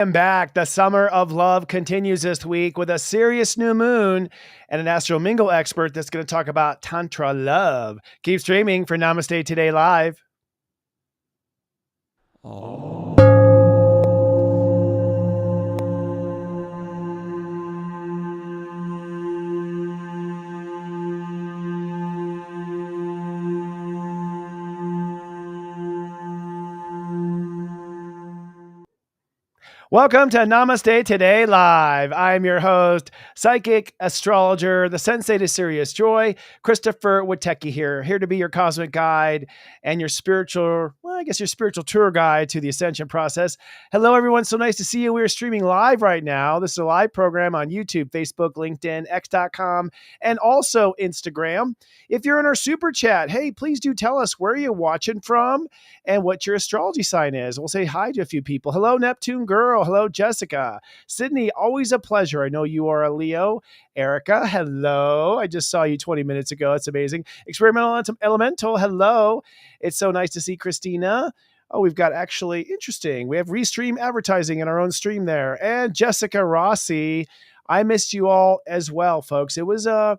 I'm back. The summer of love continues this week with a serious new moon and an ASTRO MINGLE expert that's going to talk about Tantra love. Keep streaming for Namaste Today Live. Welcome to Namaste Today Live. I'm your host, psychic astrologer, the sensei to Sirius Joy, Christopher Witecki here to be your cosmic guide and your spiritual tour guide to the ascension process. Hello, everyone. So nice to see you. We're streaming live right now. This is a live program on YouTube, Facebook, LinkedIn, X.com, and also Instagram. If you're in our super chat, hey, please do tell us where you're watching from and what your astrology sign is. We'll say hi to a few people. Hello, Neptune Girl. Hello, Jessica. Sydney, always a pleasure. I know you are a Leo. Erica, hello. I just saw you 20 minutes ago. That's amazing. Experimental Elemental, hello. It's so nice to see Christina. Oh, we've got actually interesting. We have Restream advertising in our own stream there. And Jessica Rossi. I missed you all as well, folks. It was I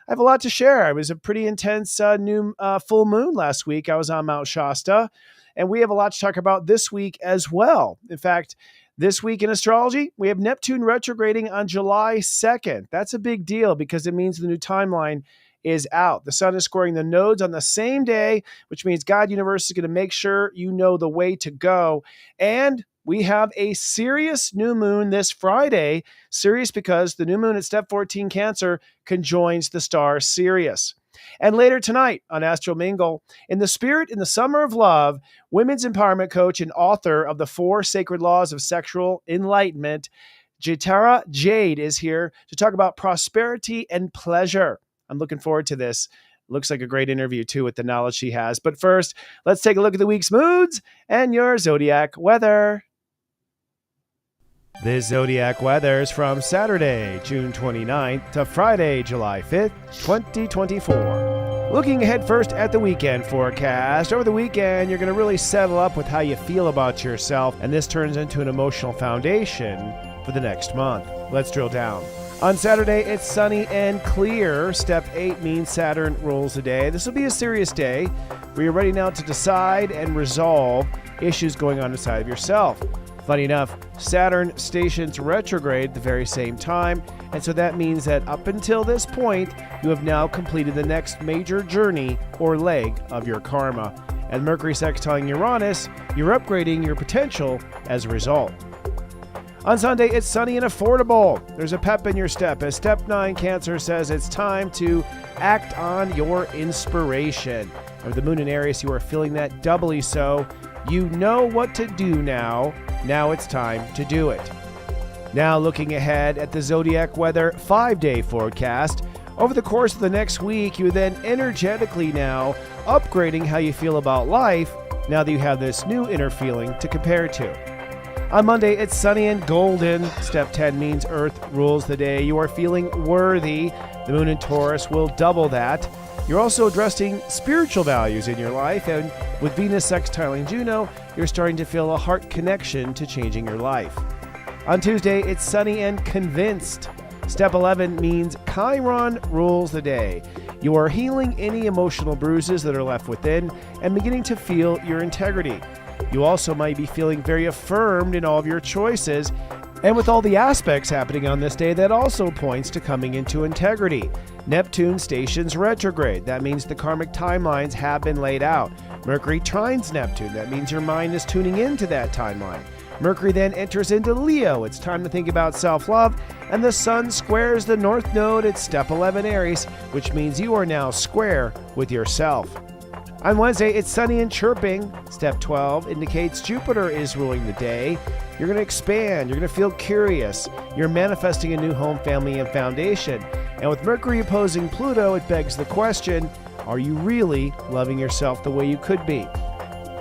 have a lot to share. It was a pretty intense new full moon last week. I was on Mount Shasta, and we have a lot to talk about this week as well. In fact, this week in astrology, we have Neptune retrograding on July 2nd. That's a big deal because it means the new timeline is out. The sun is squaring the nodes on the same day, which means God Universe is going to make sure you know the way to go. And we have a Sirius new moon this Friday. Sirius because the new moon at step 14 Cancer conjoins the star Sirius. And later tonight on Astro Mingle, in the spirit in the summer of love, women's empowerment coach and author of the 4 Sacred Laws of Sexual Enlightenment, Jaitara Jayde is here to talk about prosperity and pleasure. I'm looking forward to this. Looks like a great interview, too, with the knowledge she has. But first, let's take a look at the week's moods and your Zodiac weather. This Zodiac weather is from Saturday, June 29th to Friday, July 5th, 2024. Looking ahead first at the weekend forecast. Over the weekend, you're going to really settle up with how you feel about yourself, and this turns into an emotional foundation for the next month. Let's drill down. On Saturday, it's sunny and clear. Step 8 means Saturn rules the day. This will be a serious day where you're ready now to decide and resolve issues going on inside of yourself. Funny enough, Saturn stations retrograde at the very same time, and so that means that up until this point, you have now completed the next major journey or leg of your karma. And Mercury sextiling Uranus, you're upgrading your potential as a result. On Sunday, it's sunny and affordable. There's a pep in your step. As Step 9 Cancer says, it's time to act on your inspiration. With the moon in Aries, you are feeling that doubly so. You know what to do now. Now it's time to do it. Now looking ahead at the Zodiac weather 5-day forecast. Over the course of the next week, you then energetically now upgrading how you feel about life now that you have this new inner feeling to compare to. On Monday, it's sunny and golden. Step 10 means Earth rules the day. You are feeling worthy. The moon in Taurus will double that. You're also addressing spiritual values in your life, and with Venus sextiling Juno, you're starting to feel a heart connection to changing your life. On Tuesday, it's sunny and convinced. Step 11 means Chiron rules the day. You are healing any emotional bruises that are left within and beginning to feel your integrity. You also might be feeling very affirmed in all of your choices, and with all the aspects happening on this day, that also points to coming into integrity. Neptune stations retrograde. That means the karmic timelines have been laid out. Mercury trines Neptune. That means your mind is tuning into that timeline. Mercury then enters into Leo. It's time to think about self-love. And the Sun squares the North Node at Step 11 Aries, which means you are now square with yourself. On Wednesday, it's sunny and chirping. Step 12 indicates Jupiter is ruling the day. You're going to expand. You're going to feel curious. You're manifesting a new home, family, and foundation. And with Mercury opposing Pluto, it begs the question, are you really loving yourself the way you could be?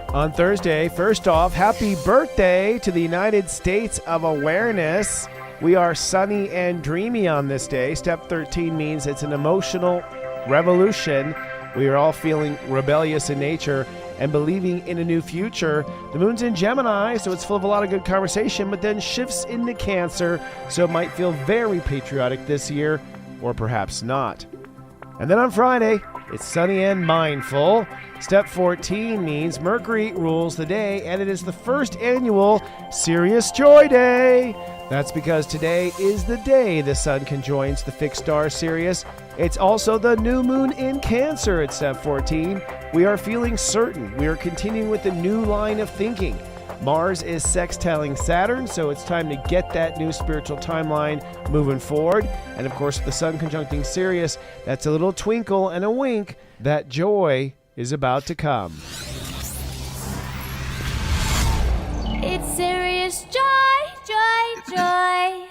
On Thursday, first off, happy birthday to the United States of Awareness. We are sunny and dreamy on this day. Step 13 means it's an emotional revolution. We are all feeling rebellious in nature, and believing in a new future. The moon's in Gemini, so it's full of a lot of good conversation, but then shifts into Cancer, so it might feel very patriotic this year, or perhaps not. And then on Friday, it's sunny and mindful. Step 14 means Mercury rules the day, and it is the first annual Sirius Joy Day. That's because today is the day the sun conjoins the fixed star Sirius. It's also the new moon in Cancer at step 14. We are feeling certain. We are continuing with the new line of thinking. Mars is sextiling Saturn, so it's time to get that new spiritual timeline moving forward. And of course, with the sun conjuncting Sirius, that's a little twinkle and a wink that joy is about to come. It's Sirius Joy, Joy, Joy.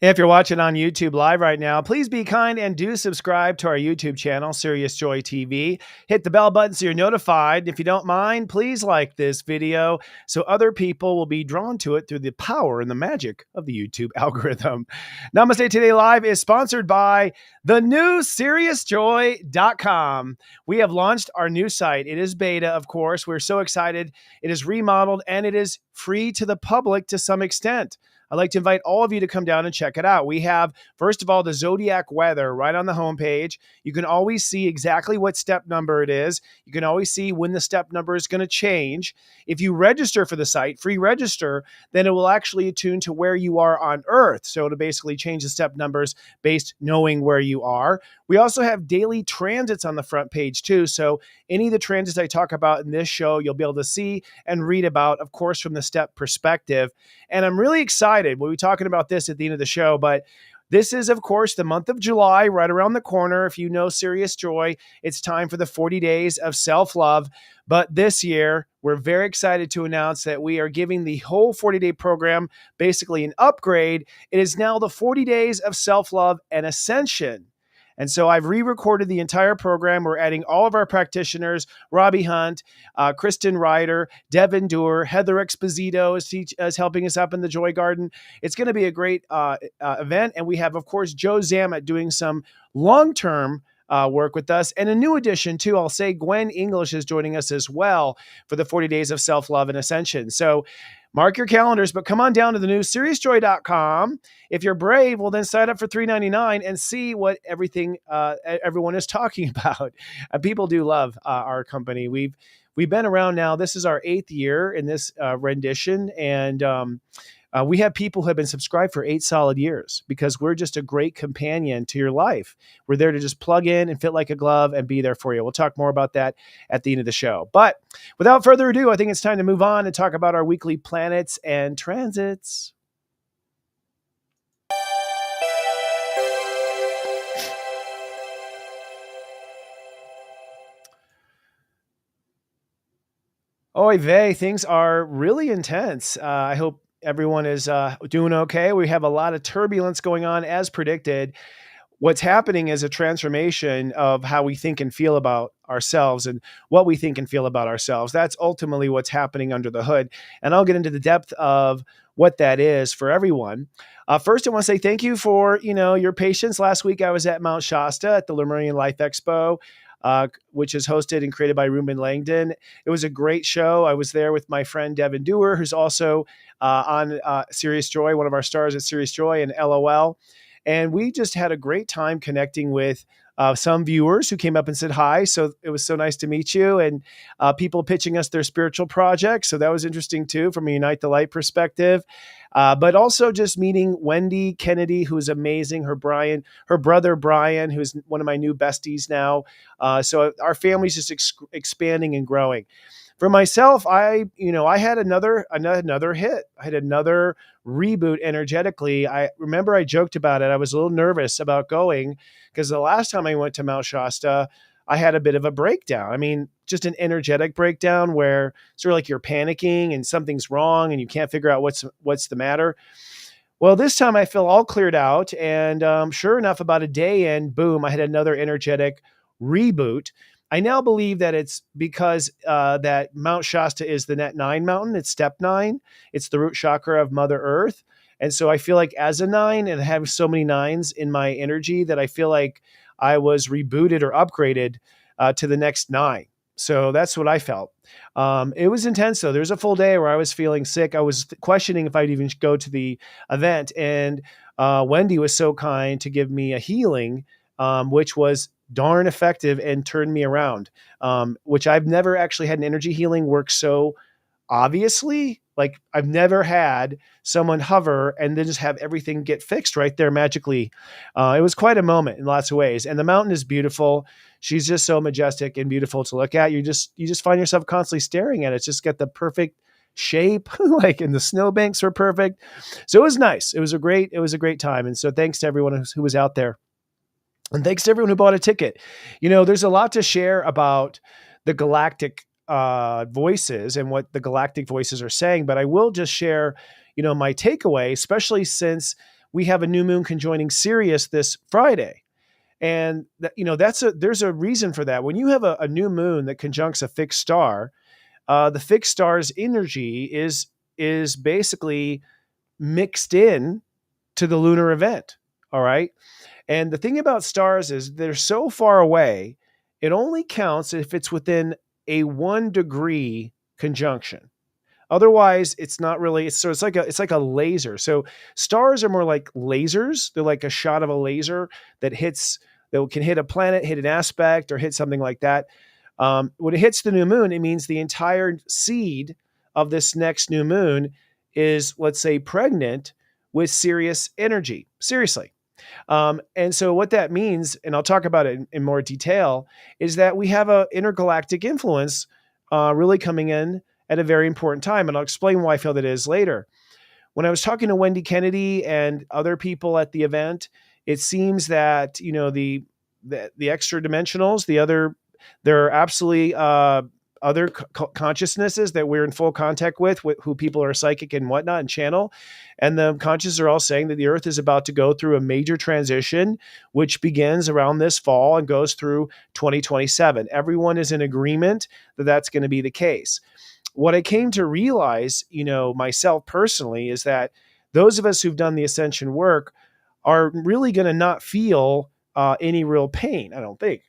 If you're watching on YouTube Live right now, please be kind and do subscribe to our YouTube channel, Sirius Joy TV. Hit the bell button so you're notified. If you don't mind, please like this video so other people will be drawn to it through the power and the magic of the YouTube algorithm. Namaste Today Live is sponsored by the new SiriusJoy.com. We have launched our new site. It is beta, of course. We're so excited. It is remodeled and it is free to the public to some extent. I'd like to invite all of you to come down and check it out. We have, first of all, the Zodiac weather right on the homepage. You can always see exactly what step number it is. You can always see when the step number is going to change. If you register for the site, free register, then it will actually attune to where you are on Earth. So it'll basically change the step numbers based knowing where you are. We also have daily transits on the front page too. So any of the transits I talk about in this show, you'll be able to see and read about, of course, from the step perspective. And I'm really excited. We'll be talking about this at the end of the show, but this is, of course, the month of July, right around the corner. If you know Sirius Joy, it's time for the 40 days of self-love. But this year, we're very excited to announce that we are giving the whole 40-day program basically an upgrade. It is now the 40 days of self-love and ascension. And so I've re-recorded the entire program. We're adding all of our practitioners, Robbie Hunt, Kristen Ryder, Devin Doer, Heather Exposito is helping us up in the Joy Garden. It's going to be a great event. And we have, of course, Joe Zammit doing some long-term work with us. And a new addition, too, I'll say Gwen English is joining us as well for the 40 days of self-love and ascension. So mark your calendars, but come on down to the new SiriusJoy.com. If you're brave, well, then sign up for $3.99 and see what everyone is talking about. People do love our company. We've been around now. This is our 8th year in this rendition, and we have people who have been subscribed for 8 solid years because we're just a great companion to your life. We're there to just plug in and fit like a glove and be there for you. We'll talk more about that at the end of the show. But without further ado, I think it's time to move on and talk about our weekly planets and transits. Oy vey, things are really intense. I hope everyone is doing okay. We have a lot of turbulence going on as predicted. What's happening is a transformation of how we think and feel about ourselves and what we think and feel about ourselves. That's ultimately what's happening under the hood. And I'll get into the depth of what that is for everyone. First, I want to say thank you for, your patience. Last week, I was at Mount Shasta at the Lemurian Life Expo, which is hosted and created by Ruben Langdon. It was a great show. I was there with my friend Devin Doer, who's also on Sirius Joy, one of our stars at Sirius Joy and LOL. And we just had a great time connecting with some viewers who came up and said hi. So it was so nice to meet you, and people pitching us their spiritual projects. So that was interesting too, from a Unite the Light perspective. But also just meeting Wendy Kennedy, who's amazing. Her brother Brian, who's one of my new besties now. So our family's just expanding and growing. For myself, I had another hit. I had another reboot energetically. I remember I joked about it. I was a little nervous about going because the last time I went to Mount Shasta, I had a bit of a breakdown. I mean, just an energetic breakdown where sort of like you're panicking and something's wrong and you can't figure out what's the matter. Well, this time I feel all cleared out, and sure enough, about a day in, boom, I had another energetic reboot. I now believe that it's because that Mount Shasta is the Net 9 mountain. It's step 9. It's the root chakra of Mother Earth. And so I feel like as a 9 and have so many 9s in my energy that I feel like I was rebooted or upgraded to the next 9. So that's what I felt. It was intense though. There was a full day where I was feeling sick. I was questioning if I'd even go to the event. And Wendy was so kind to give me a healing, which was darn effective and turned me around, which I've never actually had an energy healing work so obviously. Like I've never had someone hover and then just have everything get fixed right there magically. It was quite a moment in lots of ways. And the mountain is beautiful. She's just so majestic and beautiful to look at. You just find yourself constantly staring at it. It's just got the perfect shape, like, and the snowbanks were perfect. So it was nice. It was a great time. And so thanks to everyone who was out there. And thanks to everyone who bought a ticket. There's a lot to share about the galactic voices and what the galactic voices are saying, but I will just share, my takeaway, especially since we have a new moon conjoining Sirius this Friday. And there's a reason for that. When you have a new moon that conjuncts a fixed star, the fixed star's energy is basically mixed in to the lunar event. All right. And the thing about stars is they're so far away, it only counts if it's within a 1 degree conjunction. Otherwise, it's not really. It's like a laser. So stars are more like lasers. They're like a shot of a laser that can hit a planet, hit an aspect, or hit something like that. When it hits the new moon, it means the entire seed of this next new moon is, let's say, pregnant with Sirius energy. Seriously. And so what that means, and I'll talk about it in more detail, is that we have an intergalactic influence really coming in at a very important time. And I'll explain why I feel that is later. When I was talking to Wendy Kennedy and other people at the event, it seems that, the extra dimensionals, there are absolutely other consciousnesses that we're in full contact with who people are psychic and whatnot and channel. And the conscious are all saying that the earth is about to go through a major transition, which begins around this fall and goes through 2027. Everyone is in agreement that that's going to be the case. What I came to realize, myself personally, is that those of us who've done the ascension work are really going to not feel any real pain. I don't think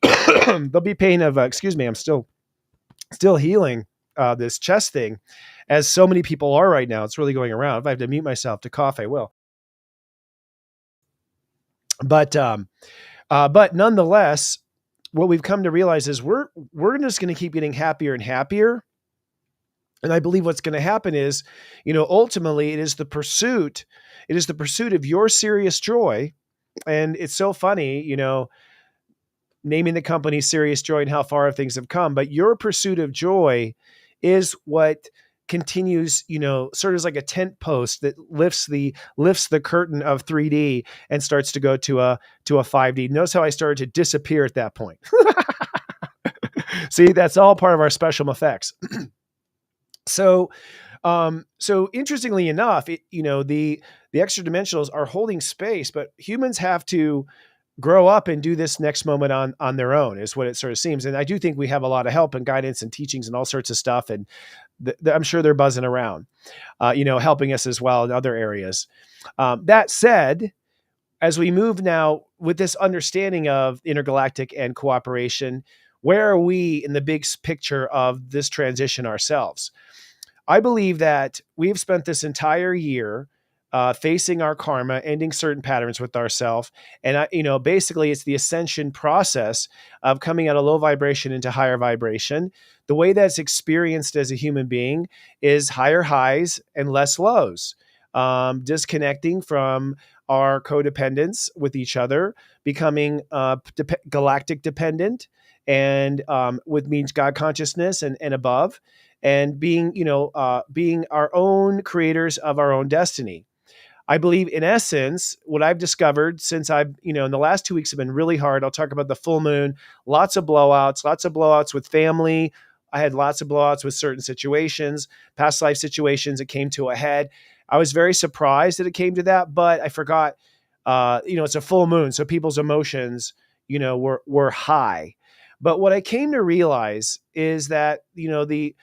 there'll be pain of, excuse me, I'm still healing this chest thing, as so many people are right now. It's really going around. If I have to mute myself to cough, I will. But nonetheless, what we've come to realize is we're just going to keep getting happier and happier. And I believe what's going to happen is, ultimately it is the pursuit of your Sirius Joy. And it's so funny, naming the company Sirius Joy and how far things have come, but your pursuit of joy is what continues, sort of like a tent post that lifts the curtain of 3D and starts to go to a 5D. Notice how I started to disappear at that point. See, that's all part of our special effects. So interestingly enough, the extra dimensionals are holding space, but humans have to grow up and do this next moment on their own, is what it sort of seems. And I do think we have a lot of help and guidance and teachings and all sorts of stuff. And I'm sure they're buzzing around, helping us as well in other areas. That said, as we move now with this understanding of intergalactic and cooperation, where are we in the big picture of this transition ourselves? I believe that we've spent this entire year facing our karma, ending certain patterns with ourselves. And, basically it's the ascension process of coming out of low vibration into higher vibration. The way that's experienced as a human being is higher highs and less lows, disconnecting from our codependence with each other, becoming galactic dependent, and with means God consciousness and above, and being our own creators of our own destiny. I believe, in essence, what I've discovered since I've, in the last 2 weeks have been really hard. I'll talk about the full moon, lots of blowouts with family. I had lots of blowouts with certain situations, past life situations. It came to a head. I was very surprised that it came to that, but I forgot, it's a full moon. So people's emotions, were high. But what I came to realize is that, the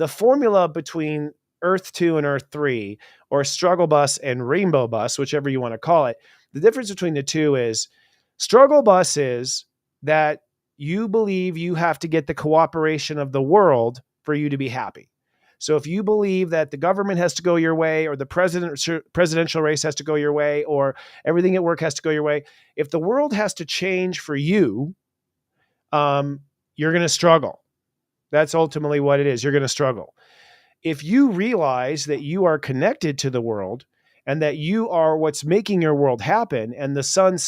formula between Earth 2 and Earth 3, or struggle bus and rainbow bus, whichever you want to call it, the difference between the two is struggle bus is that you believe you have to get the cooperation of the world for you to be happy. So if you believe that the government has to go your way, or the presidential race has to go your way, or everything at work has to go your way, if the world has to change for you, you're going to struggle. That's ultimately what it is. You're going to struggle. If you realize that you are connected to the world and that you are what's making your world happen, and the sun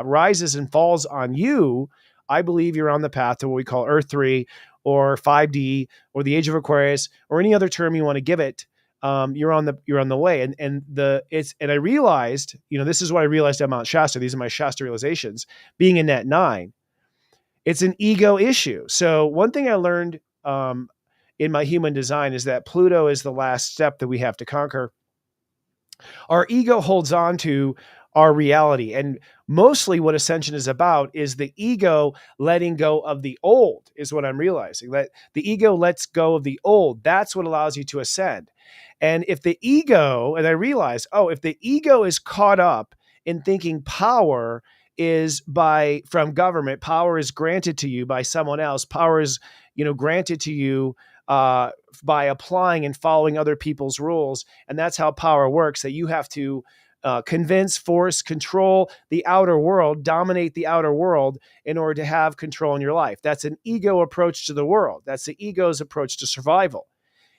rises and falls on you, I believe you're on the path to what we call Earth 3 or 5D or the age of Aquarius or any other term you want to give it. You're on the way. And I realized, this is what I realized at Mount Shasta. These are my Shasta realizations. Being in net 9, it's an ego issue. So one thing I learned in my human design is that Pluto is the last step that we have to conquer. Our ego holds on to our reality. And mostly what ascension is about is the ego letting go of the old, is what I'm realizing. That the ego lets go of the old. That's what allows you to ascend. And if the ego, and I realize, if the ego is caught up in thinking power is from government, power is granted to you by someone else, power is, granted to you by applying and following other people's rules. And that's how power works, that you have to convince, force, control the outer world, dominate the outer world in order to have control in your life. That's an ego approach to the world. That's the ego's approach to survival.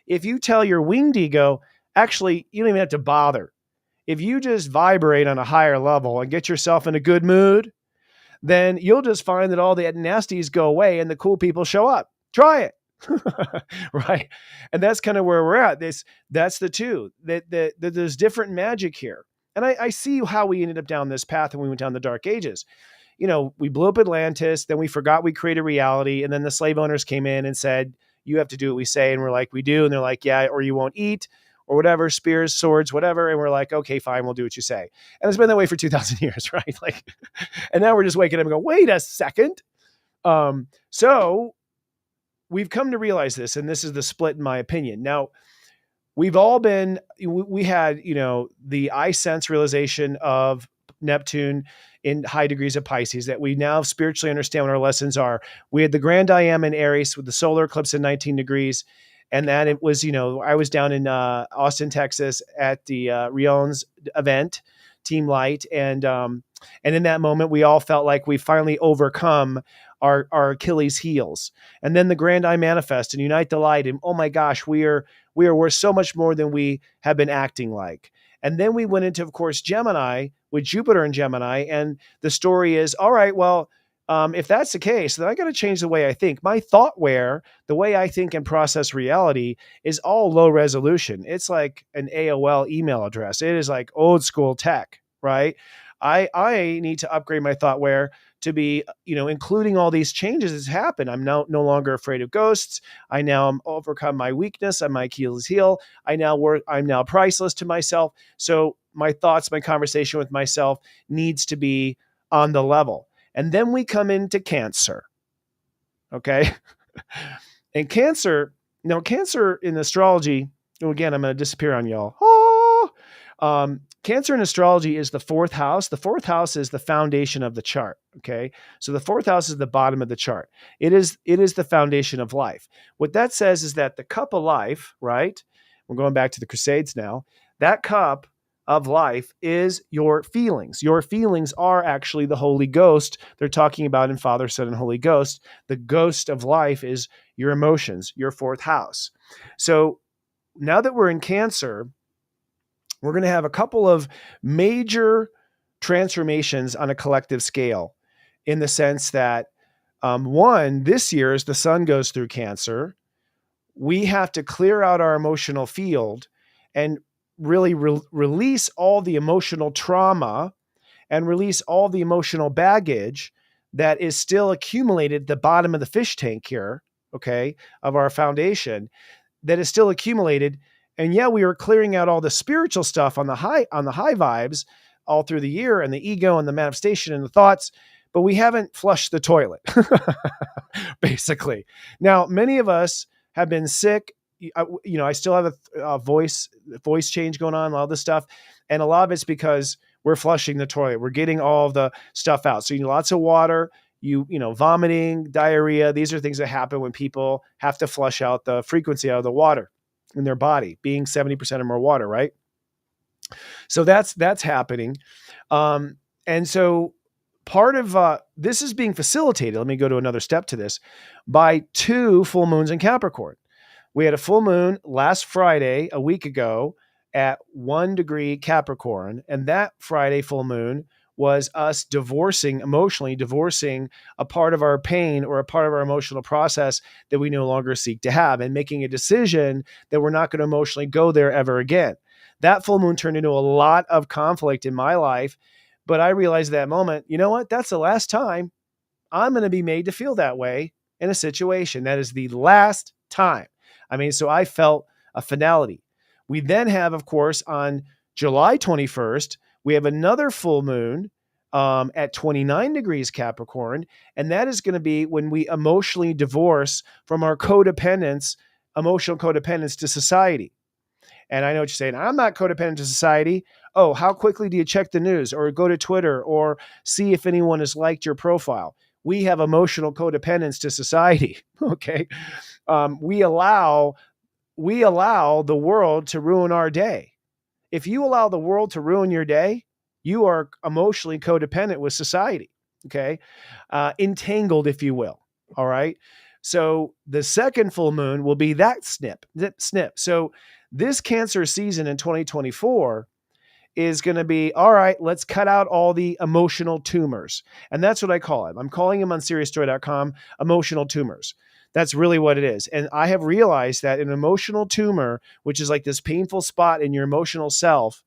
If you tell your winged ego, actually, you don't even have to bother. If you just vibrate on a higher level and get yourself in a good mood, then you'll just find that all the nasties go away and the cool people show up. Try it. Right. And that's kind of where we're at. That's the two. That there's different magic here. And I see how we ended up down this path when we went down the Dark Ages. We blew up Atlantis, then we forgot we created reality, and then the slave owners came in and said, you have to do what we say. And we're like, we do. And they're like, yeah, or you won't eat, or whatever, spears, swords, whatever. And we're like, okay, fine, we'll do what you say. And it's been that way for 2,000 years, right? And now we're just waking up and go, wait a second. So we've come to realize this, and this is the split in my opinion. Now, we had, the I sense realization of Neptune in high degrees of Pisces, that we now spiritually understand what our lessons are. We had the Grand I Am in Aries with the solar eclipse in 19 degrees. And then it was, I was down in Austin, Texas at the Rion's event, Team Light. And in that moment, we all felt like we finally overcome our Achilles heels. And then the Grand I Manifest and Unite the Light. And oh my gosh, we're so much more than we have been acting like. And then we went into, of course, Gemini with Jupiter in Gemini. And the story is, all right, well, if that's the case, then I got to change the way I think. My thoughtware, the way I think and process reality, is all low resolution. It's like an AOL email address. It is like old school tech, right? I need to upgrade my thoughtware to be, including all these changes that's happened. I'm now no longer afraid of ghosts. I now overcome my weakness. I'm my Achilles heel. I'm now priceless to myself. So my thoughts, my conversation with myself needs to be on the level. And then we come into Cancer. Okay. And Cancer in astrology, again, I'm going to disappear on y'all. Cancer in astrology is the fourth house. The fourth house is the foundation of the chart. Okay. So the fourth house is the bottom of the chart. It is the foundation of life. What that says is that the cup of life, right? We're going back to the Crusades now. That cup of life is your feelings. Your feelings are actually the Holy Ghost they're talking about in Father, Son, and Holy Ghost. The ghost of life is your emotions, your fourth house. So now that we're in Cancer, we're going to have a couple of major transformations on a collective scale, in the sense that, one, this year, as the sun goes through Cancer, we have to clear out our emotional field and really release all the emotional trauma and release all the emotional baggage that is still accumulated at the bottom of the fish tank here, okay, of our foundation, that is still accumulated. And yeah, we are clearing out all the spiritual stuff on the high vibes all through the year, and the ego and the manifestation and the thoughts, but we haven't flushed the toilet, basically. Now, many of us have been sick. I still have a voice change going on, all this stuff. And a lot of it's because we're flushing the toilet. We're getting all of the stuff out. So you need lots of water. vomiting, diarrhea. These are things that happen when people have to flush out the frequency out of the water in their body, being 70% or more water, right? So that's happening. And so part of this is being facilitated. Let me go to another step to this by 2 full moons in Capricorn. We had a full moon last Friday, a week ago, at 1 degree Capricorn. And that Friday full moon was us emotionally divorcing a part of our pain or a part of our emotional process that we no longer seek to have, and making a decision that we're not going to emotionally go there ever again. That full moon turned into a lot of conflict in my life. But I realized at that moment, you know what? That's the last time I'm going to be made to feel that way in a situation. That is the last time. So I felt a finality. We then have, of course, on July 21st, we have another full moon at 29 degrees Capricorn. And that is going to be when we emotionally divorce from our emotional codependence to society. And I know what you're saying. I'm not codependent to society. Oh, how quickly do you check the news or go to Twitter or see if anyone has liked your profile? We have emotional codependence to society. Okay. We allow the world to ruin our day. If you allow the world to ruin your day, you are emotionally codependent with society. Okay. Entangled, if you will. All right. So the second full moon will be that snip. So this Cancer season in 2024 is going to be, all right, let's cut out all the emotional tumors. And that's what I call them. I'm calling them on SiriusJoy.com emotional tumors. That's really what it is. And I have realized that an emotional tumor, which is like this painful spot in your emotional self,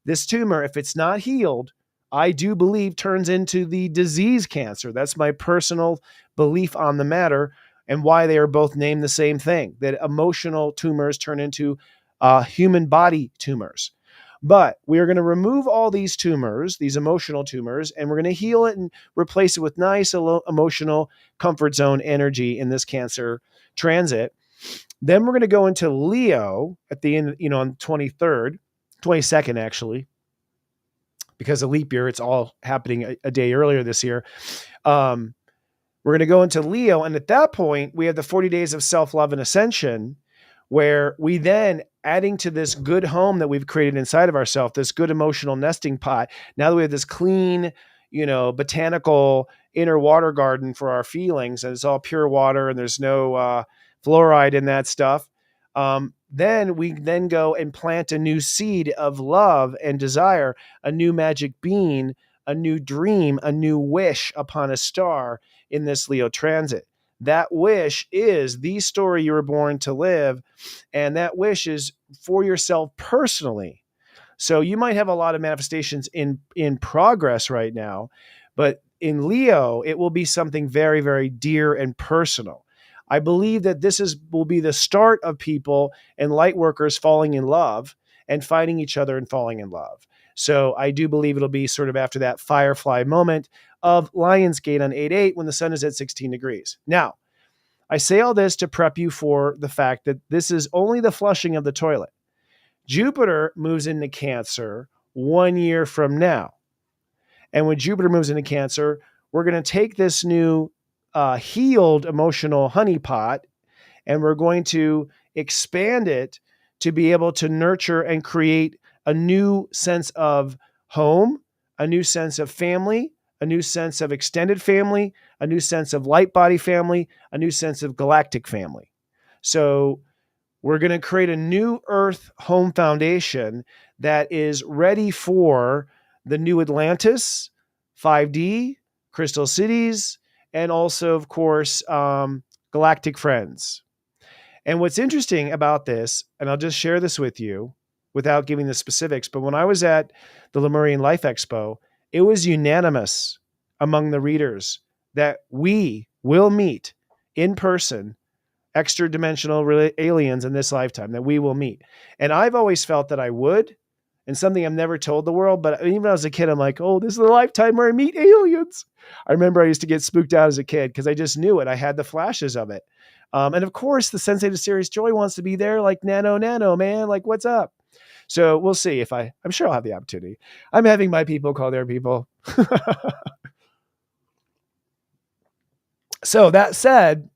this tumor, if it's not healed, I do believe turns into the disease cancer. That's my personal belief on the matter, and why they are both named the same thing, that emotional tumors turn into human body tumors. But we are going to remove all these tumors, these emotional tumors, and we're going to heal it and replace it with nice emotional comfort zone energy in this Cancer transit. Then we're going to go into Leo at the end, on 22nd, actually, because of leap year, it's all happening a day earlier this year. We're going to go into Leo. And at that point, we have the 40 days of self-love and ascension, where we then, adding to this good home that we've created inside of ourselves, this good emotional nesting pot, now that we have this clean, botanical inner water garden for our feelings, and it's all pure water and there's no fluoride in that stuff, then we then go and plant a new seed of love and desire, a new magic bean, a new dream, a new wish upon a star in this Leo transit. That wish is the story you were born to live, and that wish is for yourself personally. So you might have a lot of manifestations in progress right now, but in Leo, it will be something very, very dear and personal. I believe that will be the start of people and light workers falling in love and finding each other and falling in love. So I do believe it'll be sort of after that firefly moment of Lionsgate on 8/8 when the sun is at 16 degrees. Now, I say all this to prep you for the fact that this is only the flushing of the toilet. Jupiter moves into Cancer 1 year from now. And when Jupiter moves into Cancer, we're going to take this new healed emotional honeypot, and we're going to expand it to be able to nurture and create a new sense of home, a new sense of family, a new sense of extended family, a new sense of light body family, a new sense of galactic family. So we're going to create a new Earth home foundation that is ready for the new Atlantis, 5D, Crystal Cities, and also, of course, galactic friends. And what's interesting about this, and I'll just share this with you without giving the specifics, but when I was at the Lemurian Life Expo, it was unanimous among the readers that we will meet in person extra dimensional aliens in this lifetime, that we will meet. And I've always felt that I would, and something I've never told the world, but even when I was a kid, I'm like, oh, this is the lifetime where I meet aliens. I remember I used to get spooked out as a kid because I just knew it. I had the flashes of it. And of course, the sensei to Sirius Joy wants to be there, like nano, man, like what's up? So we'll see if I'm sure I'll have the opportunity. I'm having my people call their people. So that said,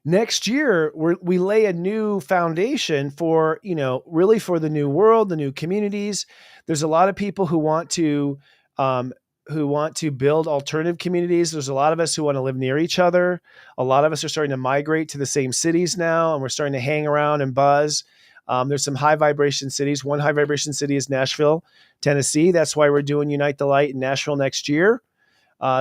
next year we lay a new foundation for, really for the new world, the new communities. There's a lot of people um, who want to build alternative communities. There's a lot of us who want to live near each other. A lot of us are starting to migrate to the same cities now, and we're starting to hang around and buzz. There's some high vibration cities. One high vibration city is Nashville, Tennessee. That's why we're doing Unite the Light in Nashville next year.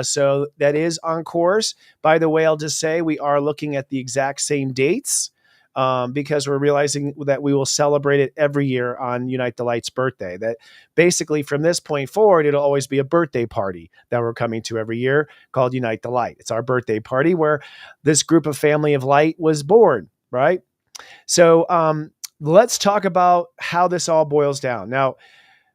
So that is on course. By the way, I'll just say we are looking at the exact same dates because we're realizing that we will celebrate it every year on Unite the Light's birthday. That basically from this point forward, it'll always be a birthday party that we're coming to every year called Unite the Light. It's our birthday party where this group of family of light was born, right? So let's talk about how this all boils down. Now,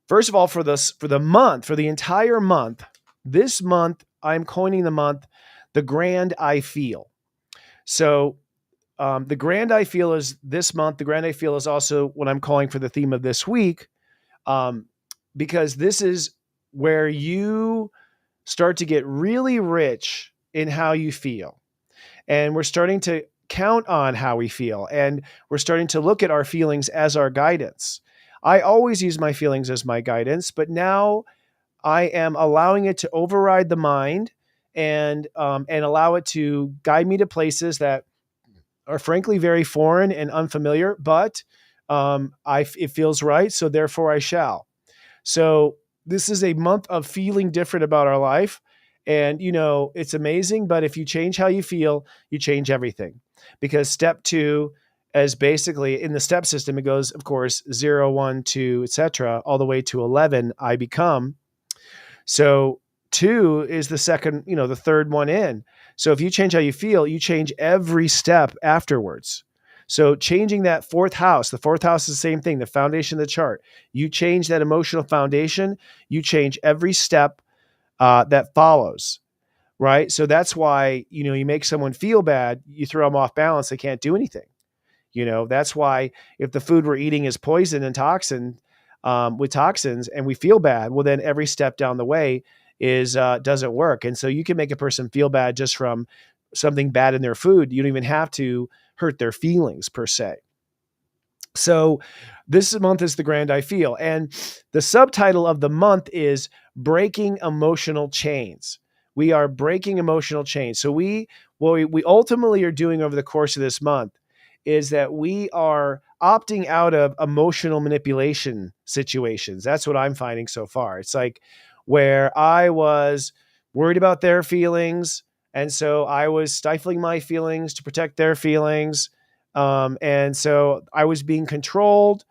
first of all, for the entire month, this month, I'm coining the month, the grand I feel. So the grand I feel is this month. The grand I feel is also what I'm calling for the theme of this week, because this is where you start to get really rich in how you feel. And we're starting to count on how we feel. And we're starting to look at our feelings as our guidance. I always use my feelings as my guidance, but now I am allowing it to override the mind and allow it to guide me to places that are frankly very foreign and unfamiliar, but it feels right, so therefore I shall. So this is a month of feeling different about our life, and it's amazing. But if you change how you feel, you change everything. Because step 2, as basically in the step system, it goes, of course, 0, 1, 2, etc., all the way to 11. I become. So 2 is the second, the third one in. So if you change how you feel, you change every step afterwards. So changing that fourth house, the fourth house is the same thing, the foundation of the chart. You change that emotional foundation, you change every step that follows, right? So that's why, you make someone feel bad, you throw them off balance, they can't do anything. That's why if the food we're eating is poison and toxin, with toxins, and we feel bad, well, then every step down the way doesn't work. And so you can make a person feel bad just from something bad in their food. You don't even have to hurt their feelings per se. So this month is the grand I feel. And the subtitle of the month is Breaking Emotional Chains. We are breaking emotional chains. So what we ultimately are doing over the course of this month is that we are opting out of emotional manipulation situations. That's what I'm finding so far. It's like where I was worried about their feelings, and so I was stifling my feelings to protect their feelings. And so I was being controlled,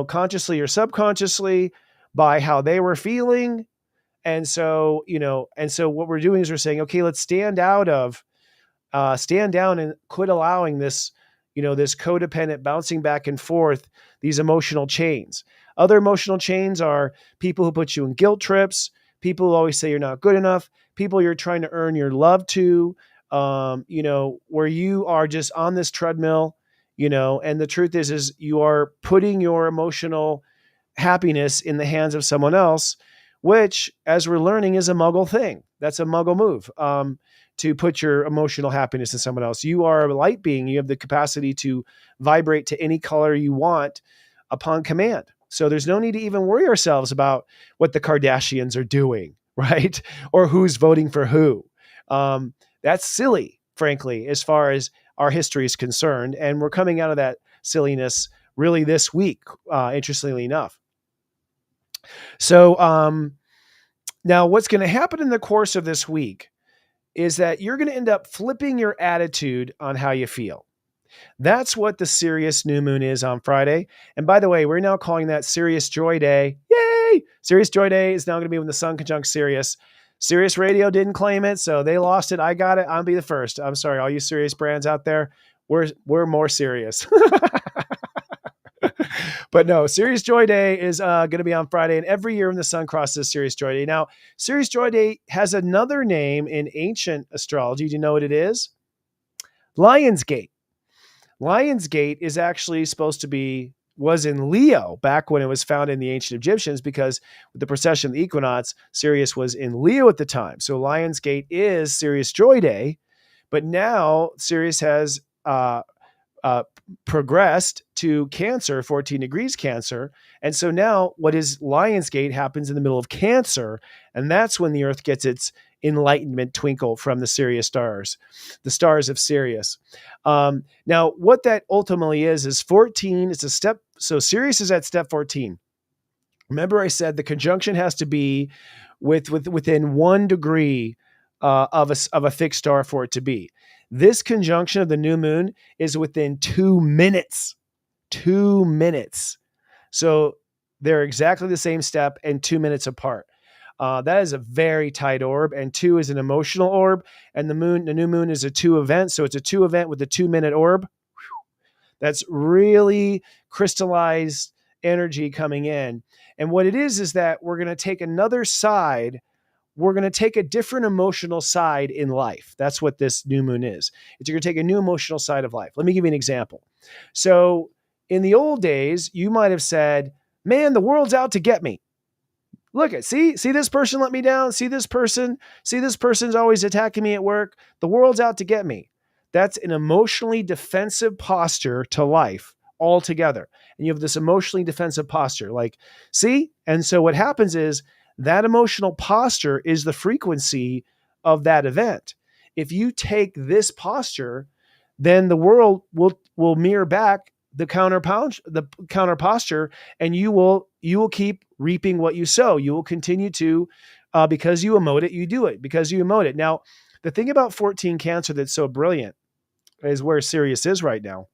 consciously or subconsciously by how they were feeling. And so, what we're doing is we're saying, okay, let's stand down and quit allowing this, this codependent bouncing back and forth, these emotional chains. Other emotional chains are people who put you in guilt trips, people who always say you're not good enough, people you're trying to earn your love to, where you are just on this treadmill, and the truth is you are putting your emotional happiness in the hands of someone else, which, as we're learning, is a muggle thing. That's a muggle move. To put your emotional happiness in someone else. You are a light being. You have the capacity to vibrate to any color you want upon command. So there's no need to even worry ourselves about what the Kardashians are doing, right? Or who's voting for who. That's silly, frankly, as far as our history is concerned. And we're coming out of that silliness really this week, interestingly enough. So now what's going to happen in the course of this week is that you're going to end up flipping your attitude on how you feel. That's what the Sirius new moon is on Friday. And by the way, we're now calling that Sirius Joy Day. Yay! Sirius Joy Day is now going to be when the sun conjunct Sirius. Sirius Radio didn't claim it, so they lost it. I got it. I'll be the first. I'm sorry, all you Sirius brands out there. We're more serious. But no, Sirius Joy Day is going to be on Friday, and every year when the sun crosses Sirius Joy Day. Now, Sirius Joy Day has another name in ancient astrology. Do you know what it is? Lionsgate. Lionsgate is actually supposed to be was in Leo back when it was found in the ancient Egyptians, because with the precession of the equinox, Sirius was in Leo at the time. So Lionsgate is Sirius Joy Day, but now Sirius has progressed to Cancer, 14 degrees Cancer. And so now what is Lionsgate happens in the middle of Cancer, and that's when the Earth gets its enlightenment twinkle from the Sirius stars, the stars of Sirius. Now, what that ultimately is 14. It's a step. So Sirius is at step 14. Remember, I said the conjunction has to be within 1 degree of a fixed star for it to be. This conjunction of the new moon is within 2 minutes. 2 minutes. So they're exactly the same step and 2 minutes apart. That is a very tight orb, and 2 is an emotional orb, and the new moon is a 2 event. So it's a 2 event with a 2 minute orb. That's really crystallized energy coming in. And what it is that we're going to take another side. We're going to take a different emotional side in life. That's what this new moon is. You're going to take a new emotional side of life. Let me give you an example. So in the old days, you might have said, man, the world's out to get me. Look at, see this person let me down. See this person's always attacking me at work. The world's out to get me. That's an emotionally defensive posture to life altogether. And you have this emotionally defensive posture, like, see? And so what happens is that emotional posture is the frequency of that event. If you take this posture, then the world will mirror back the counter posture, and you will keep reaping what you sow. You will continue to, because you emote it, you do it. Because you emote it. Now, the thing about 14 Cancer that's so brilliant is where Sirius is right now.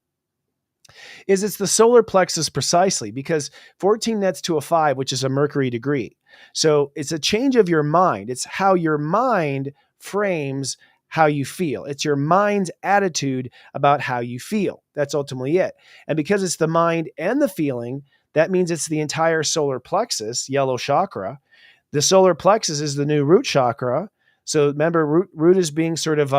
Is it's the solar plexus precisely, because 14 nets to a 5, which is a Mercury degree. So it's a change of your mind. It's how your mind frames how you feel. It's your mind's attitude about how you feel. That's ultimately it. And because it's the mind and the feeling, that means it's the entire solar plexus, yellow chakra. The solar plexus is the new root chakra. So remember, root is being sort of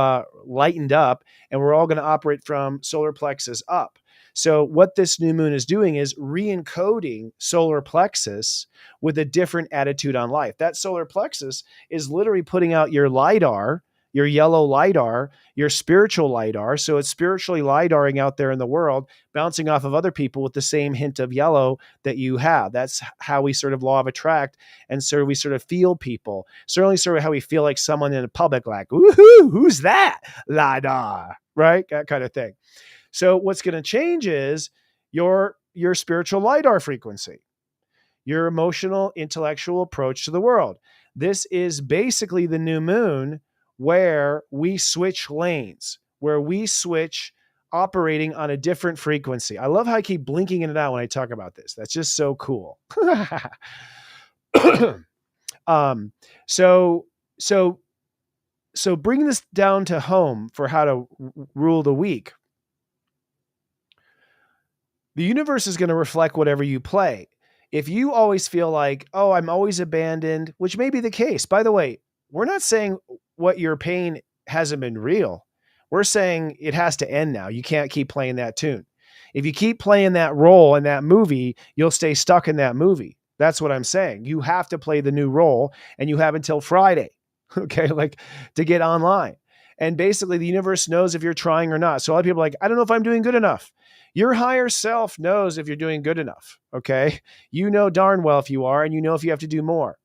lightened up, and we're all going to operate from solar plexus up. So what this new moon is doing is re-encoding solar plexus with a different attitude on life. That solar plexus is literally putting out your LiDAR, your yellow LiDAR, your spiritual LiDAR. So it's spiritually LiDARing out there in the world, bouncing off of other people with the same hint of yellow that you have. That's how we sort of law of attract, and so we sort of feel people. Certainly sort of how we feel like someone in public, like, woohoo, who's that? LiDAR, right? That kind of thing. So what's going to change is your spiritual LiDAR frequency, your emotional, intellectual approach to the world. This is basically the new moon where we switch lanes, where we switch operating on a different frequency. I love how I keep blinking in and out when I talk about this. That's just so cool. So bring this down to home for how to rule the week. The universe is going to reflect whatever you play. If you always feel like, oh, I'm always abandoned, which may be the case. By the way, we're not saying what your pain hasn't been real. We're saying it has to end now. You can't keep playing that tune. If you keep playing that role in that movie, you'll stay stuck in that movie. That's what I'm saying. You have to play the new role, and you have until Friday, okay, like to get online. And basically the universe knows if you're trying or not. So a lot of people are like, I don't know if I'm doing good enough. Your higher self knows if you're doing good enough. Okay. You know darn well if you are, and you know if you have to do more.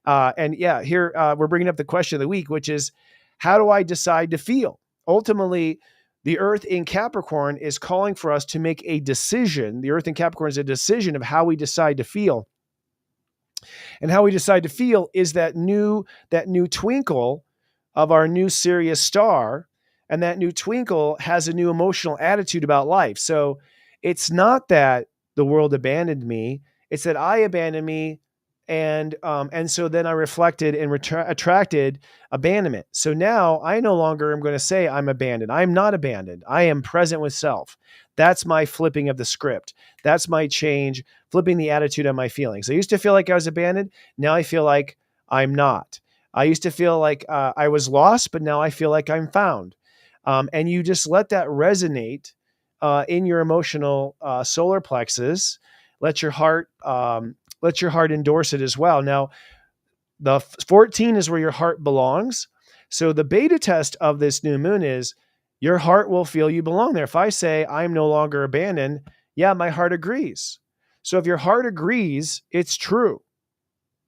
Here we're bringing up the question of the week, which is, how do I decide to feel? Ultimately, the Earth in Capricorn is calling for us to make a decision. The Earth in Capricorn is a decision of how we decide to feel. And how we decide to feel is that new twinkle of our new Sirius star. And that new twinkle has a new emotional attitude about life. So it's not that the world abandoned me. It's that I abandoned me. And so then I reflected and attracted abandonment. So now I no longer am going to say I'm abandoned. I'm not abandoned. I am present with self. That's my flipping of the script. That's my change, flipping the attitude on my feelings. I used to feel like I was abandoned. Now I feel like I'm not. I used to feel like I was lost, but now I feel like I'm found. And you just let that resonate in your emotional solar plexus. Let your heart endorse it as well. Now, the 14 is where your heart belongs. So the beta test of this new moon is your heart will feel you belong there. If I say I'm no longer abandoned, yeah, my heart agrees. So if your heart agrees, it's true.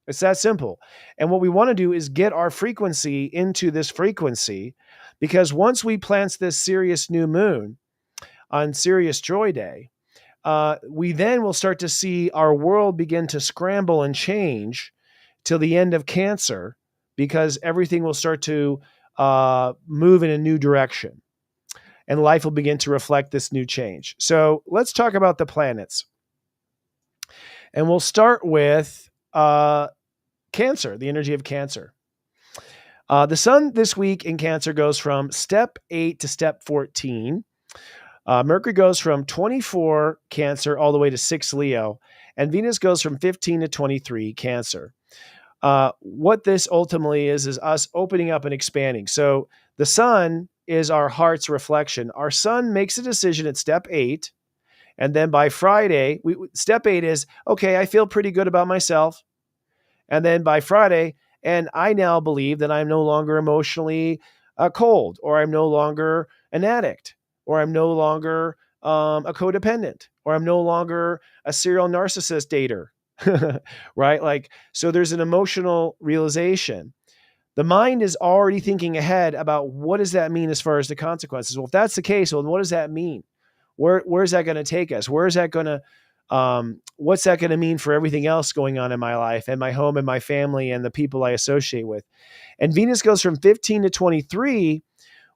It's that simple. And what we want to do is get our frequency into this frequency, because once we plant this Sirius new moon on Sirius Joy Day, we then will start to see our world begin to scramble and change till the end of Cancer, because everything will start to move in a new direction and life will begin to reflect this new change. So let's talk about the planets. And we'll start with Cancer, the energy of Cancer. The sun this week in Cancer goes from step 8 to step 14. Mercury goes from 24 Cancer all the way to 6 Leo, and Venus goes from 15 to 23 Cancer. What this ultimately is us opening up and expanding. So the sun is our heart's reflection. Our sun makes a decision at step 8. And then by Friday, step 8 is, okay, I feel pretty good about myself. And then by Friday, and I now believe that I'm no longer emotionally cold, or I'm no longer an addict, or I'm no longer a codependent, or I'm no longer a serial narcissist dater. Right? Like, so there's an emotional realization. The mind is already thinking ahead about what does that mean as far as the consequences. Well, if that's the case, well, what does that mean? Where's that going to take us? Where's that going to, what's that going to mean for everything else going on in my life and my home and my family and the people I associate with? And Venus goes from 15 to 23,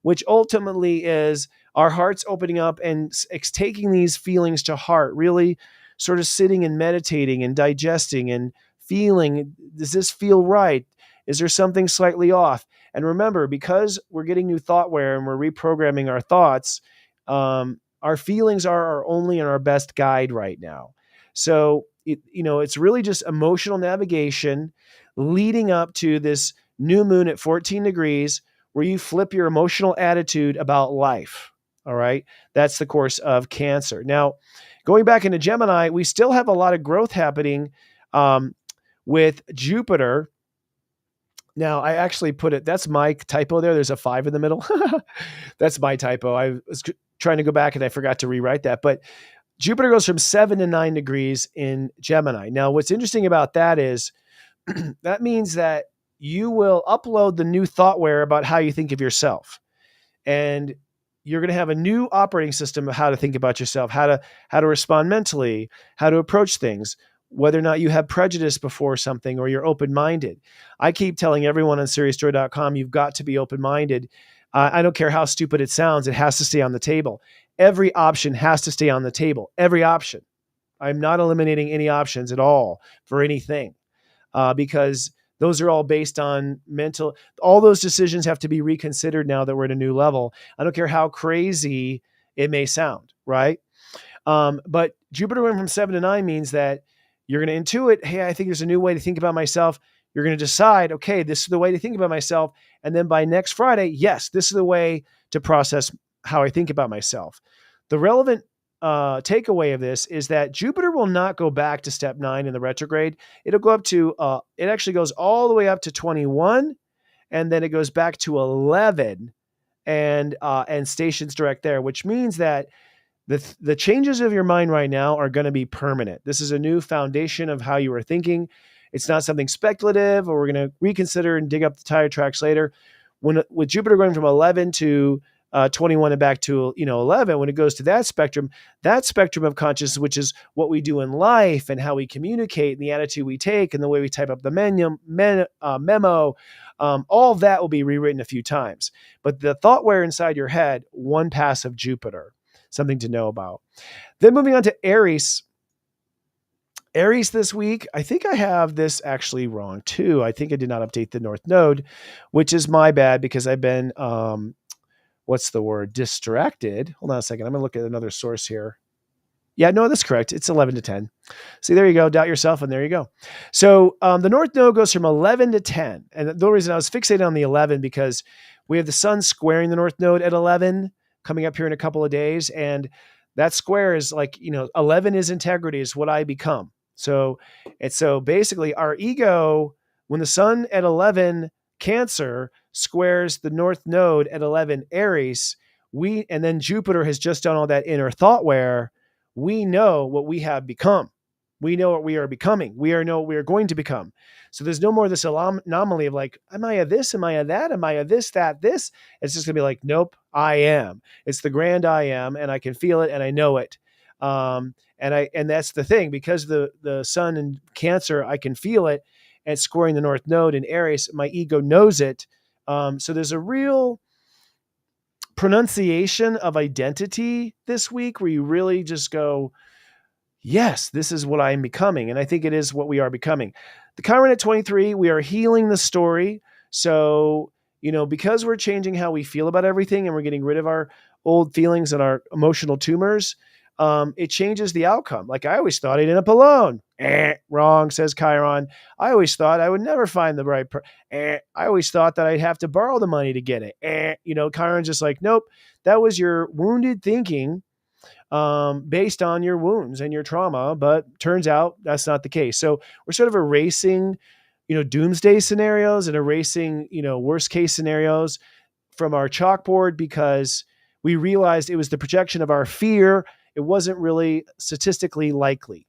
which ultimately is our hearts opening up and taking these feelings to heart, really sort of sitting and meditating and digesting and feeling, does this feel right? Is there something slightly off? And remember, because we're getting new thoughtware and we're reprogramming our thoughts, our feelings are our only and our best guide right now. So, it's really just emotional navigation leading up to this new moon at 14 degrees where you flip your emotional attitude about life. All right. That's the course of Cancer. Now, going back into Gemini, we still have a lot of growth happening with Jupiter. Now, I actually put it, that's my typo there. There's a 5 in the middle. That's my typo. I was trying to go back and I forgot to rewrite that. But Jupiter goes from 7 to 9 degrees in Gemini. Now, what's interesting about that is that means that you will upload the new thoughtware about how you think of yourself. And you're going to have a new operating system of how to think about yourself, how to respond mentally, how to approach things, whether or not you have prejudice before something or you're open-minded. I keep telling everyone on SiriusJoy.com, you've got to be open-minded. I don't care how stupid it sounds. It has to stay on the table. Every option has to stay on the table. Every option. I'm not eliminating any options at all for anything because those are all based on mental. All those decisions have to be reconsidered now that we're at a new level. I don't care how crazy it may sound, right? But Jupiter went from 7 to 9 means that you're going to intuit, hey, I think there's a new way to think about myself. You're going to decide, okay, this is the way to think about myself. And then by next Friday, yes, this is the way to process how I think about myself. The relevant takeaway of this is that Jupiter will not go back to step 9 in the retrograde. It'll go up to, it actually goes all the way up to 21, and then it goes back to 11 and stations direct there, which means that the changes of your mind right now are going to be permanent. This is a new foundation of how you were thinking. It's not something speculative, or we're going to reconsider and dig up the tire tracks later. With Jupiter going from 11 to 21 and back to 11, when it goes to that spectrum of consciousness, which is what we do in life and how we communicate and the attitude we take and the way we type up the memo, all of that will be rewritten a few times. But the thoughtware inside your head, one pass of Jupiter, something to know about. Then moving on to Aries. Aries this week, I think I have this actually wrong too. I think I did not update the North Node, which is my bad because I've been, distracted. Hold on a second. I'm going to look at another source here. Yeah, no, that's correct. It's 11 to 10. See, there you go. Doubt yourself, and there you go. So the North Node goes from 11 to 10. And the reason I was fixated on the 11 because we have the sun squaring the North Node at 11 coming up here in a couple of days. And that square is like, 11 is integrity, is what I become. So basically our ego, when the sun at 11 Cancer squares the north node at 11 Aries, and then Jupiter has just done all that inner thought where we know what we have become. We know what we are becoming. We know what we are going to become. So there's no more this anomaly of like, am I a this? Am I a that? Am I a this, that, this? It's just going to be like, nope, I am. It's the grand I am, and I can feel it and I know it. And that's the thing, because the sun in Cancer, I can feel it, and scoring the north node in Aries, my ego knows it. So there's a real pronunciation of identity this week where you really just go, yes, this is what I'm becoming. And I think it is what we are becoming. The Chiron at 23, we are healing the story. So, because we're changing how we feel about everything and we're getting rid of our old feelings and our emotional tumors, it changes the outcome. Like I always thought I'd end up alone. Wrong, says Chiron. I always thought I would never find the right I always thought that I'd have to borrow the money to get it. Chiron's just like, nope, that was your wounded thinking based on your wounds and your trauma, but turns out that's not the case. So we're sort of erasing, doomsday scenarios and erasing, worst case scenarios from our chalkboard because we realized it was the projection of our fear. It wasn't really statistically likely.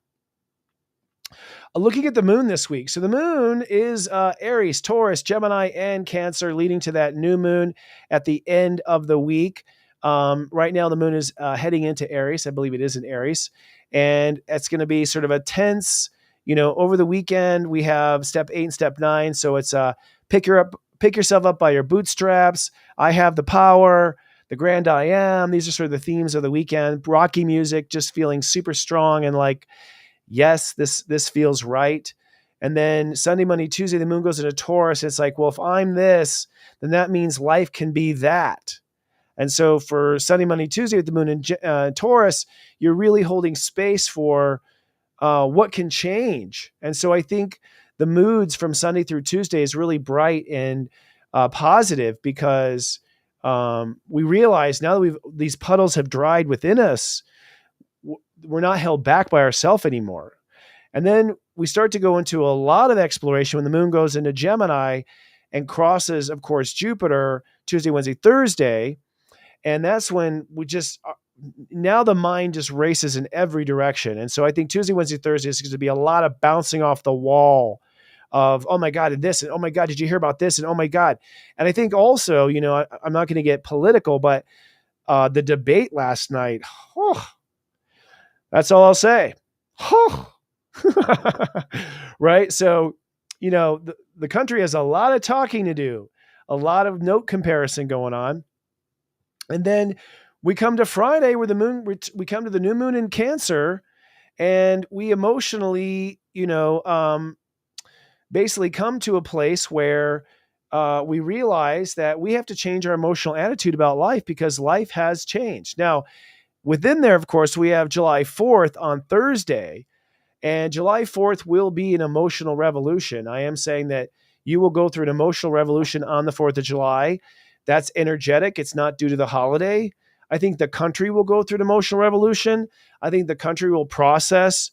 Looking at the moon this week. So the moon is Aries, Taurus, Gemini, and Cancer, leading to that new moon at the end of the week. Right now, the moon is heading into Aries. I believe it is in Aries. And it's going to be sort of a tense, over the weekend, we have step 8 and step 9. So it's pick yourself up by your bootstraps. I have the power. The grand I am. These are sort of the themes of the weekend. Rocky music, just feeling super strong and like, yes, this feels right. And then Sunday, Monday, Tuesday, the moon goes into Taurus. It's like, well, if I'm this, then that means life can be that. And so for Sunday, Monday, Tuesday with the moon in Taurus, you're really holding space for what can change. And so I think the moods from Sunday through Tuesday is really bright and positive because we realize now that these puddles have dried within us, we're not held back by ourselves anymore. And then we start to go into a lot of exploration when the moon goes into Gemini and crosses, of course, Jupiter Tuesday, Wednesday, Thursday. And that's when now the mind just races in every direction. And so I think Tuesday, Wednesday, Thursday is going to be a lot of bouncing off the wall of, oh my God, and this, and oh my God, did you hear about this? And oh my God. And I think also, I'm not going to get political, but the debate last night, that's all I'll say. Right? So, the country has a lot of talking to do, a lot of note comparison going on. And then we come to Friday where we come to the new moon in Cancer, and we emotionally, basically come to a place where we realize that we have to change our emotional attitude about life because life has changed. Now, within there, of course, we have July 4th on Thursday, and July 4th will be an emotional revolution. I am saying that you will go through an emotional revolution on the 4th of July. That's energetic. It's not due to the holiday. I think the country will go through an emotional revolution. I think the country will process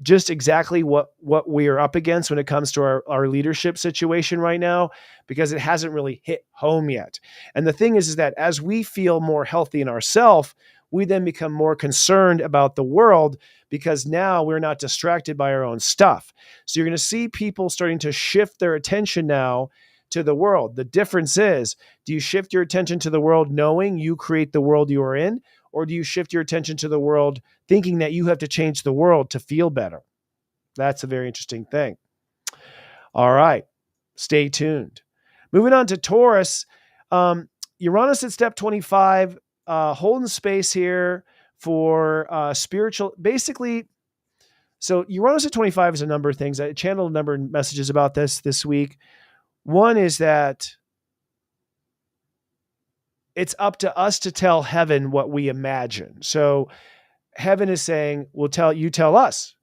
just exactly what we are up against when it comes to our leadership situation right now, because it hasn't really hit home yet. And the thing is that as we feel more healthy in ourselves, we then become more concerned about the world because now we're not distracted by our own stuff. So you're going to see people starting to shift their attention now to the world. The difference is, do you shift your attention to the world knowing you create the world you are in, or do you shift your attention to the world thinking that you have to change the world to feel better? That's a very interesting thing. All right, stay tuned. Moving on to Taurus, Uranus at step 25, holding space here for spiritual, basically. So Uranus at 25 is a number of things. I channeled a number of messages about this week. One is that it's up to us to tell heaven what we imagine. So heaven is saying, tell us,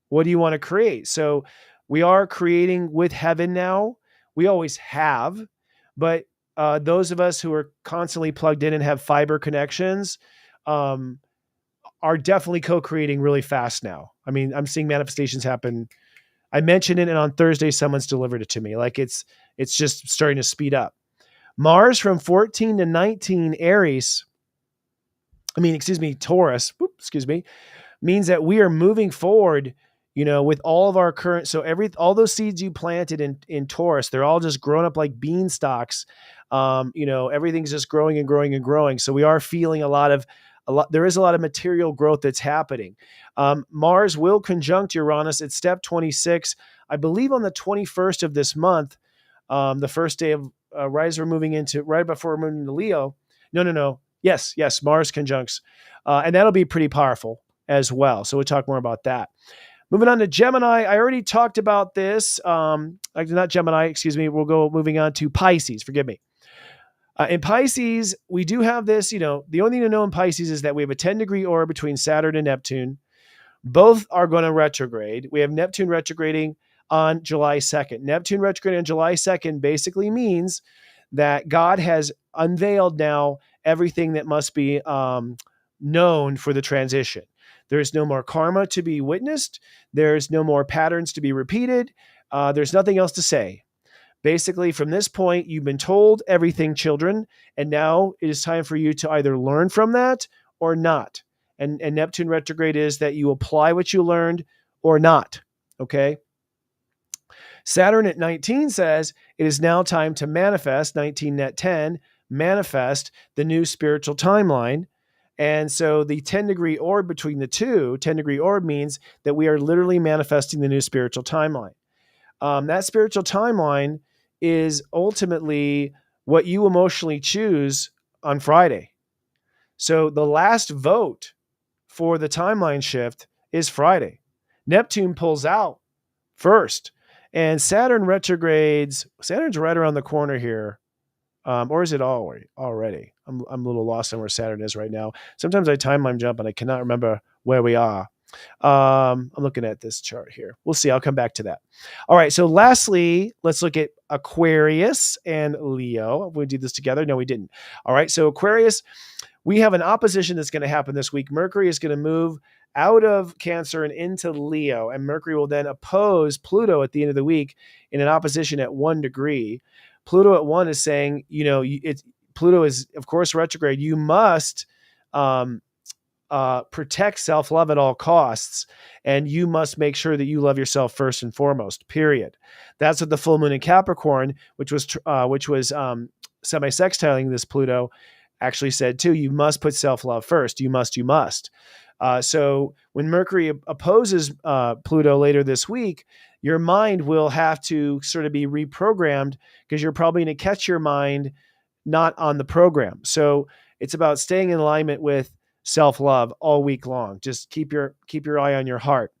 what do you want to create? So we are creating with heaven now. We always have, but those of us who are constantly plugged in and have fiber connections, are definitely co-creating really fast now. I mean, I'm seeing manifestations happen. I mentioned it, and on Thursday, someone's delivered it to me. Like it's just starting to speed up. Mars from 14 to 19 Aries, Taurus, means that we are moving forward, with all of our current, so all those seeds you planted in Taurus, they're all just grown up like beanstalks. Everything's just growing and growing and growing. So we are feeling there is a lot of material growth that's happening. Mars will conjunct Uranus at step 26, I believe on the 21st of this month, the first day of right before we're moving into Leo. No. Yes, Mars conjuncts. And that'll be pretty powerful as well. So we'll talk more about that. Moving on to Gemini. I already talked about this. Not Gemini, excuse me. We'll go moving on to Pisces. Forgive me. In Pisces, we do have this, the only thing to know in Pisces is that we have a 10-degree orb between Saturn and Neptune. Both are going to retrograde. We have Neptune retrograding on July 2nd. Neptune retrograding on July 2nd basically means that God has unveiled now everything that must be known for the transition. There's no more karma to be witnessed. There's no more patterns to be repeated. There's nothing else to say. Basically, from this point, you've been told everything, children, and now it is time for you to either learn from that or not. And Neptune retrograde is that you apply what you learned or not, okay? Saturn at 19 says it is now time to manifest, 19 net 10, manifest the new spiritual timeline. And so the 10-degree orb between the two, 10-degree orb means that we are literally manifesting the new spiritual timeline. That spiritual timeline is ultimately what you emotionally choose on Friday. So the last vote for the timeline shift is Friday. Neptune pulls out first, and Saturn retrogrades. Saturn's right around the corner here. Or is it already? I'm a little lost on where Saturn is right now. Sometimes I timeline jump and I cannot remember where we are. I'm looking at this chart here. We'll see. I'll come back to that. All right. So lastly, let's look at Aquarius and Leo. We did this together. No, we didn't. All right. So Aquarius, we have an opposition that's going to happen this week. Mercury is going to move out of Cancer and into Leo, and Mercury will then oppose Pluto at the end of the week in an opposition at 1 degree. Pluto at 1 is saying, Pluto is, of course, retrograde. You must protect self-love at all costs, and you must make sure that you love yourself first and foremost, period. That's what the full moon in Capricorn, which was semi-sextiling this Pluto, actually said too. You must put self-love first. You must. So when Mercury opposes Pluto later this week, your mind will have to sort of be reprogrammed, because you're probably going to catch your mind not on the program. So it's about staying in alignment with self-love all week long. Just keep your eye on your heart.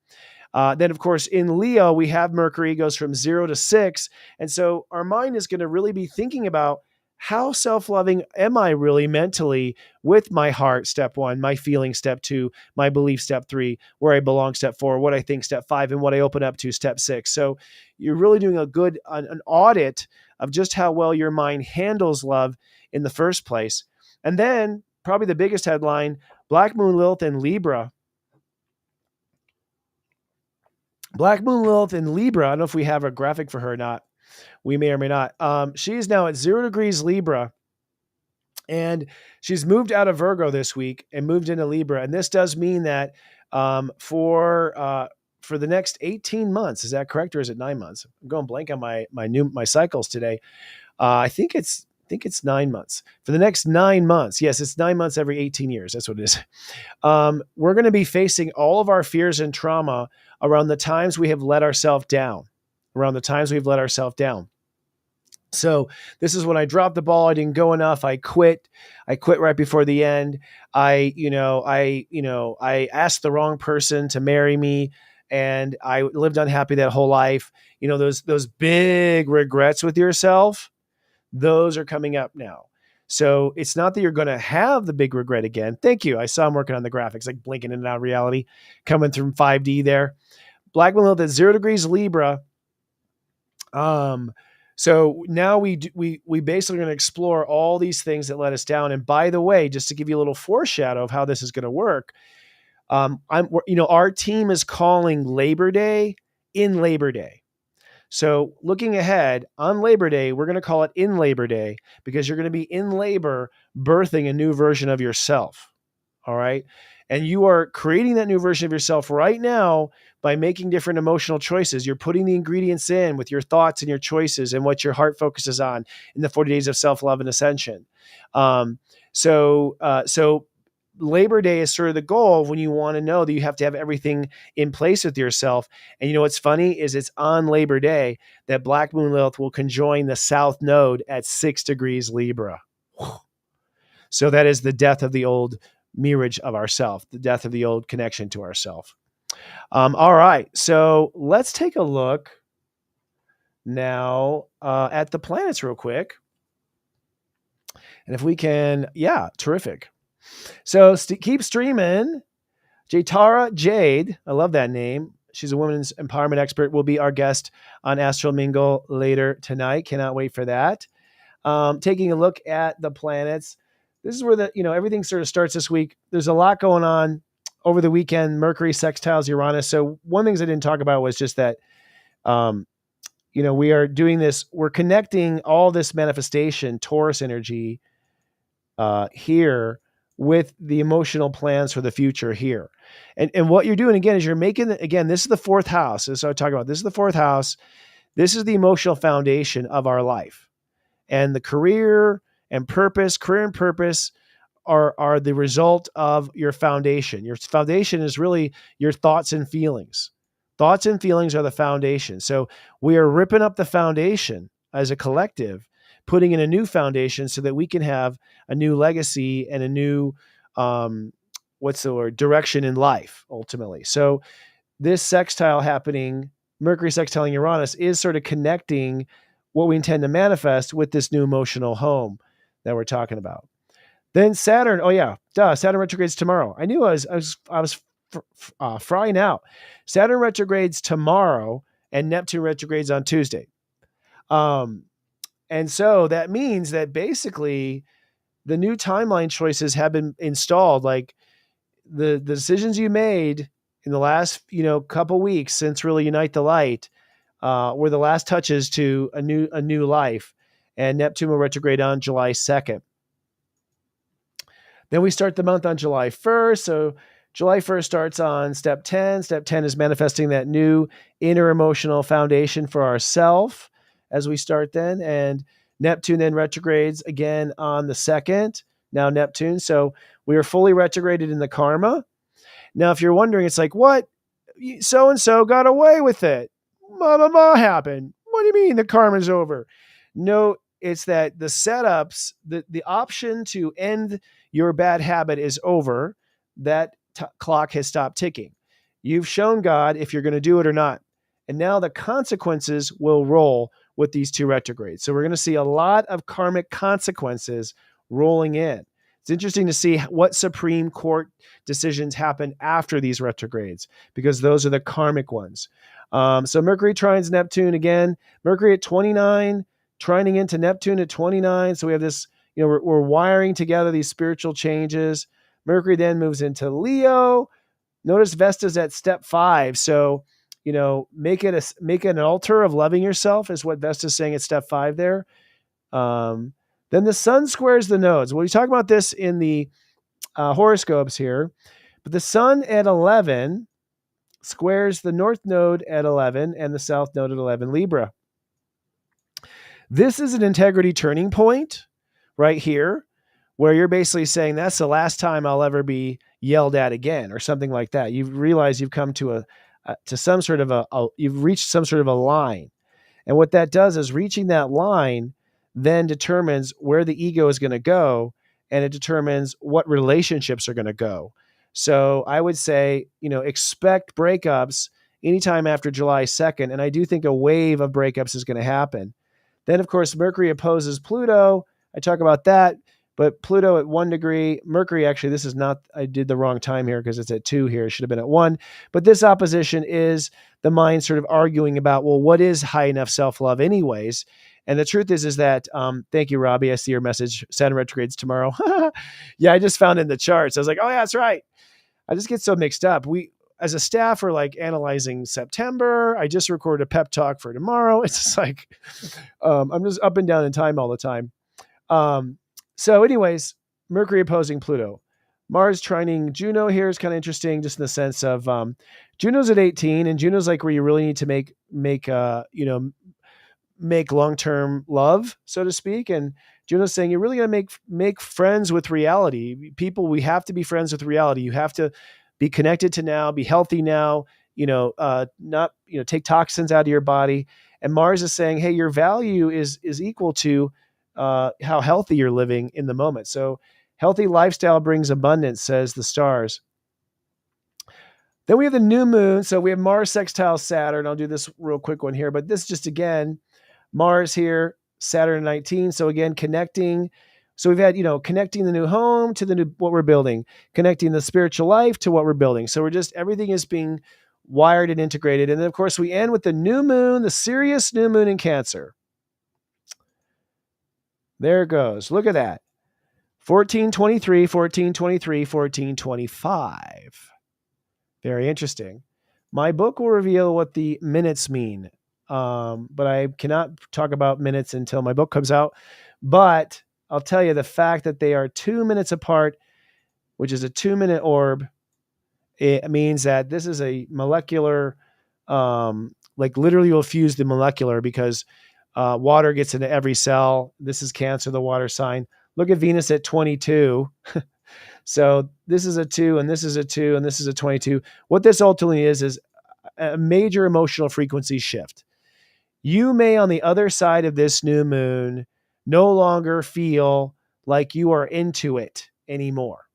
Then, of course, in Leo, we have Mercury goes from 0 to 6. And so our mind is going to really be thinking about, how self-loving am I really mentally with my heart, step 1, my feeling, step 2, my belief, step 3, where I belong, step 4, what I think, step 5, and what I open up to, step 6. So you're really doing an audit of just how well your mind handles love in the first place. And then probably the biggest headline, Black Moon Lilith in Libra. Black Moon Lilith in Libra. I don't know if we have a graphic for her or not. We may or may not. She is now at 0 degrees Libra, and she's moved out of Virgo this week and moved into Libra. And this does mean that for the next 18 months, is that correct, or is it 9 months? I'm going blank on my cycles today. I think it's 9 months. For the next 9 months, yes, it's 9 months every 18 years. That's what it is. We're going to be facing all of our fears and trauma around the times we have let ourselves down. So this is when I dropped the ball. I didn't go enough. I quit right before the end. I asked the wrong person to marry me, and I lived unhappy that whole life. Those big regrets with yourself, those are coming up now. So it's not that you're going to have the big regret again. Thank you. I saw him working on the graphics, like blinking in and out of reality, coming through 5D there. Black Moon at 0 degrees Libra. So now we basically going to explore all these things that let us down. And by the way, just to give you a little foreshadow of how this is going to work, Our team is calling Labor Day in Labor Day. So looking ahead on Labor Day, we're going to call it in Labor Day because you're going to be in labor, birthing a new version of yourself. All right. And you are creating that new version of yourself right now by making different emotional choices. You're putting the ingredients in with your thoughts and your choices and what your heart focuses on in the 40 days of self-love and ascension. So Labor Day is sort of the goal when you want to know that you have to have everything in place with yourself. And you know what's funny is it's on Labor Day that Black Moon Lilith will conjoin the South Node at 6 degrees Libra. So that is the death of the old mirage of ourself, the death of the old connection to ourself. All right, so let's take a look now at the planets real quick. And if we can, terrific. So keep streaming. Jaitara Jayde, I love that name. She's a women's empowerment expert, will be our guest on Astro Mingle later tonight. Cannot wait for that. Taking a look at the planets. This is where everything sort of starts this week. There's a lot going on over the weekend. Mercury sextiles Uranus. So one of the things I didn't talk about was just that, we are doing this. We're connecting all this manifestation, Taurus energy here with the emotional plans for the future here. And what you're doing again is you're making, this is the fourth house. This is what I'm talking about. This is the fourth house. This is the emotional foundation of our life. And the career and purpose are the result of your foundation. Your foundation is really your thoughts and feelings. Thoughts and feelings are the foundation. So we are ripping up the foundation as a collective, putting in a new foundation so that we can have a new legacy and a new, direction in life, ultimately. So this sextile happening, Mercury sextiling Uranus, is sort of connecting what we intend to manifest with this new emotional home that we're talking about. Then Saturn, Saturn retrogrades tomorrow. I knew I was frying out. Saturn retrogrades tomorrow and Neptune retrogrades on Tuesday. And so that means that basically the new timeline choices have been installed. Like the decisions you made in the last, couple weeks since really Unite the Light were the last touches to a new life. And Neptune will retrograde on July 2nd. Then we start the month on July 1st. So July 1st starts on step 10. Step 10 is manifesting that new inner emotional foundation for ourself as we start then. And Neptune then retrogrades again on the 2nd. Now Neptune. So we are fully retrograded in the karma. Now, if you're wondering, it's like, what? So-and-so got away with it. Happened. What do you mean the karma's over? No, it's that the setups, the option to end your bad habit is over. That clock has stopped ticking. You've shown God if you're going to do it or not. And now the consequences will roll with these two retrogrades. So we're going to see a lot of karmic consequences rolling in. It's interesting to see what Supreme Court decisions happen after these retrogrades, because those are the karmic ones. So Mercury trines Neptune again. Mercury at 29, trining into Neptune at 29. So we have this, we're wiring together these spiritual changes. Mercury then moves into Leo. Notice Vesta's at step 5. So, make it an altar of loving yourself is what Vesta's saying at step 5 there. Then the sun squares the nodes. We'll be talking about this in the horoscopes here. But the sun at 11 squares the north node at 11 and the south node at 11 Libra. This is an integrity turning point right here, where you're basically saying that's the last time I'll ever be yelled at again, or something like that. You've realized you've come to some sort of you've reached some sort of a line. And what that does is reaching that line then determines where the ego is going to go, and it determines what relationships are going to go. So I would say, expect breakups anytime after July 2nd. And I do think a wave of breakups is going to happen. Then, of course, Mercury opposes Pluto. I talk about that, but Pluto at 1 degree. Mercury, actually, this is not, I did the wrong time here because it's at 2 here. It should have been at 1. But this opposition is the mind sort of arguing about, well, what is high enough self-love anyways? And the truth is that, thank you, Robbie. I see your message. Saturn retrogrades tomorrow. Yeah, I just found it in the charts. I was like, oh, yeah, that's right. I just get so mixed up. We, as a staff, are like analyzing September. I just recorded a pep talk for tomorrow. It's just like, I'm just up and down in time all the time. So anyways, Mercury opposing Pluto. Mars trining Juno here is kind of interesting, just in the sense of Juno's at 18, and Juno's like where you really need to make long-term love, so to speak. And Juno's saying you're really going to make friends with reality. People, we have to be friends with reality. You have to be connected to now, be healthy now, not, take toxins out of your body. And Mars is saying, hey, your value is equal to how healthy you're living in the moment. So healthy lifestyle brings abundance, says the stars. Then we have the new moon. So we have Mars sextile Saturn. I'll do this real quick one here, but this just, again, Mars here, Saturn 19. So again, connecting. So we've had, connecting the new home to what we're building, connecting the spiritual life to what we're building. So everything is being wired and integrated. And then of course we end with the new moon, the Sirius new moon in Cancer. There it goes. Look at that. 1423, 1423, 1425. Very interesting. My book will reveal what the minutes mean. But I cannot talk about minutes until my book comes out. But I'll tell you, the fact that they are 2 minutes apart, which is a 2-minute orb, it means that this is a molecular, like literally you'll fuse the molecular, because water gets into every cell. This is Cancer, the water sign. Look at Venus at 22. So this is a 2, and this is a 2, and this is a 22. What this ultimately is a major emotional frequency shift. You may, on the other side of this new moon, no longer feel like you are into it anymore.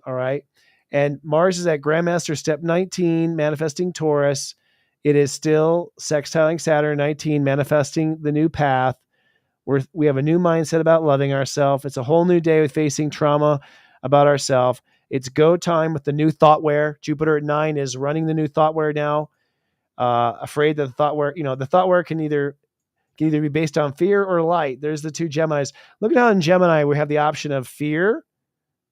All right. And Mars is at Grandmaster step 19, manifesting Taurus. It is still sextiling Saturn 19, manifesting the new path. We have a new mindset about loving ourselves. It's a whole new day with facing trauma about ourselves. It's go time with the new thoughtware. Jupiter at 9 is running the new thoughtware now. Afraid that the thoughtware can either be based on fear or light. There's the two Geminis. Look at how in Gemini we have the option of fear,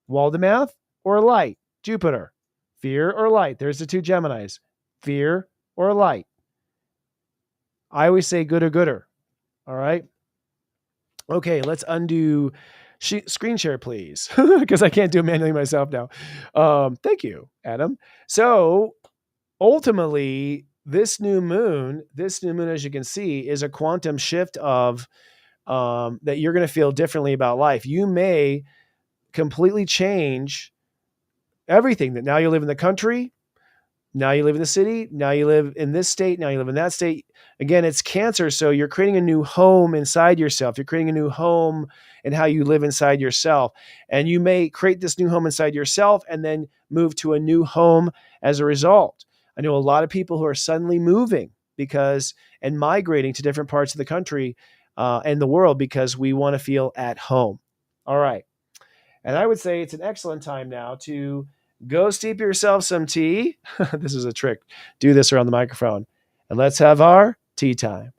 Waldemoth, or light, Jupiter. Fear or light. There's the two Geminis. Fear or light. I always say good or gooder. All right. Okay, let's undo screen share, please, because I can't do it manually myself now. Thank you, Adam. So ultimately, this new moon, as you can see, is a quantum shift of that you're going to feel differently about life. You may completely change everything. That now you live in the country, now you live in the city, now you live in this state, now you live in that state. Again, it's Cancer, so you're creating a new home inside yourself. You're creating a new home in how you live inside yourself. And you may create this new home inside yourself and then move to a new home as a result. I know a lot of people who are suddenly moving and migrating to different parts of the country and the world because we want to feel at home. All right. And I would say it's an excellent time now to go steep yourself some tea. This is a trick. Do this around the microphone. And let's have our tea time.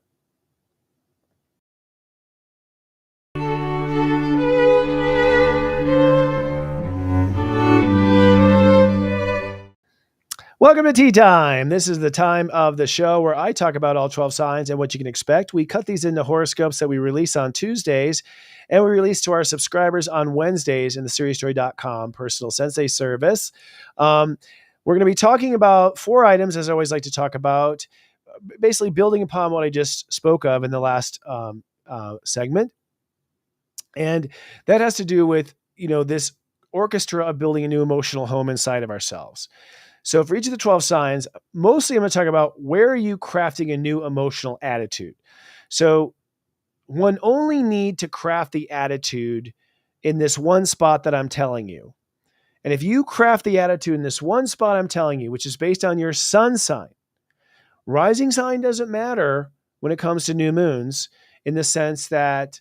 Welcome to Tea Time. This is the time of the show where I talk about all 12 signs and what you can expect. We cut these into horoscopes that we release on Tuesdays, and we release to our subscribers on Wednesdays in the SiriusJoy.com personal sensei service. We're going to be talking about 4 items, as I always like to talk about, basically building upon what I just spoke of in the last segment. And that has to do with, this orchestra of building a new emotional home inside of ourselves. So for each of the 12 signs, mostly I'm going to talk about where are you crafting a new emotional attitude. So one only need to craft the attitude in this one spot that I'm telling you. And if you craft the attitude in this one spot I'm telling you, which is based on your sun sign, rising sign doesn't matter when it comes to new moons, in the sense that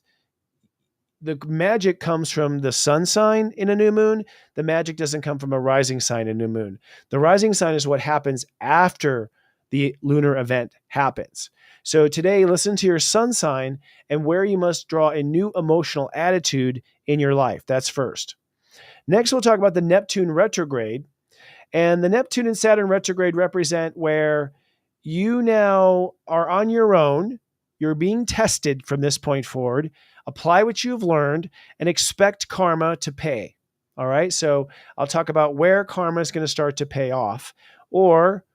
the magic comes from the sun sign in a new moon. The magic doesn't come from a rising sign in a new moon. The rising sign is what happens after the lunar event happens. So today, listen to your sun sign and where you must draw a new emotional attitude in your life. That's first. Next, we'll talk about the Neptune retrograde. And the Neptune and Saturn retrograde represent where you now are on your own. You're being tested from this point forward. Apply what you've learned and expect karma to pay. All right. So I'll talk about where karma is going to start to pay off or,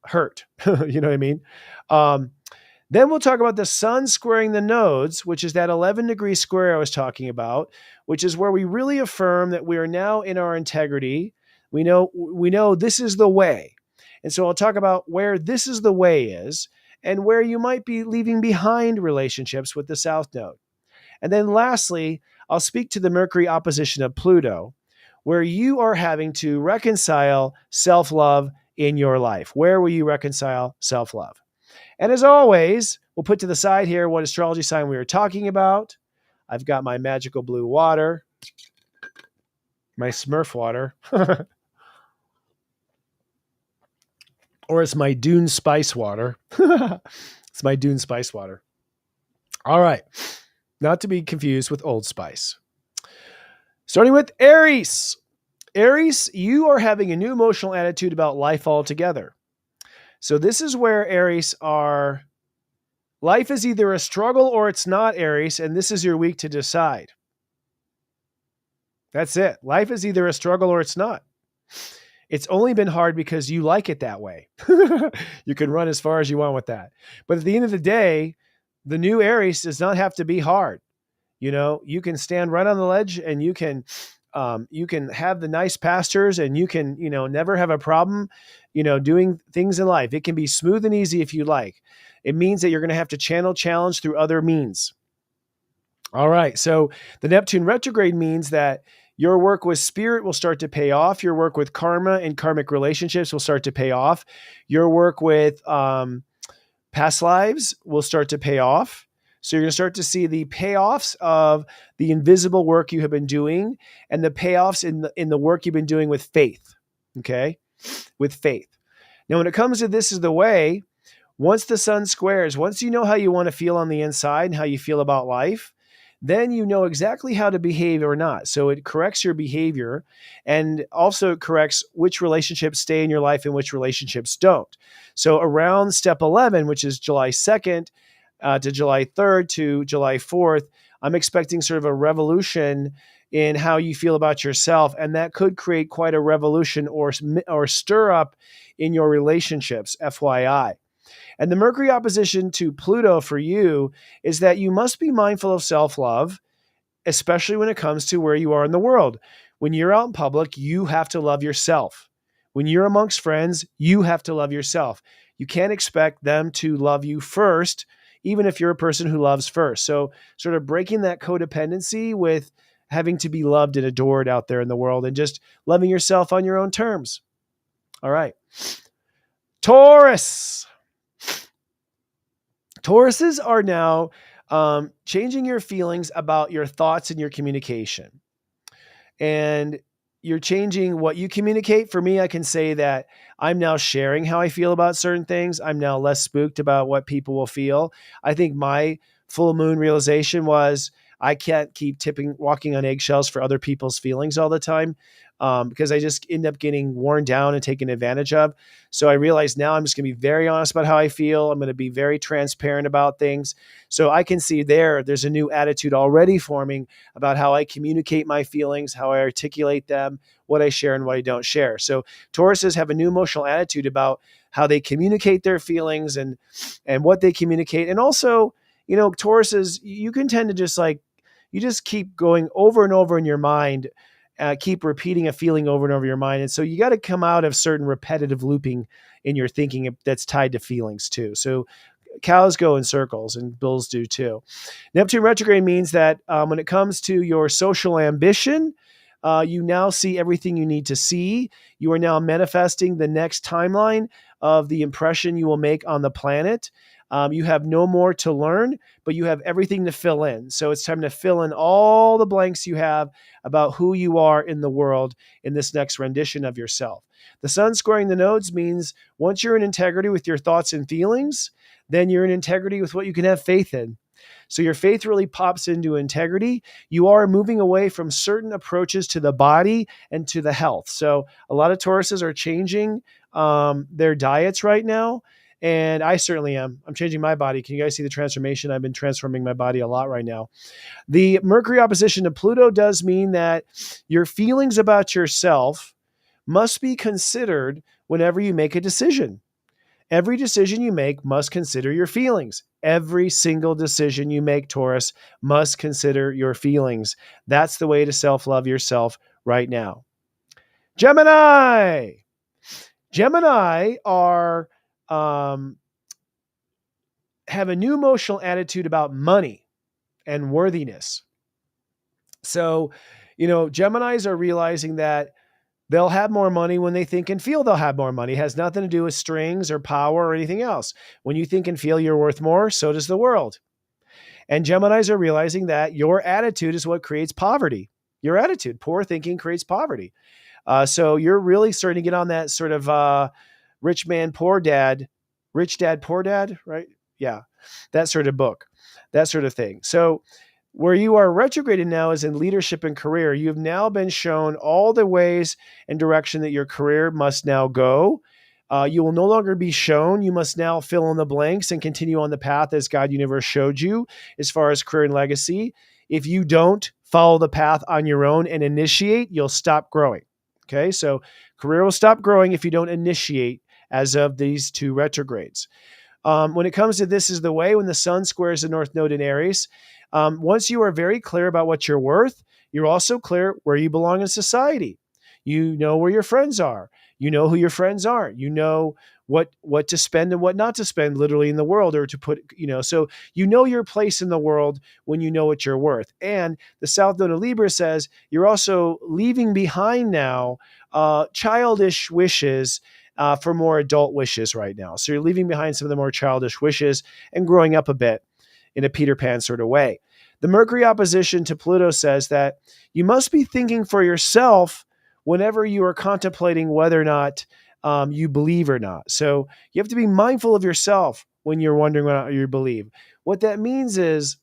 hurt. You know what I mean? Then we'll talk about the sun squaring the nodes, which is that 11-degree square I was talking about, which is where we really affirm that we are now in our integrity. We know this is the way. And so I'll talk about where this is the way is and where you might be leaving behind relationships with the south node. And then lastly, I'll speak to the Mercury opposition of Pluto, where you are having to reconcile self-love in your life. Where will you reconcile self-love? And as always, we'll put to the side here what astrology sign we were talking about. I've got my magical blue water, my Smurf water, or it's my Dune spice water. It's my Dune spice water. All right. Not to be confused with Old Spice. Starting with Aries. Aries, you are having a new emotional attitude about life altogether. So this is where Aries are. Life is either a struggle or it's not, Aries, and this is your week to decide. That's it. Life is either a struggle or it's not. It's only been hard because you like it that way. You can run as far as you want with that. But at the end of the day, the new Aries does not have to be hard. You can stand right on the ledge and you can have the nice pastures and you can, never have a problem, doing things in life. It can be smooth and easy if you like. It means that you're going to have to channel challenge through other means. All right. So the Neptune retrograde means that your work with spirit will start to pay off. Your work with karma and karmic relationships will start to pay off. Your work with past lives will start to pay off. So you're going to start to see the payoffs of the invisible work you have been doing and the payoffs in the work you've been doing with faith. Okay? With faith. Now, when it comes to this is the way, once the sun squares, once you know how you want to feel on the inside and how you feel about life, then you know exactly how to behave or not. So it corrects your behavior and also corrects which relationships stay in your life and which relationships don't. So around step 11, which is July 2nd to July 3rd to July 4th, I'm expecting sort of a revolution in how you feel about yourself. And that could create quite a revolution or stir up in your relationships, FYI. And the Mercury opposition to Pluto for you is that you must be mindful of self-love, especially when it comes to where you are in the world. When you're out in public, you have to love yourself. When you're amongst friends, you have to love yourself. You can't expect them to love you first, even if you're a person who loves first. So sort of breaking that codependency with having to be loved and adored out there in the world and just loving yourself on your own terms. All right. Taurus. Tauruses are now changing your feelings about your thoughts and your communication. And you're changing what you communicate. For me, I can say that I'm now sharing how I feel about certain things. I'm now less spooked about what people will feel. I think my full moon realization was I can't keep walking on eggshells for other people's feelings all the time because I just end up getting worn down and taken advantage of. So I realize now I'm just going to be very honest about how I feel. I'm going to be very transparent about things. So I can see there's a new attitude already forming about how I communicate my feelings, how I articulate them, what I share and what I don't share. So Tauruses have a new emotional attitude about how they communicate their feelings and what they communicate. And also, Tauruses, you can tend to just you just keep going over and over in your mind, keep repeating a feeling over and over your mind. And so you got to come out of certain repetitive looping in your thinking that's tied to feelings too. So cows go in circles and bulls do too. Neptune retrograde means that when it comes to your social ambition, you now see everything you need to see. You are now manifesting the next timeline of the impression you will make on the planet. You have no more to learn, but you have everything to fill in. So it's time to fill in all the blanks you have about who you are in the world in this next rendition of yourself. The sun squaring the nodes means once you're in integrity with your thoughts and feelings, then you're in integrity with what you can have faith in. So your faith really pops into integrity. You are moving away from certain approaches to the body and to the health. So a lot of Tauruses are changing their diets right now. And I certainly am. I'm changing my body. Can you guys see the transformation? I've been transforming my body a lot right now. The Mercury opposition to Pluto does mean that your feelings about yourself must be considered whenever you make a decision. Every decision you make must consider your feelings. Every single decision you make, Taurus, must consider your feelings. That's the way to self-love yourself right now. Gemini. Gemini are have a new emotional attitude about money and worthiness. So, Geminis are realizing that they'll have more money when they think and feel they'll have more money. It has nothing to do with strings or power or anything else. When you think and feel you're worth more, so does the world. And Geminis are realizing that your attitude is what creates poverty. Your attitude, poor thinking creates poverty. So you're really starting to get on that sort of rich man, poor dad, rich dad, poor dad, right? Yeah, that sort of book, that sort of thing. So where you are retrograded now is in leadership and career. You've now been shown all the ways and direction that your career must now go. You will no longer be shown. You must now fill in the blanks and continue on the path as God Universe showed you as far as career and legacy. If you don't follow the path on your own and initiate, you'll stop growing. Okay, so career will stop growing if you don't initiate as of these two retrogrades. When it comes to this is the way, when the sun squares the North Node in Aries, once you are very clear about what you're worth, you're also clear where you belong in society. You know where your friends are. You know who your friends aren't. You know what to spend and what not to spend literally in the world, or to put, so you know your place in the world when you know what you're worth. And the South Node of Libra says you're also leaving behind now childish wishes for more adult wishes right now. So you're leaving behind some of the more childish wishes and growing up a bit in a Peter Pan sort of way. The Mercury opposition to Pluto says that you must be thinking for yourself whenever you are contemplating whether or not you believe or not. So you have to be mindful of yourself when you're wondering whether you believe. What that means is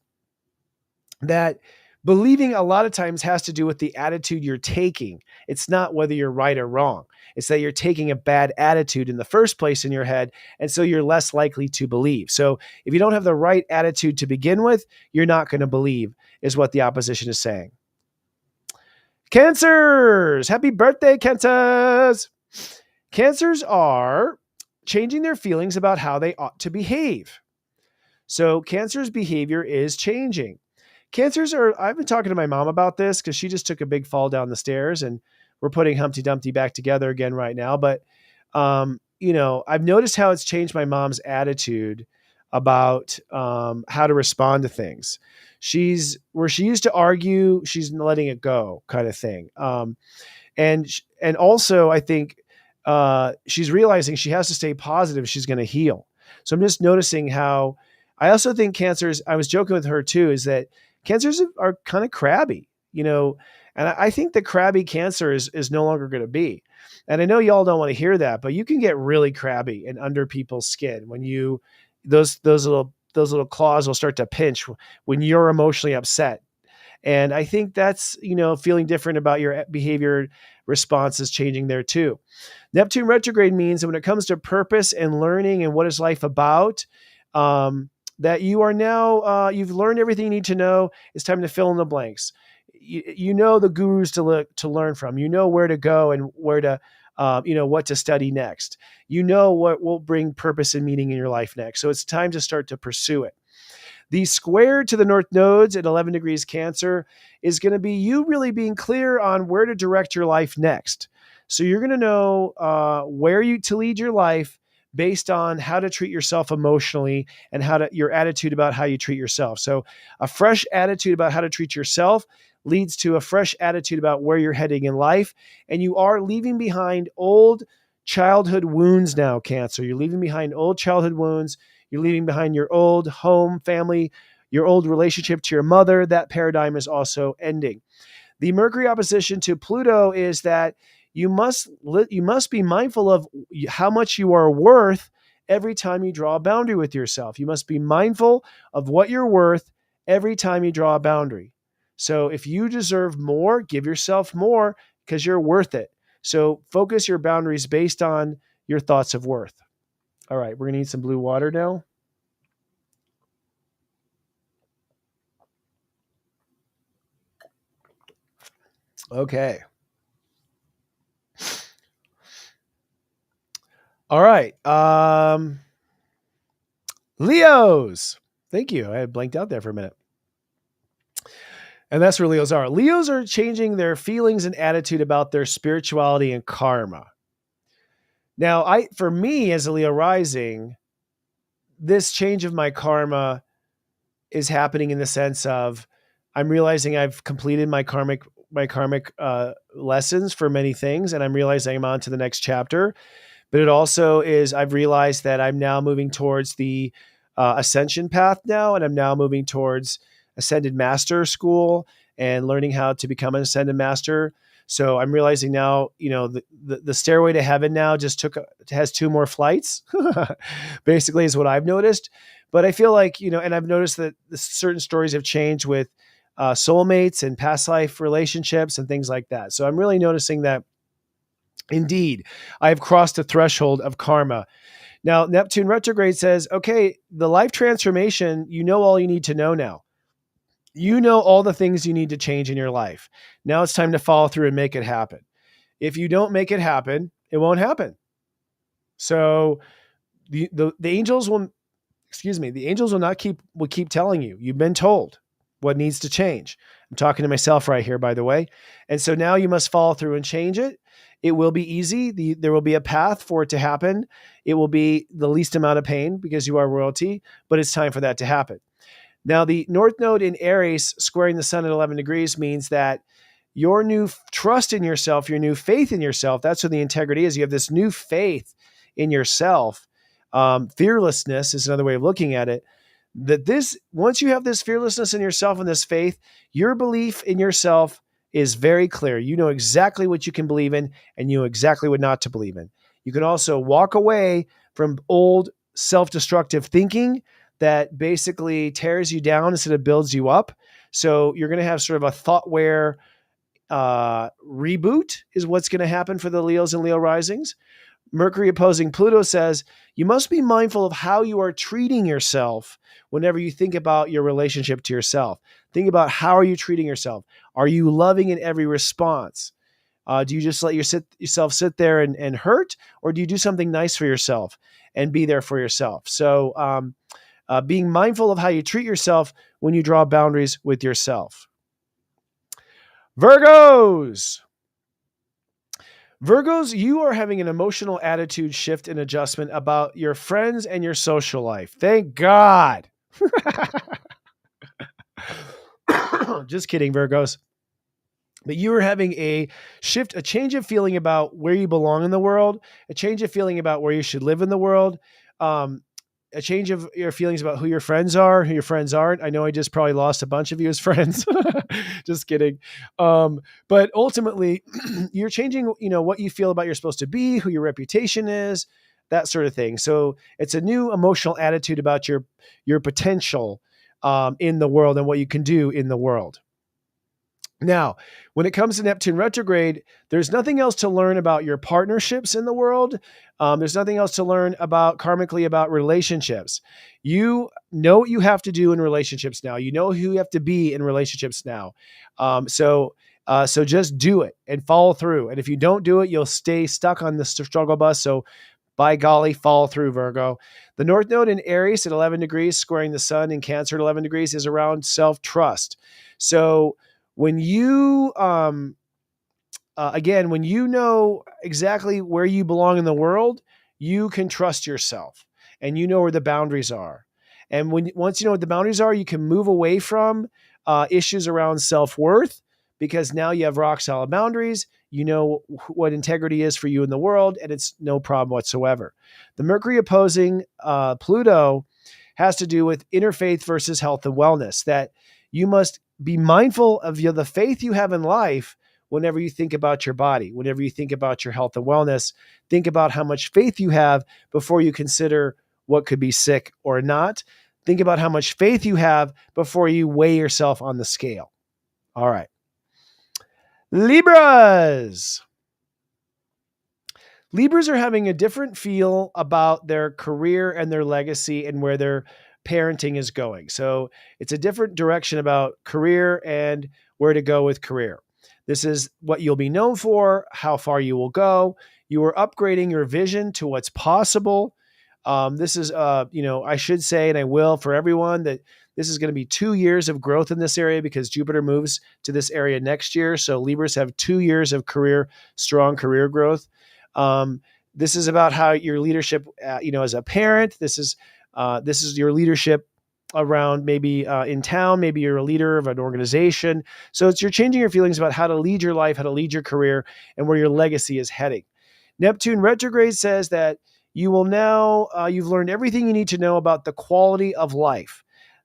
that believing a lot of times has to do with the attitude you're taking. It's not whether you're right or wrong. It's that you're taking a bad attitude in the first place in your head, and so you're less likely to believe. So if you don't have the right attitude to begin with, you're not going to believe, is what the opposition is saying. Cancers! Happy birthday, Cancers! Cancers are changing their feelings about how they ought to behave. So Cancer's behavior is changing. Cancers are, I've been talking to my mom about this because she just took a big fall down the stairs, and we're putting Humpty Dumpty back together again right now. But, I've noticed how it's changed my mom's attitude about how to respond to things. Where she used to argue, she's letting it go, kind of thing. And also I think she's realizing she has to stay positive. She's going to heal. So I'm just noticing how I also think Cancers, I was joking with her too, is that Cancers are kind of crabby, and I think the crabby Cancer is no longer going to be. And I know y'all don't want to hear that, but you can get really crabby and under people's skin when those little claws will start to pinch when you're emotionally upset. And I think that's, feeling different about your behavior responses changing there too. Neptune retrograde means that when it comes to purpose and learning and what is life about, that you are now, you've learned everything you need to know. It's time to fill in the blanks. You know the gurus to learn from. You know where to go and where to, what to study next. You know what will bring purpose and meaning in your life next. So it's time to start to pursue it. The square to the North Nodes at 11 degrees Cancer is going to be you really being clear on where to direct your life next. So you're going to know where to lead your life based on how to treat yourself emotionally and your attitude about how you treat yourself. So a fresh attitude about how to treat yourself leads to a fresh attitude about where you're heading in life. And you are leaving behind old childhood wounds now, Cancer. You're leaving behind old childhood wounds. You're leaving behind your old home, family, your old relationship to your mother. That paradigm is also ending. The Mercury opposition to Pluto is that you must be mindful of how much you are worth every time you draw a boundary with yourself. You must be mindful of what you're worth every time you draw a boundary. So if you deserve more, give yourself more because you're worth it. So focus your boundaries based on your thoughts of worth. All right, we're going to need some blue water now. Okay. All right. Leos. Thank you. I had blanked out there for a minute. And that's where Leos are. Leos are changing their feelings and attitude about their spirituality and karma. Now, for me as a Leo rising, this change of my karma is happening in the sense of I'm realizing I've completed my karmic lessons for many things, and I'm realizing I'm on to the next chapter. But it also is I've realized that I'm now moving towards the ascension path now, and I'm now moving towards Ascended Master School and learning how to become an Ascended Master. So I'm realizing now, the stairway to heaven now has 2 more flights, basically is what I've noticed. But I feel like, and I've noticed that certain stories have changed with soulmates and past life relationships and things like that. So I'm really noticing that indeed, I have crossed the threshold of karma. Now, Neptune retrograde says, okay, the life transformation, you know all you need to know now. You know all the things you need to change in your life. Now it's time to follow through and make it happen. If you don't make it happen, it won't happen. So the angels will keep telling you. You've been told what needs to change. I'm talking to myself right here, by the way. And so now you must follow through and change it. It will be easy. There will be a path for it to happen. It will be the least amount of pain because you are royalty, but it's time for that to happen. Now, the North Node in Aries squaring the Sun at 11 degrees means that your new trust in yourself, your new faith in yourself, that's what the integrity is. You have this new faith in yourself. Fearlessness is another way of looking at it. Once you have this fearlessness in yourself and this faith, your belief in yourself is very clear. You know exactly what you can believe in and you know exactly what not to believe in. You can also walk away from old self-destructive thinking that basically tears you down instead of builds you up. So you're going to have sort of a thought-aware reboot is what's going to happen for the Leos and Leo risings. Mercury opposing Pluto says, you must be mindful of how you are treating yourself whenever you think about your relationship to yourself. Think about how are you treating yourself? Are you loving in every response? Do you just let yourself sit there and hurt? Or do you do something nice for yourself and be there for yourself? So being mindful of how you treat yourself when you draw boundaries with yourself. Virgos, you are having an emotional attitude shift and adjustment about your friends and your social life. Thank God. Just kidding, Virgos. But you are having a shift, a change of feeling about where you belong in the world, a change of feeling about where you should live in the world, a change of your feelings about who your friends are, who your friends aren't. I know I just probably lost a bunch of you as friends. Just kidding. But ultimately, you're changing, what you feel about you're supposed to be, who your reputation is, that sort of thing. So it's a new emotional attitude about your potential in the world and what you can do in the world. Now, when it comes to Neptune retrograde, there's nothing else to learn about your partnerships in the world. There's nothing else to learn karmically about relationships. You know what you have to do in relationships now. You know who you have to be in relationships now. So just do it and follow through. And if you don't do it, you'll stay stuck on the struggle bus. So by golly, follow through, Virgo. The North Node in Aries at 11 degrees, squaring the Sun in Cancer at 11 degrees, is around self-trust. So when you, when you know exactly where you belong in the world, you can trust yourself and you know where the boundaries are. And once you know what the boundaries are, you can move away from issues around self-worth because now you have rock solid boundaries. You know what integrity is for you in the world, and it's no problem whatsoever. The Mercury opposing Pluto has to do with interfaith versus health and wellness, that you must be mindful of the faith you have in life whenever you think about your body, whenever you think about your health and wellness. Think about how much faith you have before you consider what could be sick or not. Think about how much faith you have before you weigh yourself on the scale. All right. Libras. Libras are having a different feel about their career and their legacy and where their parenting is going. So it's a different direction about career and where to go with career. This is what you'll be known for, how far you will go. You are upgrading your vision to what's possible. This is, I should say, and I will for everyone, that this is going to be 2 years of growth in this area because Jupiter moves to this area next year. So Libras have 2 years of strong career growth. This is about how your leadership, as a parent. This is your leadership around maybe in town. Maybe you're a leader of an organization. So you're changing your feelings about how to lead your life, how to lead your career, and where your legacy is heading. Neptune retrograde says that you will now, you've learned everything you need to know about the quality of life,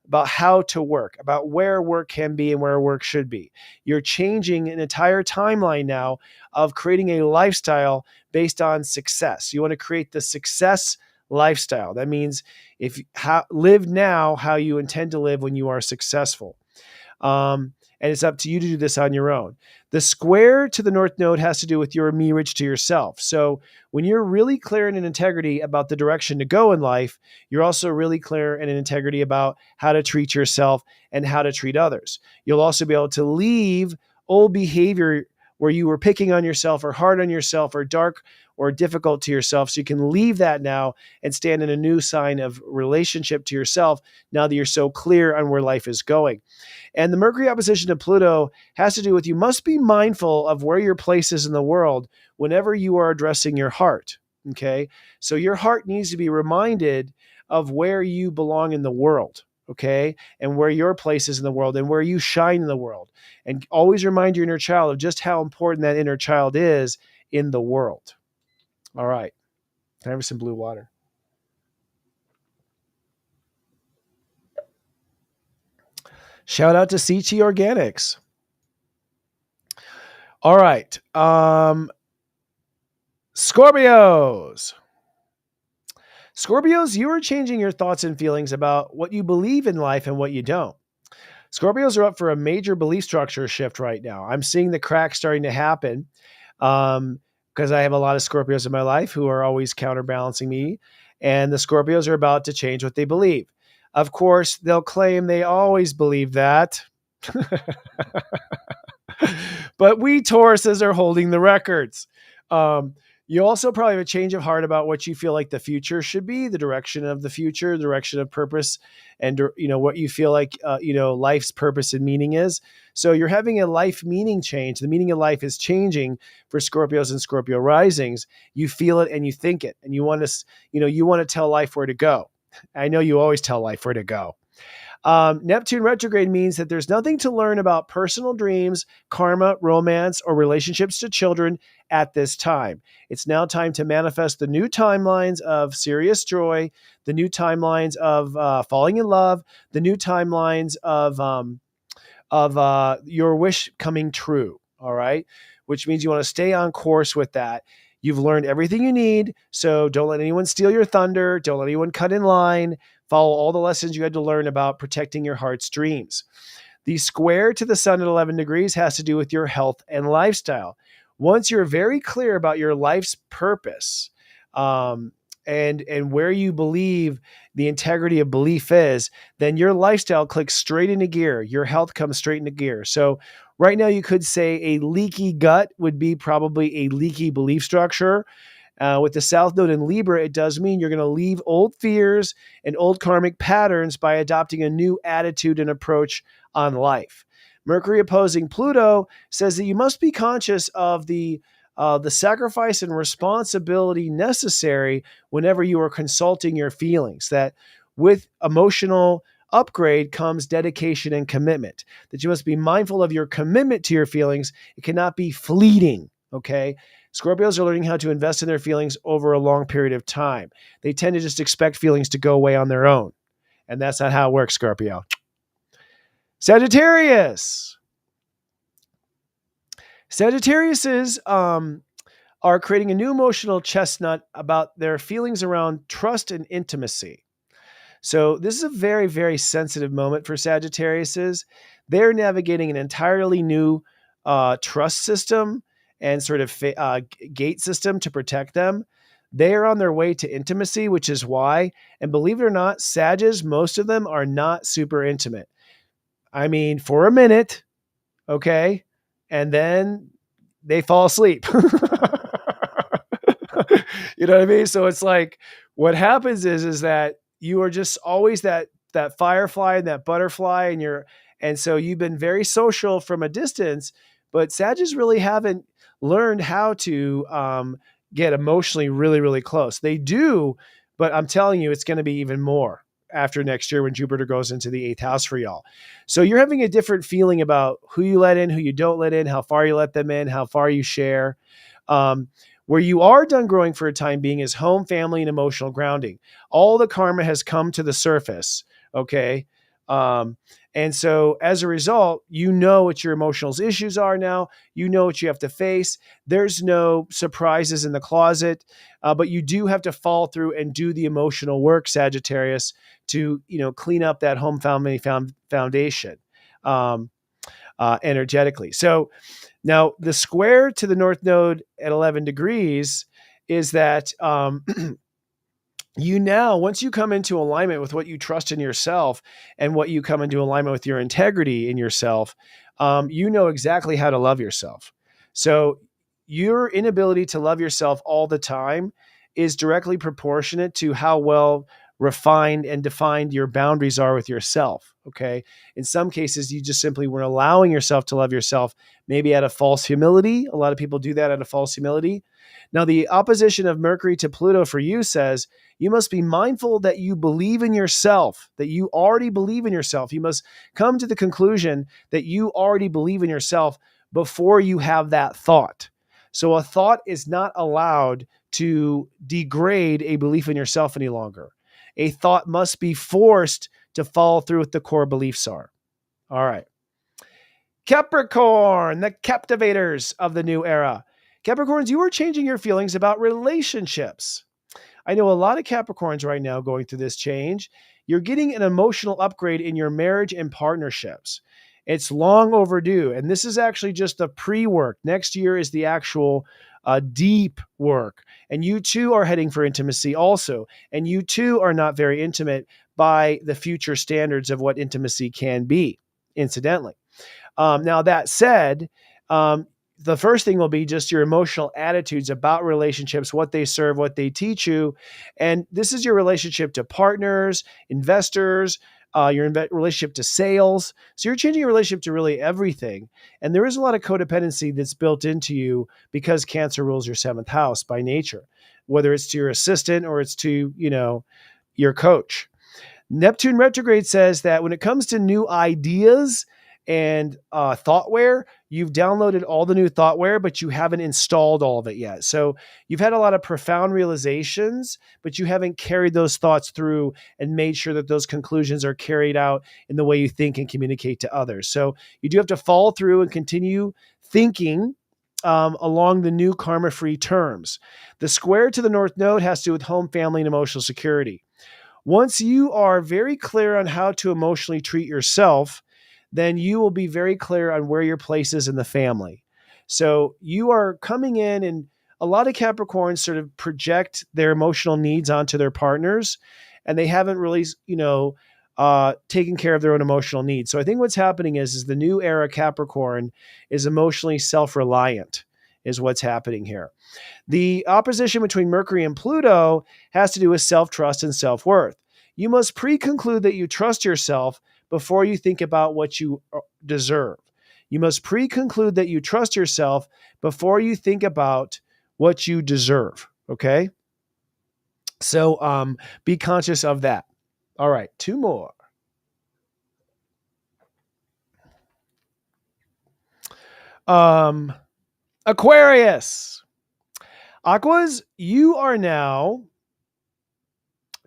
about how to work, about where work can be and where work should be. You're changing an entire timeline now of creating a lifestyle based on success. You want to create the success lifestyle. That means live now how you intend to live when you are successful. And it's up to you to do this on your own. The square to the North Node has to do with your mirage to yourself. So when you're really clear and in integrity about the direction to go in life, you're also really clear and in integrity about how to treat yourself and how to treat others. You'll also be able to leave old behavior where you were picking on yourself or hard on yourself or dark or difficult to yourself. So you can leave that now and stand in a new sign of relationship to yourself now that you're so clear on where life is going. And the Mercury opposition to Pluto has to do with you must be mindful of where your place is in the world whenever you are addressing your heart. Okay. So your heart needs to be reminded of where you belong in the world. Okay. And where your place is in the world and where you shine in the world. And always remind your inner child of just how important that inner child is in the world. All right. Can I have some blue water? Shout out to CT Organics. All right. Scorpios. Scorpios, you are changing your thoughts and feelings about what you believe in life and what you don't. Scorpios are up for a major belief structure shift right now. I'm seeing the cracks starting to happen because I have a lot of Scorpios in my life who are always counterbalancing me. And the Scorpios are about to change what they believe. Of course, they'll claim they always believe that. But we Tauruses are holding the records. You also probably have a change of heart about what you feel like the future should be, the direction of the future, the direction of purpose, and what you feel like life's purpose and meaning is. So you're having a life meaning change. The meaning of life is changing for Scorpios and Scorpio risings. You feel it and you think it, and you want to tell life where to go. I know you always tell life where to go. Neptune retrograde means that there's nothing to learn about personal dreams, karma, romance, or relationships to children at this time. It's now time to manifest the new timelines of Sirius Joy, the new timelines of falling in love, the new timelines of your wish coming true. All right, which means you want to stay on course with that. You've learned everything you need, so don't let anyone steal your thunder. Don't let anyone cut in line. Follow all the lessons you had to learn about protecting your heart's dreams. The square to the sun at 11 degrees has to do with your health and lifestyle. Once you're very clear about your life's purpose and where you believe the integrity of belief is, then your lifestyle clicks straight into gear. Your health comes straight into gear. So right now you could say a leaky gut would be probably a leaky belief structure. With the South Node in Libra, it does mean you're going to leave old fears and old karmic patterns by adopting a new attitude and approach on life. Mercury opposing Pluto says that you must be conscious of the sacrifice and responsibility necessary whenever you are consulting your feelings, that with emotional upgrade comes dedication and commitment, that you must be mindful of your commitment to your feelings. It cannot be fleeting, okay? Scorpios are learning how to invest in their feelings over a long period of time. They tend to just expect feelings to go away on their own. And that's not how it works, Scorpio. Sagittarius. Sagittariuses are creating a new emotional chestnut about their feelings around trust and intimacy. So this is a very, very sensitive moment for Sagittariuses. They're navigating an entirely new trust system and sort of gate system to protect them. They are on their way to intimacy, which is why, and believe it or not, Sages, most of them are not super intimate. I mean, for a minute, okay, and then they fall asleep. You know what I mean? So it's like what happens is that you are just always that firefly and that butterfly, and so you've been very social from a distance, but Sagittarius really haven't learned how to get emotionally really, really close. They do, but I'm telling you, it's going to be even more after next year when Jupiter goes into the 8th house for y'all. So you're having a different feeling about who you let in, who you don't let in, how far you let them in, how far you share. Where you are done growing for a time being is home, family, and emotional grounding. All the karma has come to the surface, okay? And so as a result, you know what your emotional issues are now. You know what you have to face. There's no surprises in the closet, but you do have to follow through and do the emotional work, Sagittarius, to clean up that home family foundation energetically. So now the square to the North Node at 11 degrees is that you now, once you come into alignment with what you trust in yourself and what you come into alignment with your integrity in yourself, you know exactly how to love yourself. So your inability to love yourself all the time is directly proportionate to how well refined and defined your boundaries are with yourself. Okay. In some cases, you just simply weren't allowing yourself to love yourself, maybe out of false humility. A lot of people do that out of false humility. Now, the opposition of Mercury to Pluto for you says you must be mindful that you believe in yourself, that you already believe in yourself. You must come to the conclusion that you already believe in yourself before you have that thought. So a thought is not allowed to degrade a belief in yourself any longer. A thought must be forced to follow through with the core beliefs are. All right. Capricorn, the captivators of the new era. Capricorns, you are changing your feelings about relationships. I know a lot of Capricorns right now going through this change. You're getting an emotional upgrade in your marriage and partnerships. It's long overdue. And this is actually just the pre-work. Next year is the actual deep work. And you too are heading for intimacy also. And you too are not very intimate by the future standards of what intimacy can be, incidentally. Now, that said, the first thing will be just your emotional attitudes about relationships, what they serve, what they teach you. And this is your relationship to partners, investors, your relationship to sales. So you're changing your relationship to really everything. And there is a lot of codependency that's built into you because Cancer rules your 7th house by nature, whether it's to your assistant or it's to, your coach. Neptune retrograde says that when it comes to new ideas and thoughtware, you've downloaded all the new thoughtware, but you haven't installed all of it yet. So you've had a lot of profound realizations, but you haven't carried those thoughts through and made sure that those conclusions are carried out in the way you think and communicate to others. So you do have to follow through and continue thinking along the new karma-free terms. The square to the North Node has to do with home, family, and emotional security. Once you are very clear on how to emotionally treat yourself, then you will be very clear on where your place is in the family. So you are coming in, and a lot of Capricorns sort of project their emotional needs onto their partners, and they haven't really, taken care of their own emotional needs. So I think what's happening is the new era Capricorn is emotionally self-reliant, is what's happening here. The opposition between Mercury and Pluto has to do with self-trust and self-worth. You must pre-conclude that you trust yourself before you think about what you deserve. You must pre-conclude that you trust yourself before you think about what you deserve, okay? So be conscious of that. All right, 2 more. Aquarius. Aquas, you are now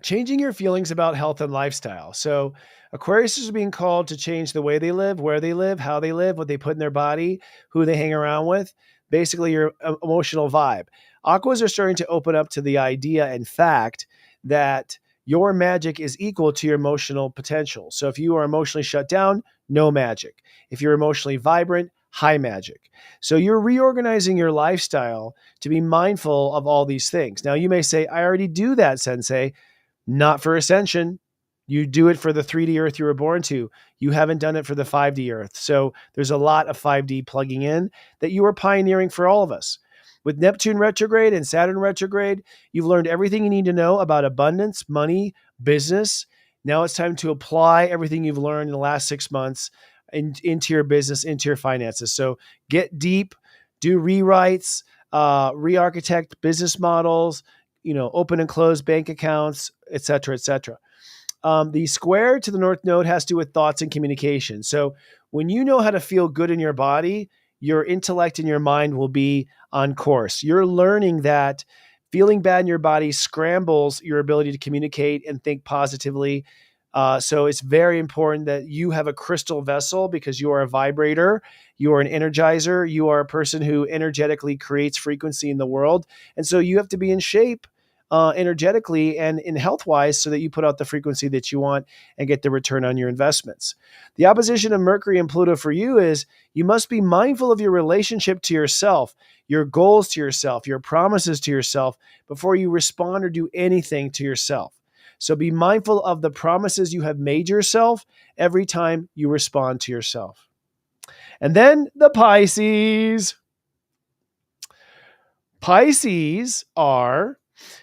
changing your feelings about health and lifestyle. So Aquarius are being called to change the way they live, where they live, how they live, what they put in their body, who they hang around with, basically your emotional vibe. Aquas are starting to open up to the idea and fact that your magic is equal to your emotional potential. So if you are emotionally shut down, no magic. If you're emotionally vibrant, high magic. So you're reorganizing your lifestyle to be mindful of all these things. Now you may say, I already do that, Sensei. Not for ascension. You do it for the 3D Earth you were born to. You haven't done it for the 5D Earth. So there's a lot of 5D plugging in that you are pioneering for all of us. With Neptune retrograde and Saturn retrograde, you've learned everything you need to know about abundance, money, business. Now it's time to apply everything you've learned in the last 6 months into your business, into your finances. So get deep, do rewrites, re-architect business models, open and close bank accounts, et cetera, et cetera. The square to the North Node has to do with thoughts and communication. So when you know how to feel good in your body, your intellect and your mind will be on course. You're learning that feeling bad in your body scrambles your ability to communicate and think positively. So it's very important that you have a crystal vessel because you are a vibrator, you are an energizer, you are a person who energetically creates frequency in the world. And so you have to be in shape energetically and in health-wise so that you put out the frequency that you want and get the return on your investments. The opposition of Mercury and Pluto for you is you must be mindful of your relationship to yourself, your goals to yourself, your promises to yourself before you respond or do anything to yourself. So be mindful of the promises you have made yourself every time you respond to yourself. And then the Pisces. Pisces are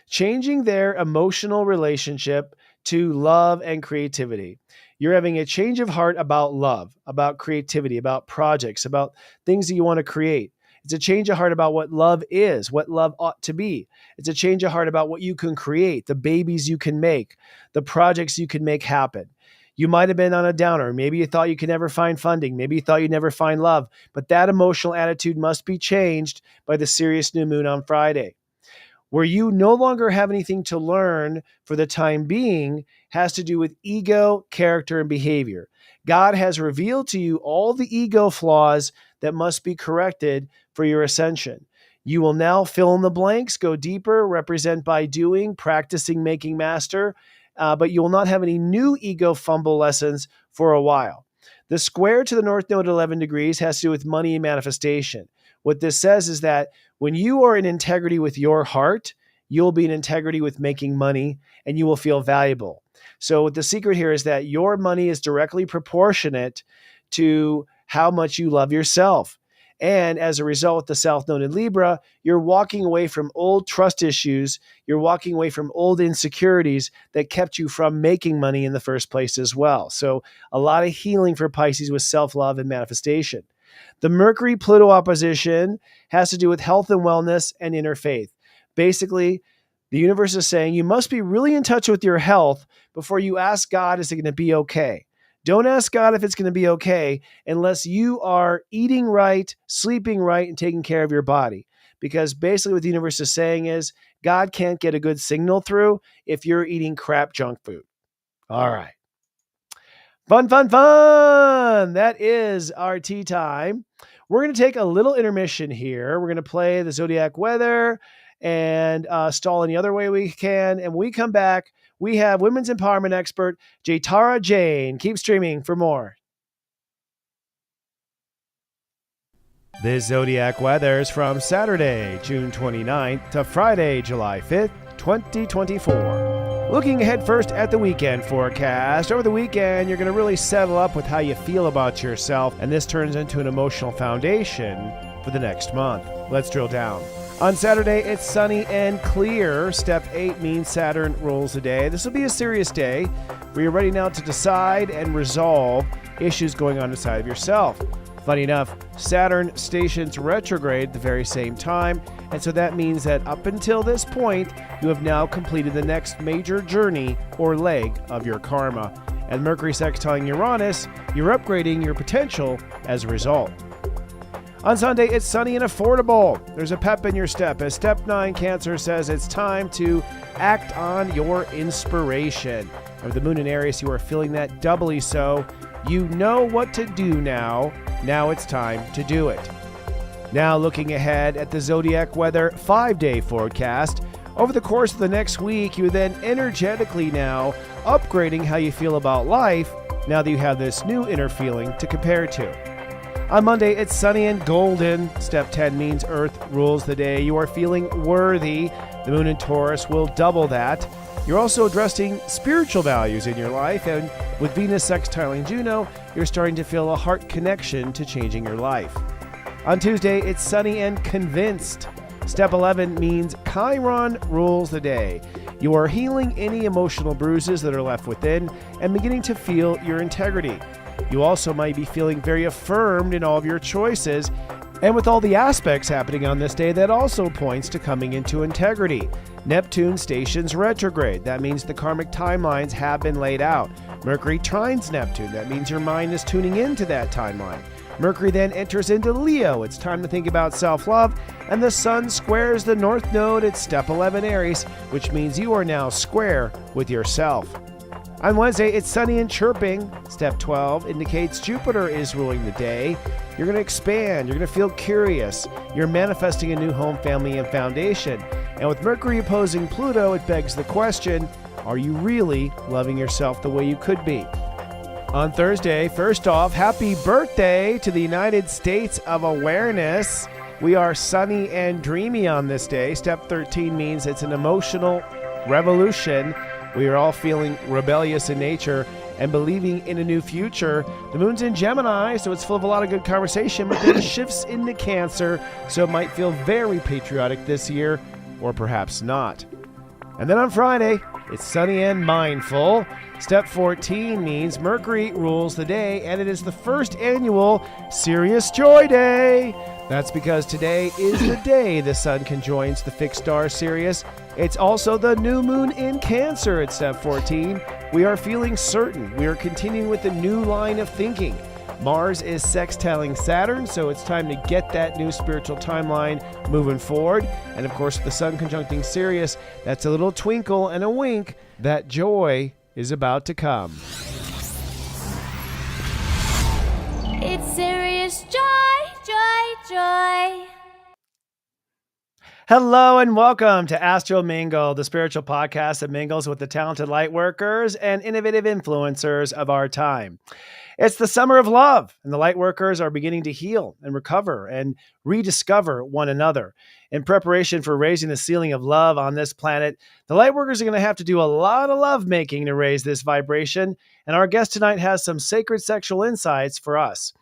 changing their emotional relationship to love and creativity. You're having a change of heart about love, about creativity, about projects, about things that you want to create. It's a change of heart about what love is, what love ought to be. It's a change of heart about what you can create, the babies you can make, the projects you can make happen. You might have been on a downer. Maybe you thought you could never find funding. Maybe you thought you'd never find love. But that emotional attitude must be changed by the Sirius new moon on Friday. Where you no longer have anything to learn for the time being has to do with ego, character, and behavior. God has revealed to you all the ego flaws that must be corrected for your ascension. You will now fill in the blanks, go deeper, represent by doing, practicing, making master, but you will not have any new ego fumble lessons for a while. The square to the North Node at 11 degrees has to do with money and manifestation. What this says is that when you are in integrity with your heart, you'll be in integrity with making money and you will feel valuable. So the secret here is that your money is directly proportionate to how much you love yourself. And as a result, with the South Node in Libra, you're walking away from old trust issues. You're walking away from old insecurities that kept you from making money in the first place as well. So a lot of healing for Pisces with self-love and manifestation. The Mercury-Pluto opposition has to do with health and wellness and inner faith. Basically, the universe is saying you must be really in touch with your health before you ask God, is it going to be okay? Don't ask God if it's going to be okay unless you are eating right, sleeping right, and taking care of your body. Because basically what the universe is saying is God can't get a good signal through if you're eating crap junk food. All right. Fun, fun, fun. That is our tea time. We're going to take a little intermission here. We're going to play the Zodiac weather and stall any other way we can. And when we come back, we have women's empowerment expert Jaitara Jayde. Keep streaming for more. This Zodiac weather is from Saturday, June 29th to Friday, July 5th, 2024. Looking ahead first at the weekend forecast. Over the weekend, you're going to really settle up with how you feel about yourself, and this turns into an emotional foundation for the next month. Let's drill down. On Saturday, it's sunny and clear. Step 8 means Saturn rules the day. This will be a serious day where you're ready now to decide and resolve issues going on inside of yourself. Funny enough, Saturn stations retrograde at the very same time, and so that means that up until this point, you have now completed the next major journey or leg of your karma. And Mercury sextiling Uranus, you're upgrading your potential as a result. On Sunday, it's sunny and affordable. There's a pep in your step, as Step 9 Cancer says it's time to act on your inspiration. With the moon in Aries, you are feeling that doubly so. You know what to do now. Now it's time to do it. Now looking ahead at the Zodiac weather 5-day forecast. Over the course of the next week, you then energetically now upgrading how you feel about life now that you have this new inner feeling to compare to. On Monday, it's sunny and golden. Step 10 means Earth rules the day. You are feeling worthy. The moon in Taurus will double that. You're also addressing spiritual values in your life, and with Venus sextiling Juno, you're starting to feel a heart connection to changing your life. On Tuesday, it's sunny and convinced. Step 11 means Chiron rules the day. You are healing any emotional bruises that are left within and beginning to feel your integrity. You also might be feeling very affirmed in all of your choices, and with all the aspects happening on this day, that also points to coming into integrity. Neptune stations retrograde. That means the karmic timelines have been laid out. Mercury trines Neptune. That means your mind is tuning into that timeline. Mercury then enters into Leo. It's time to think about self-love. And the Sun squares the North Node at Step 11 Aries, which means you are now square with yourself. On Wednesday, it's sunny and chirping. Step 12 indicates Jupiter is ruling the day. You're going to expand. You're going to feel curious. You're manifesting a new home, family, and foundation. And with Mercury opposing Pluto, it begs the question, are you really loving yourself the way you could be? On Thursday, first off, happy birthday to the United States of Awareness. We are sunny and dreamy on this day. Step 13 means it's an emotional revolution. We are all feeling rebellious in nature and believing in a new future. The moon's in Gemini, so it's full of a lot of good conversation, but then shifts into Cancer, so it might feel very patriotic this year, or perhaps not. And then on Friday, it's sunny and mindful. Step 14 means Mercury rules the day, and it is the first annual Sirius Joy Day. That's because today is the day the sun conjoins the fixed star Sirius. It's also the new moon in Cancer at Step 14. We are feeling certain. We are continuing with a new line of thinking. Mars is sextiling Saturn, so it's time to get that new spiritual timeline moving forward. And of course, with the sun conjuncting Sirius, that's a little twinkle and a wink that joy is about to come. It's Sirius Joy, Joy, Joy. Hello and welcome to ASTRO MINGLE, the spiritual podcast that mingles with the talented light workers and innovative influencers of our time. It's the summer of love, and the light workers are beginning to heal and recover and rediscover one another. In preparation for raising the ceiling of love on this planet, the light workers are going to have to do a lot of love making to raise this vibration, and our guest tonight has some sacred sexual insights for us.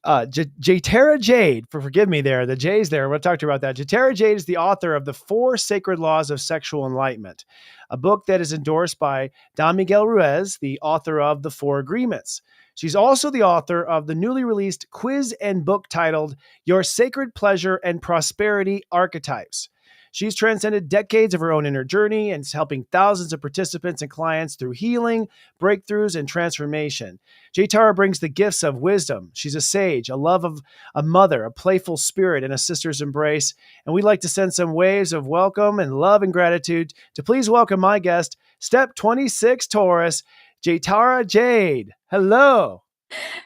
Jaitara Jayde, forgive me there, the J's there, we'll talk to you about that. Jaitara Jayde is the author of The 4 Sacred Laws of Sexual Enlightenment, a book that is endorsed by Don Miguel Ruiz, the author of The 4 Agreements. She's also the author of the newly released quiz and book titled Your Sacred Pleasure and Prosperity Archetypes. She's transcended decades of her own inner journey and is helping thousands of participants and clients through healing, breakthroughs, and transformation. Jaitara brings the gifts of wisdom. She's a sage, a love of a mother, a playful spirit, and a sister's embrace. And we'd like to send some waves of welcome and love and gratitude to please welcome my guest, Step 26 Taurus, Jaitara Jayde. Hello.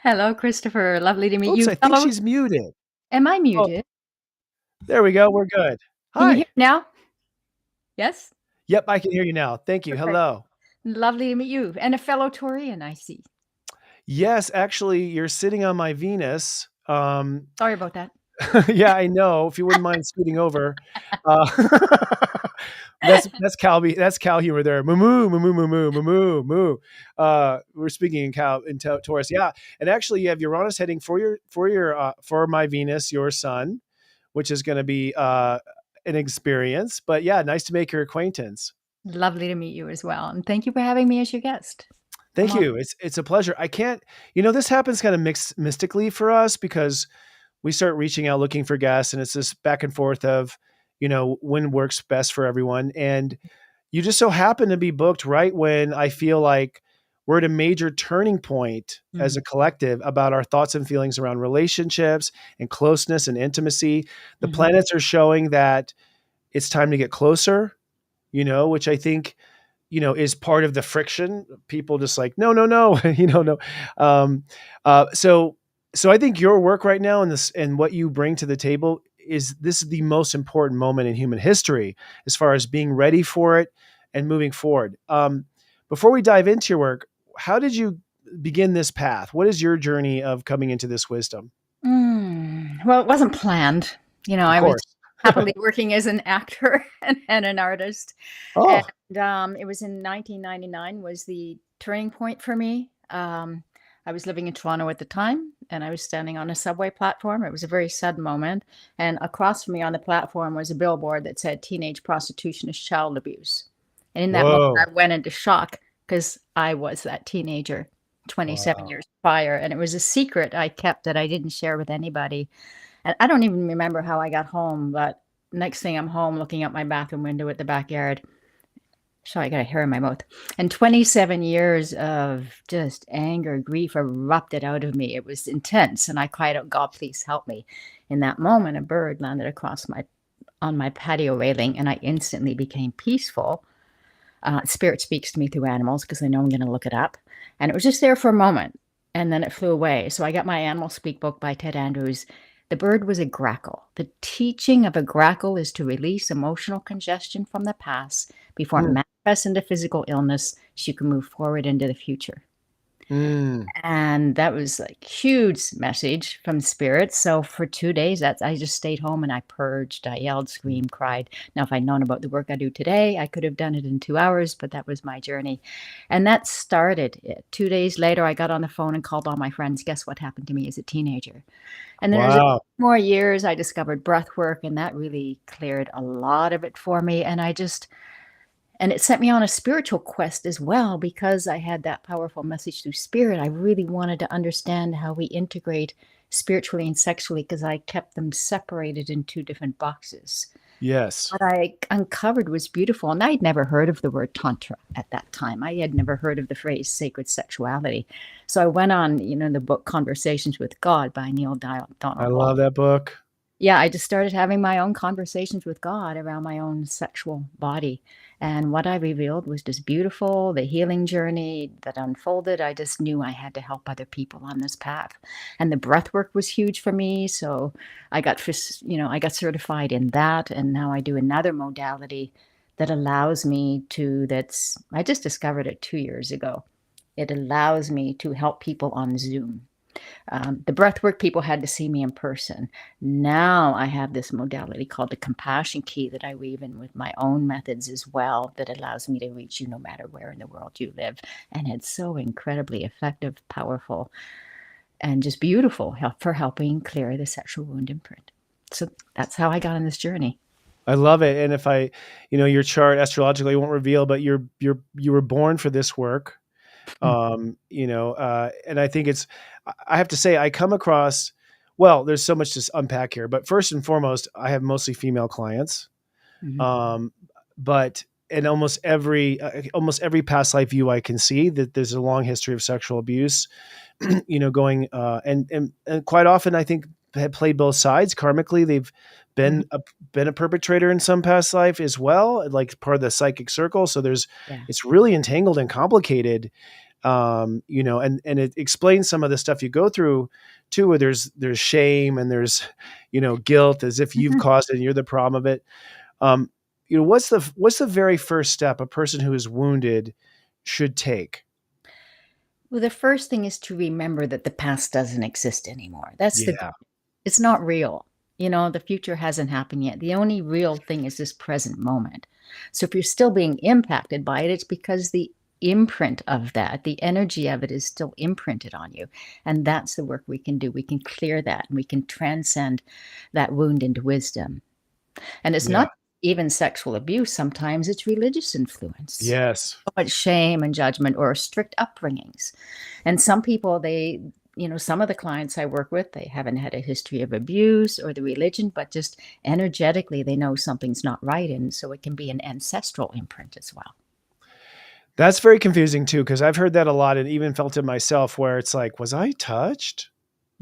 Hello, Christopher. Lovely to meet you. I think she's muted. Am I muted? Oh, there we go. We're good. Can Hi. you hear me now? Yes? Yep, I can hear you now. Thank you. Perfect. Hello. Lovely to meet you. And a fellow Taurian, I see. Yes, actually, you're sitting on my Venus. Sorry about that. Yeah, I know. If you wouldn't mind scooting over. That's cow humor there. Moo moo moo moo moo moo moo. We're speaking in Taurus. Yeah, and actually, you have Uranus heading for my Venus, your sun, which is going to be an experience. But yeah, nice to make your acquaintance. Lovely to meet you as well. And thank you for having me as your guest. Thank you. It's a pleasure. I can't, this happens kind of mystically for us because we start reaching out looking for guests, and it's this back and forth of, when works best for everyone. And you just so happen to be booked right when I feel like we're at a major turning point as a collective about our thoughts and feelings around relationships and closeness and intimacy. The planets are showing that it's time to get closer, which I think, is part of the friction. People just like, no, no, no. So I think your work right now and what you bring to the table this is the most important moment in human history as far as being ready for it and moving forward. Before we dive into your work, how did you begin this path? What is your journey of coming into this wisdom? Well, it wasn't planned. Of I was course. happily working as an actor and an artist. Oh, And it was in 1999 was the turning point for me. I was living in Toronto at the time, and I was standing on a subway platform. It was a very sudden moment. And across from me on the platform was a billboard that said teenage prostitution is child abuse. And in that moment, whoa. I went into shock because I was that teenager 27 Wow. years prior. And it was a secret I kept that I didn't share with anybody. And I don't even remember how I got home, but next thing I'm home looking out my bathroom window at the backyard. Sorry, I got a hair in my mouth. And 27 years of just anger, grief erupted out of me. It was intense. And I cried out, God, please help me. In that moment, a bird landed on my patio railing, and I instantly became peaceful. Spirit speaks to me through animals because I know I'm going to look it up. And it was just there for a moment, and then it flew away. So I got my Animal Speak book by Ted Andrews. The bird was a grackle. The teaching of a grackle is to release emotional congestion from the past before it manifests into physical illness so you can move forward into the future. And that was like huge message from spirit. So for 2 days, I just stayed home and I purged. I yelled, screamed, cried. Now, if I'd known about the work I do today, I could have done it in 2 hours, but that was my journey. And that started it. 2 days later, I got on the phone and called all my friends. Guess what happened to me as a teenager? And then as Wow. more years, I discovered breath work, and that really cleared a lot of it for me. And it sent me on a spiritual quest as well, because I had that powerful message through spirit. I really wanted to understand how we integrate spiritually and sexually, because I kept them separated in 2 different boxes. Yes. What I uncovered was beautiful. And I'd never heard of the word Tantra at that time. I had never heard of the phrase sacred sexuality. So I went on, the book Conversations with God by Neil Donald I Walsch. love that book. Yeah, I just started having my own conversations with God around my own sexual body. And what I revealed was just beautiful. The healing journey that unfolded, I just knew I had to help other people on this path. And the breath work was huge for me. So I got certified in that. And now I do another modality that allows me I just discovered it 2 years ago. It allows me to help people on Zoom. The breathwork people had to see me in person. Now I have this modality called the compassion key that I weave in with my own methods as well, that allows me to reach you no matter where in the world you live. And it's so incredibly effective, powerful, and just beautiful for helping clear the sexual wound imprint. So that's how I got on this journey. I love it. And if your chart astrologically, I won't reveal, but you were born for this work. And I think I have to say, I come across, well, there's so much to unpack here, but first and foremost, I have mostly female clients. But in almost every past life view, I can see that there's a long history of sexual abuse, going, and quite often I think had played both sides karmically. They've been a perpetrator in some past life as well, like part of the psychic circle. So it's really entangled and complicated. And it explains some of the stuff you go through too, where there's shame and there's, guilt as if you've caused it and you're the problem of it. What's the very first step a person who is wounded should take? Well, the first thing is to remember that the past doesn't exist anymore. Yeah. It's not real. The future hasn't happened yet. The only real thing is this present moment. So if you're still being impacted by it, it's because the imprint of that, the energy of it is still imprinted on you. And that's the work we can do. We can clear that and we can transcend that wound into wisdom. And it's not even sexual abuse. Sometimes it's religious influence. Yes. But shame and judgment or strict upbringings. And some people, some of the clients I work with, they haven't had a history of abuse or the religion, but just energetically, they know something's not right. And so it can be an ancestral imprint as well. That's very confusing too, because I've heard that a lot and even felt it myself where it's like, was I touched?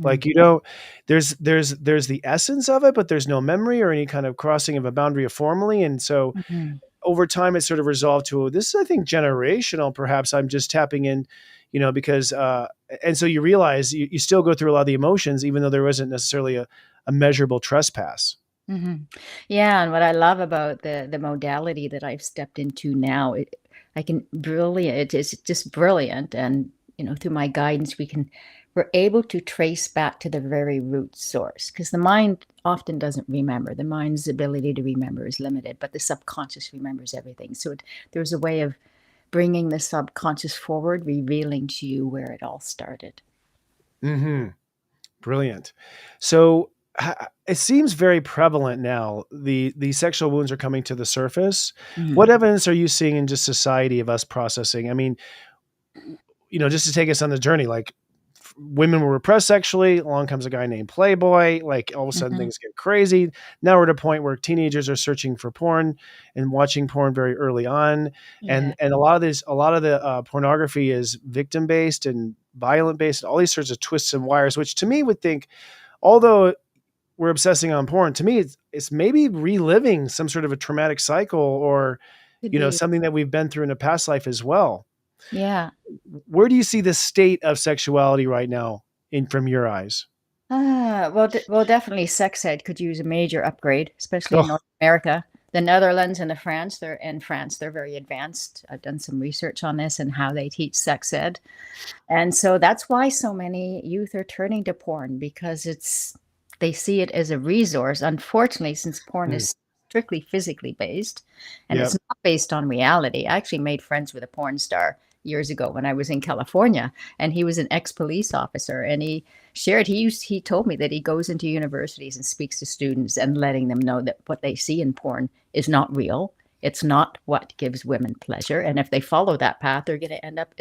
Like, Mm. there's the essence of it, but there's no memory or any kind of crossing of a boundary of formally. And so Mhm. over time it sort of resolved to, this is, I think, generational. Perhaps I'm just tapping in, because and so you realize you still go through a lot of the emotions, even though there wasn't necessarily a measurable trespass. Mhm. Yeah, and what I love about the modality that I've stepped into now, I can brilliant. It is just brilliant, and through my guidance, we're able to trace back to the very root source because the mind often doesn't remember. The mind's ability to remember is limited, but the subconscious remembers everything. So there's a way of bringing the subconscious forward, revealing to you where it all started. Hmm. Brilliant. So it seems very prevalent now. The sexual wounds are coming to the surface. What Mhm. evidence are you seeing in just society of us processing? I mean, just to take us on the journey, like women were repressed sexually. Along comes a guy named Playboy. Like all of a sudden Mhm. things get crazy. Now we're at a point where teenagers are searching for porn and watching porn very early on. Yeah. And a lot of the pornography is victim based and violent based. All these sorts of twists and wires, which to me would think, although we're obsessing on porn, to me it's maybe reliving some sort of a traumatic cycle or Could be. something that we've been through in a past life as well. Yeah. Where do you see the state of sexuality right now in from your eyes? Well, definitely sex ed could use a major upgrade, especially in Oh, North America. The Netherlands and they're very advanced. I've done some research on this and how they teach sex ed. And so that's why so many youth are turning to porn because they see it as a resource. Unfortunately, since porn mm, is strictly physically based and it's yep. not based on reality. I actually made friends with a porn star years ago when I was in California, and he was an ex-police officer, and he told me that he goes into universities and speaks to students and letting them know that what they see in porn is not real. It's not what gives women pleasure. And if they follow that path, they're going to end up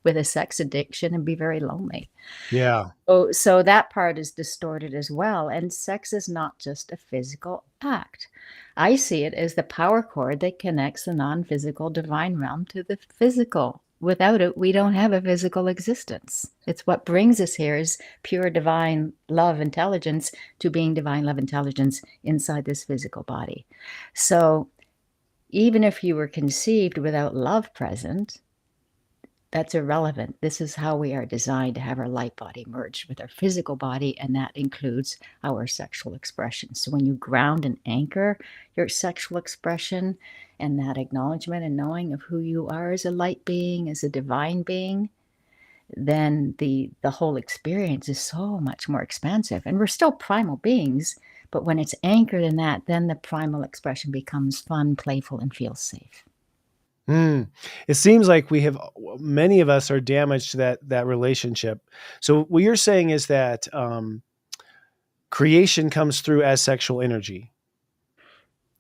with a sex addiction and be very lonely. Yeah. So that part is distorted as well. And sex is not just a physical act. I see it as the power cord that connects the non physical divine realm to the physical. Without it, we don't have a physical existence. It's what brings us here is pure divine love intelligence to being divine love intelligence inside this physical body. So even if you were conceived without love present, that's irrelevant. This is how we are designed to have our light body merged with our physical body, and that includes our sexual expression. So when you ground and anchor your sexual expression and that acknowledgement and knowing of who you are as a light being, as a divine being, then the whole experience is so much more expansive. And we're still primal beings, but when it's anchored in that, then the primal expression becomes fun, playful, and feels safe. Mm. It seems like many of us are damaged to that relationship. So what you're saying is that creation comes through as sexual energy.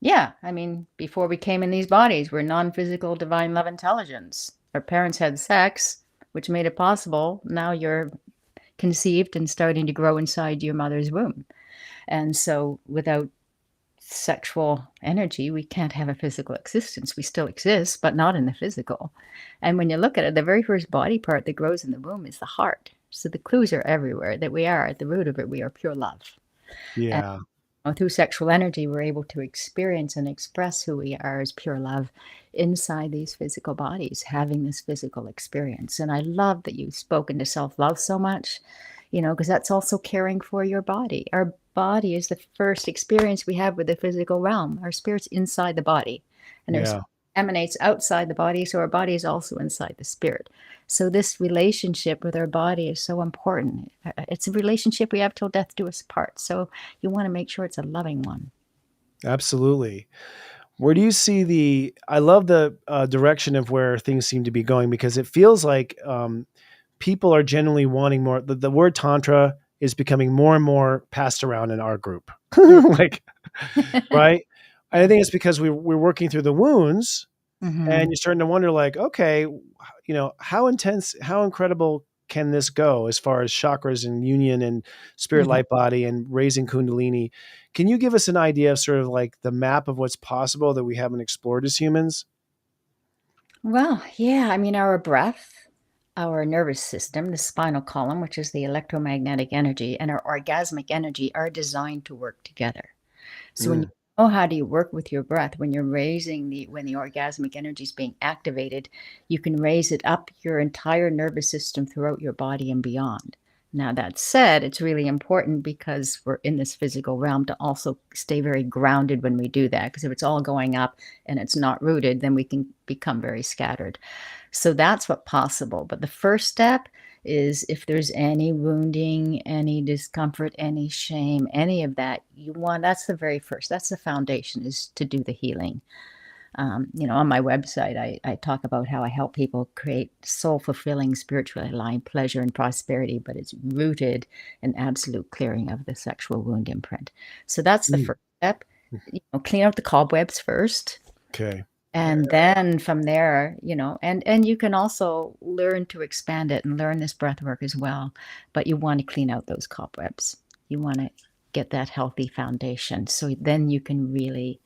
Yeah, I mean, before we came in these bodies, we're non-physical divine love intelligence. Our parents had sex, which made it possible. Now you're conceived and starting to grow inside your mother's womb. And so without sexual energy, we can't have a physical existence. We still exist, but not in the physical. And when you look at it, the very first body part that grows in the womb is the heart. So the clues are everywhere that we are at the root of it. We are pure love. And Yeah. through sexual energy, we're able to experience and express who we are as pure love inside these physical bodies, having this physical experience. And I love that you've spoken to self love so much, because that's also caring for your body. Our body is the first experience we have with the physical realm. Our spirit's inside the body, and there's Yeah. emanates outside the body. So our body is also inside the spirit. So this relationship with our body is so important. It's a relationship we have till death do us part. So you want to make sure it's a loving one. Absolutely. Where do you see I love the direction of where things seem to be going, because it feels like people are generally wanting more. The word tantra is becoming more and more passed around in our group. Yeah. Like, right? I Yeah. think it's because we're working through the wounds, and Hmm. you're starting to wonder, like, okay, how intense, how incredible can this go as far as chakras and union and spirit Hmm. light body and raising kundalini? Can you give us an idea of sort of like the map of what's possible that we haven't explored as humans? Well, yeah, I mean, our breath, our nervous system, the spinal column, which is the electromagnetic energy, and our orgasmic energy are designed to work together. So when you Mm. know how do you work with your breath, when you're when the orgasmic energy is being activated, you can raise it up your entire nervous system throughout your body and beyond. Now, that said, it's really important because we're in this physical realm to also stay very grounded when we do that. Because if it's all going up and it's not rooted, then we can become very scattered. So that's what's possible. But the first step is if there's any wounding, any discomfort, any shame, any of that, that's the very first, that's the foundation, is to do the healing. On my website, I talk about how I help people create soul fulfilling, spiritually aligned pleasure and prosperity, but it's rooted in absolute clearing of the sexual wound imprint. So that's the Mm. first step. Clean out the cobwebs first. Okay. And then from there, and you can also learn to expand it and learn this breath work as well. But you want to clean out those cobwebs. You want to get that healthy foundation. So then you can really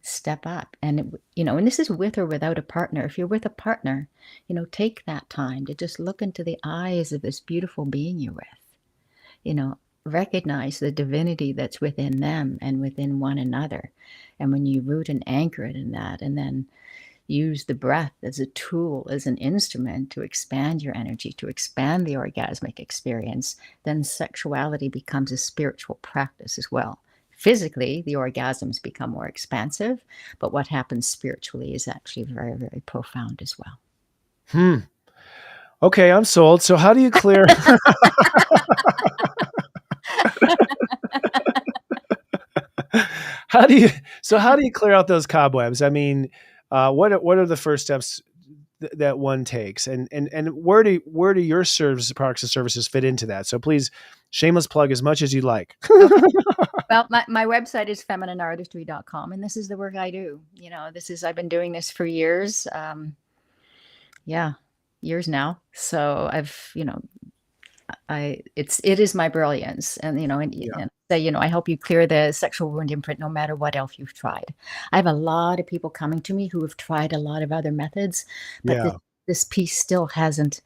step up. And this is with or without a partner. If you're with a partner, take that time to just look into the eyes of this beautiful being you're with. Recognize the divinity that's within them and within one another. And when you root and anchor it in that, and then use the breath as a tool, as an instrument to expand your energy, to expand the orgasmic experience, then sexuality becomes a spiritual practice as well. Physically, the orgasms become more expansive, but what happens spiritually is actually very, very profound as well. Okay, I'm sold. So how do you clear? How do you clear out those cobwebs? I mean, what are the first steps that one takes, and where do your products and services fit into that? So please, shameless plug as much as you like. Okay. Well, my website is feminineartistry.com, and this is the work I do. I've been doing this for years. Years now. So it is my brilliance, and I help you clear the sexual wound imprint no matter what else you've tried. I have a lot of people coming to me who have tried a lot of other methods, but Yeah. this piece still hasn't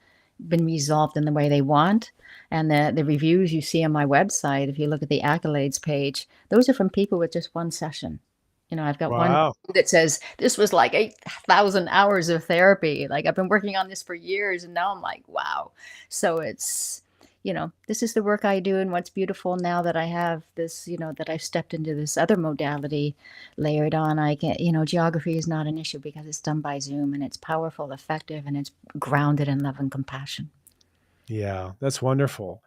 been resolved in the way they want. And the reviews you see on my website, if you look at the accolades page, those are from people with just one session. I've got one Wow. that says this was like 8,000 hours of therapy. Like, I've been working on this for years, and now I'm like, wow. So it's, this is the work I do. And what's beautiful now that I have this, that I've stepped into this other modality layered on, geography is not an issue because it's done by Zoom, and it's powerful, effective, and it's grounded in love and compassion. Yeah, that's wonderful.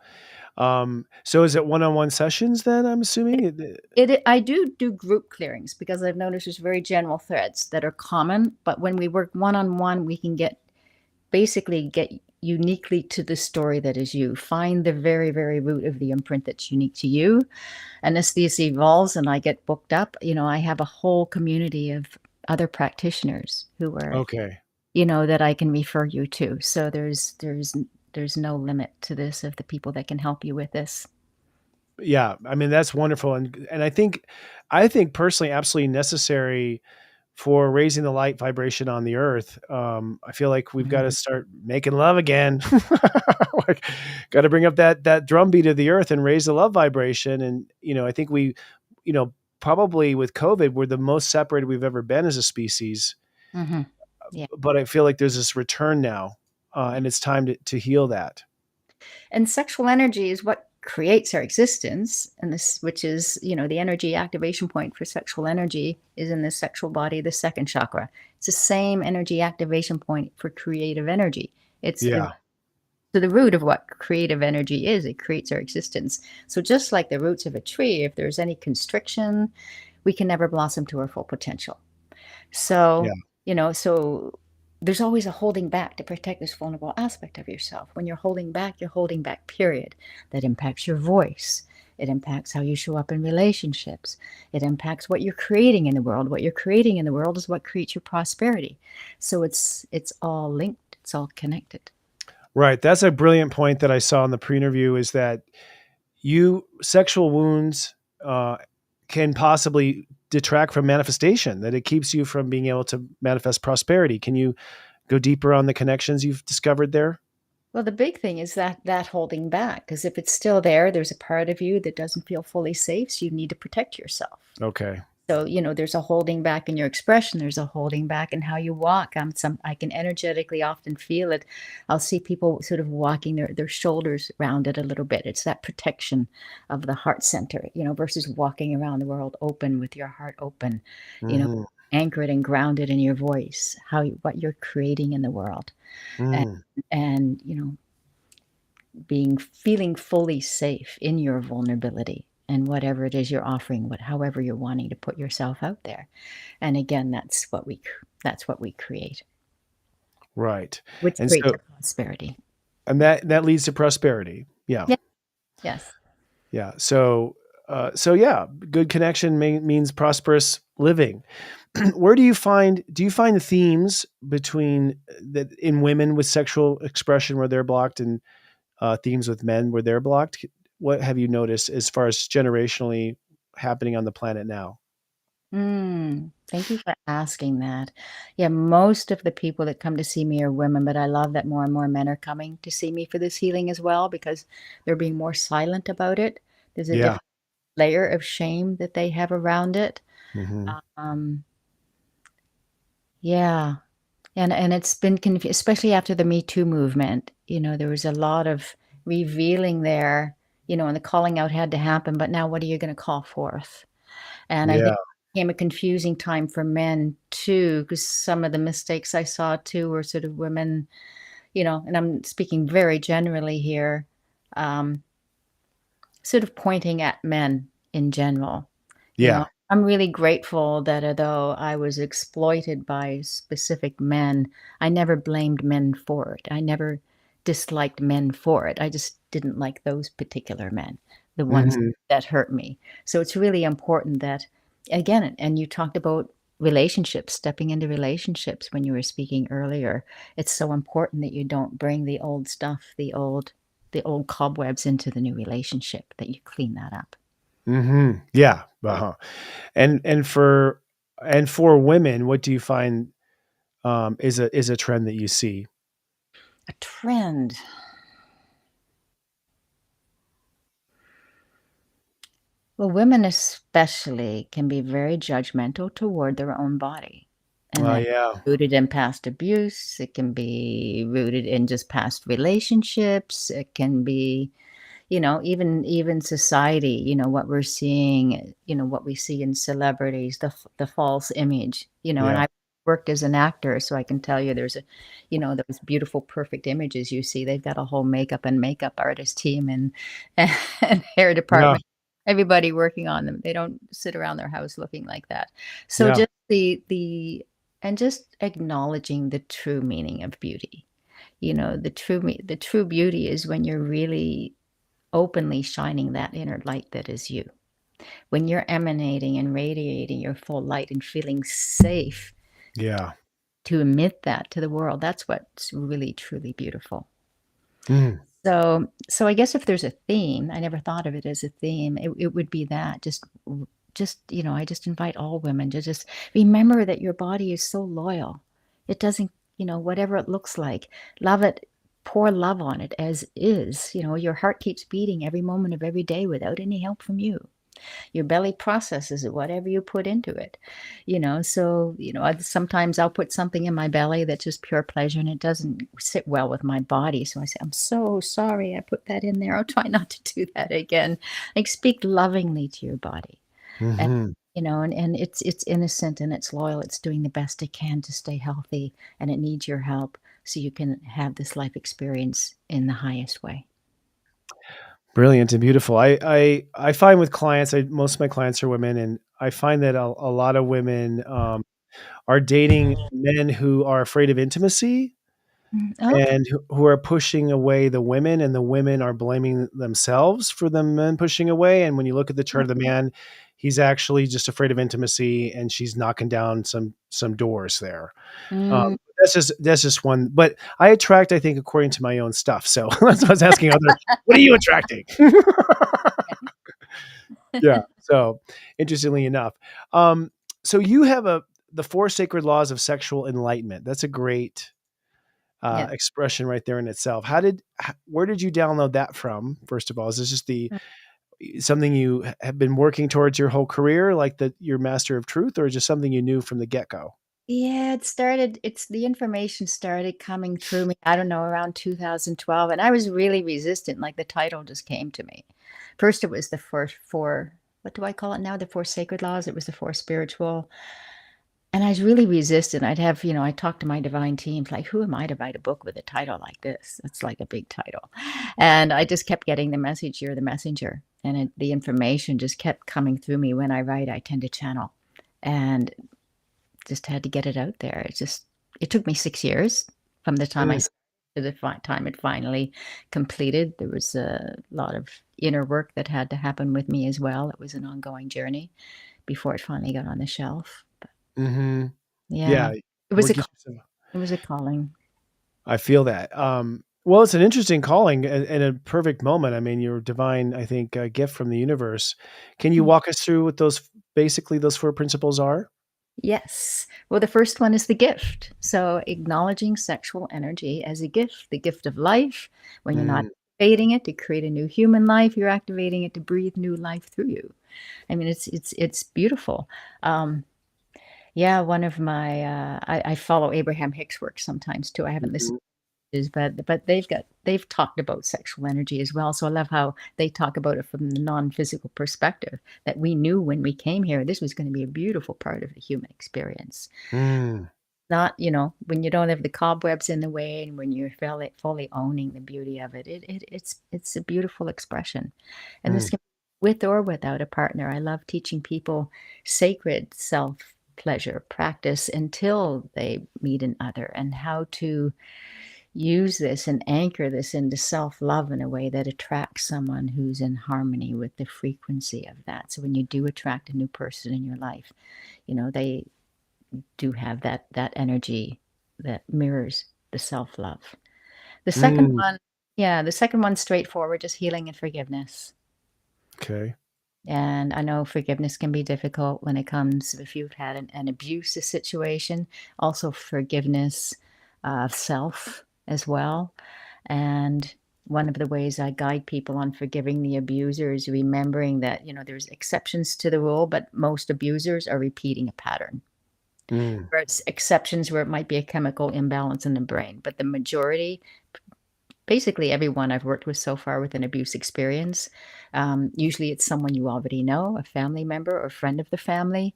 So is it one-on-one sessions then, I'm assuming? I do group clearings because I've noticed there's very general threads that are common, but when we work one-on-one, we can get uniquely to the story that is you. Find the very, very root of the imprint that's unique to you. And as this evolves and I get booked up, I have a whole community of other practitioners who are, Okay. that I can refer you to. So there's no limit to this of the people that can help you with this. Yeah, I mean, that's wonderful. And I think personally, absolutely necessary for raising the light vibration on the earth. I feel like we've got to start making love again. Like, got to bring up that drumbeat of the earth and raise the love vibration. And, I think we, probably with COVID, we're the most separated we've ever been as a species. Mm-hmm. Yeah. But I feel like there's this return now, and it's time to heal that. And sexual energy is what creates our existence, and this, which is, the energy activation point for sexual energy is in the sexual body, the second chakra. It's the same energy activation point for creative energy. It's to the root of what creative energy is. It creates our existence. So just like the roots of a tree, if there's any constriction, we can never blossom to our full potential. So, so there's always a holding back to protect this vulnerable aspect of yourself. When you're holding back, period. That impacts your voice. It impacts how you show up in relationships. It impacts what you're creating in the world. What you're creating in the world is what creates your prosperity. So it's all linked. It's all connected. Right. That's a brilliant point that I saw in the pre-interview, is that sexual wounds can possibly detract from manifestation, that it keeps you from being able to manifest prosperity. Can you go deeper on the connections you've discovered there? Well, the big thing is that holding back, because if it's still there, there's a part of you that doesn't feel fully safe, so you need to protect yourself. Okay. So, there's a holding back in your expression. There's a holding back in how you walk. I can energetically often feel it. I'll see people sort of walking their shoulders rounded a little bit. It's that protection of the heart center, versus walking around the world open with your heart open, Mhm. anchored and grounded in your voice, what you're creating in the world. And, Mm. and feeling fully safe in your vulnerability and whatever it is you're offering, however you're wanting to put yourself out there. And again, that's what we create, Right. which And creates so, the prosperity. and that leads to prosperity. Yeah. Yeah. Yes. Yeah. So yeah, good connection means prosperous living. Where do you find the themes between that in women with sexual expression where they're blocked, and themes with men where they're blocked? What have you noticed as far as generationally happening on the planet now? Thank you for asking that. Yeah, most of the people that come to see me are women, but I love that more and more men are coming to see me for this healing as well, because they're being more silent about it. There's a Yeah. different layer of shame that they have around it. Hmm. Um, yeah. And it's been especially after the Me Too movement, there was a lot of revealing there, and the calling out had to happen, but now what are you gonna call forth? And I think Yeah. it became a confusing time for men too, because some of the mistakes I saw too were sort of women, and I'm speaking very generally here, um, sort of pointing at men in general. Yeah. I'm really grateful that although I was exploited by specific men, I never blamed men for it. I never disliked men for it. I just didn't like those particular men, the ones Hmm. that hurt me. So it's really important that, again, and you talked about relationships, stepping into relationships when you were speaking earlier. It's so important that you don't bring the old stuff, the old cobwebs into the new relationship, that you clean that up. Hmm. Yeah. Uh-huh. And for women, what do you find is a trend that you see? A trend. Well, women especially can be very judgmental toward their own body, and Oh that's yeah. rooted in past abuse. It can be rooted in just past relationships. It can be, even society, what we're seeing, what we see in celebrities, the false image, and Yeah. I worked as an actor, so I can tell you those beautiful, perfect images you see. They've got a whole makeup artist team and and hair Yeah. department, everybody working on them. They don't sit around their house looking like that. So Yeah. just the and just acknowledging the true meaning of beauty. The true beauty is when you're really openly shining that inner light that is you. When you're emanating and radiating your full light and feeling safe Yeah. to emit that to the world, that's what's really truly beautiful. Mhm. So I guess if there's a theme, I never thought of it as a theme, it would be that I just invite all women to just remember that your body is so loyal. It doesn't, whatever it looks like, love it, pour love on it as is. Your heart keeps beating every moment of every day without any help from you. Your belly processes it, whatever you put into it. So, sometimes I'll put something in my belly that's just pure pleasure and it doesn't sit well with my body. So I say, I'm so sorry I put that in there. I'll try not to do that again. Like, speak lovingly to your body. And Mhm. and it's innocent and it's loyal. It's doing the best it can to stay healthy, and it needs your help so you can have this life experience in the highest way. Brilliant and beautiful. I find with clients, most of my clients are women, and I find that a lot of women are dating men who are afraid of intimacy, Okay. and who are pushing away the women, and the women are blaming themselves for the men pushing away. And when you look at the chart of the man, he's actually just afraid of intimacy, and she's knocking down some doors there. Mm. That's just one. But I attract, I think, according to my own stuff. So that's what I was asking others. What are you attracting? Yeah. So interestingly enough, um, so you have the four sacred laws of sexual enlightenment. That's a great Yeah. expression right there in itself. Where did you download that from? First of all, is this just something you have been working towards your whole career, like your master of truth, or just something you knew from the get go? Yeah, it's the information started coming through me, I don't know, around 2012, and I was really resistant, like, the title just came to me. First, it was the first 4 what do I call it now? The 4 sacred laws, it was the 4 spiritual, and I was really resistant. I'd have I talked to my divine teams, like, "Who am I to write a book with a title like this?" It's like a big title, and I just kept getting the message, "You're the messenger," and the information just kept coming through me. When I write, I tend to channel, and just had to get it out there. It took me 6 years from the time I Mm, started to the time it finally completed. There was a lot of inner work that had to happen with me as well. It was an ongoing journey before it finally got on the shelf. But mhm. yeah, Yeah. it was Work yourself. it was a calling. I feel that. Well, it's an interesting calling and a perfect moment. I mean, your divine, I think, gift from the universe. Can you Mm. walk us through what those four principles are? Yes. Well, the first one is the gift. So acknowledging sexual energy as a gift, the gift of life. When you're not Mm, activating it to create a new human life, you're activating it to breathe new life through you. I mean, it's beautiful. Um, yeah, one of my I follow Abraham Hicks' work sometimes too. I haven't listened mhm, to his, but they've talked about sexual energy as well. So I love how they talk about it from the non-physical perspective. That we knew when we came here, this was going to be a beautiful part of the human experience. mm, Not, when you don't have the cobwebs in the way and when you're fully owning the beauty of it, it's a beautiful expression. And this mm, can with or without a partner. I love teaching people sacred self pleasure practice until they meet another and how to use this and anchor this into self love in a way that attracts someone who's in harmony with the frequency of that. So when you do attract a new person in your life, they do have that energy that mirrors the self-love. The second mm. one yeah, the second one's straightforward, just healing and forgiveness. Okay. And I know forgiveness can be difficult when it comes if you've had an abusive situation, also forgiveness of self as well. And one of the ways I guide people on forgiving the abuser is remembering that, there's exceptions to the rule, but most abusers are repeating a pattern. Mm, There's exceptions where it might be a chemical imbalance in the brain, but the majority, basically everyone I've worked with so far with an abuse experience, usually it's someone you already know, a family member or friend of the family,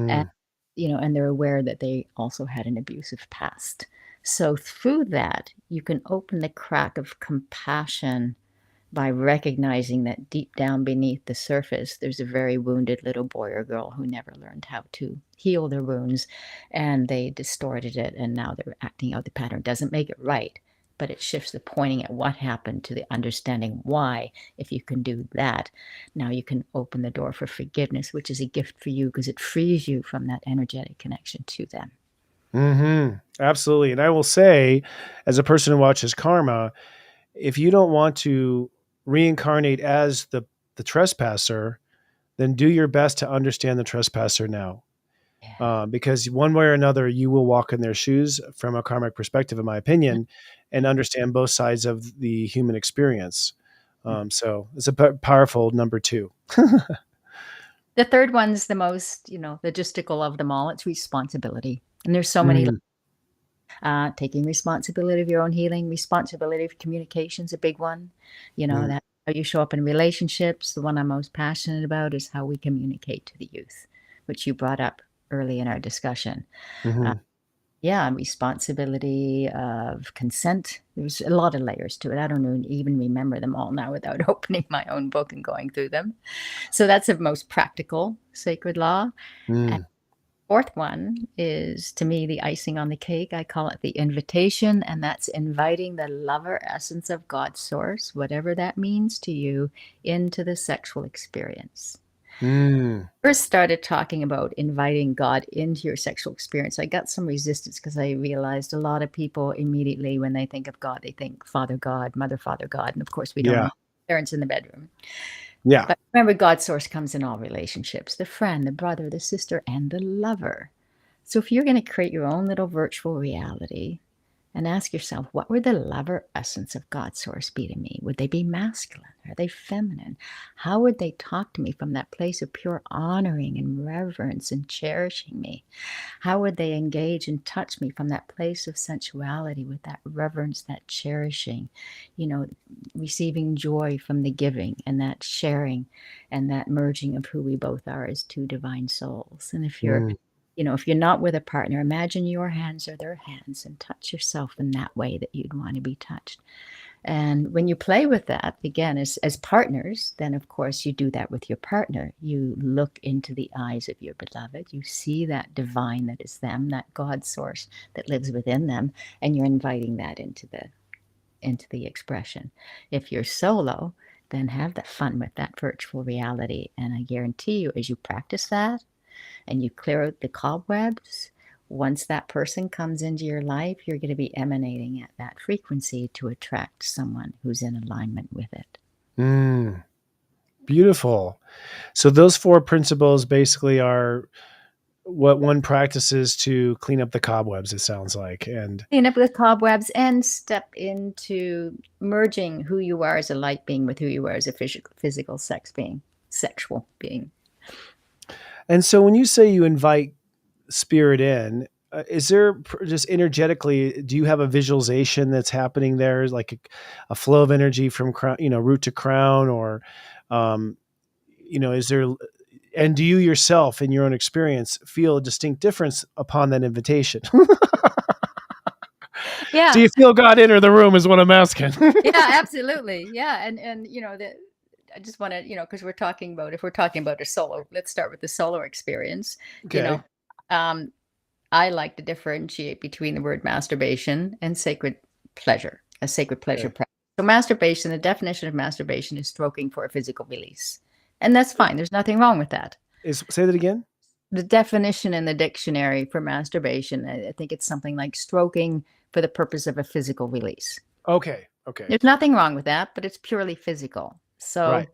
and mm, and they're aware that they also had an abusive past. So through that, you can open the crack of compassion by recognizing that deep down beneath the surface, there's a very wounded little boy or girl who never learned how to heal their wounds and they distorted it and now they're acting out the pattern. Doesn't make it right, but it shifts the pointing at what happened to the understanding why. If you can do that, now you can open the door for forgiveness, which is a gift for you because it frees you from that energetic connection to them. absolutely. And I will say, as a person who watches karma, if you don't want to reincarnate as the trespasser, then do your best to understand the trespasser now. Yeah. Because one way or another, you will walk in their shoes from a karmic perspective, in my opinion, and understand both sides of the human experience. So it's a powerful number two. The third one's the most, logistical of them all. It's responsibility. And there's so many Mm, taking responsibility of your own healing, responsibility for communication's a big one. mm, That how you show up in relationships. The one I'm most passionate about is how we communicate to the youth, which you brought up early in our discussion. Uh, mhm, yeah, responsibility of consent. There's a lot of layers to it. I don't even remember them all now without opening my own book and going through them. So that's the most practical sacred law. mm, Fourth one is, to me, the icing on the cake. I call it the invitation, and that's inviting the lover essence of God's source, whatever that means to you, into the sexual experience. mm. First started talking about inviting God into your sexual experience. I got some resistance because I realized a lot of people immediately, when they think of God, they think Father God, Mother, Father God, and of course we don't Yeah. know parents in the bedroom. Yeah. But remember, God source comes in all relationships, the friend, the brother, the sister, and the lover. So if you're going to create your own little virtual reality, and ask yourself, what would the lover essence of God source be to me? Would they be masculine? Are they feminine? How would they talk to me from that place of pure honoring and reverence and cherishing me? How would they engage and touch me from that place of sensuality with that reverence, that cherishing, you know, receiving joy from the giving and that sharing and that merging of who we both are as two divine souls? And if you're Mm. if you're not with a partner, imagine your hands are their hands and touch yourself in that way that you'd want to be touched. And when you play with that, again, as partners, then of course you do that with your partner. You look into the eyes of your beloved. You see that divine that is them, that God source that lives within them, and you're inviting that into the expression. If you're solo, then have the fun with that virtual reality. And I guarantee you, as you practice that, and you clear out the cobwebs, once that person comes into your life, you're going to be emanating at that frequency to attract someone who's in alignment with it. Mm. Beautiful. So those 4 principles basically are what one practices to clean up the cobwebs, it sounds like. And Clean up the cobwebs and step into merging who you are as a light being with who you are as a physical sexual being. so when you say you invite spirit in, is there just energetically, do you have a visualization that's happening there, like a flow of energy from crown, root to crown, or is there, and do you yourself in your own experience feel a distinct difference upon that invitation? Do Yeah. you feel God enter the room is what I'm asking. Yeah, absolutely. Yeah. And I just want to, because if we're talking about a solo, let's start with the solo experience. You Okay. know, um, I like to differentiate between the word masturbation and sacred pleasure, a sacred pleasure Okay. practice. So masturbation, the definition of masturbation is stroking for a physical release. And that's fine. There's nothing wrong with that. Say that again. The definition in the dictionary for masturbation, I think it's something like stroking for the purpose of a physical release. Okay. Okay. There's nothing wrong with that, but it's purely physical. Right.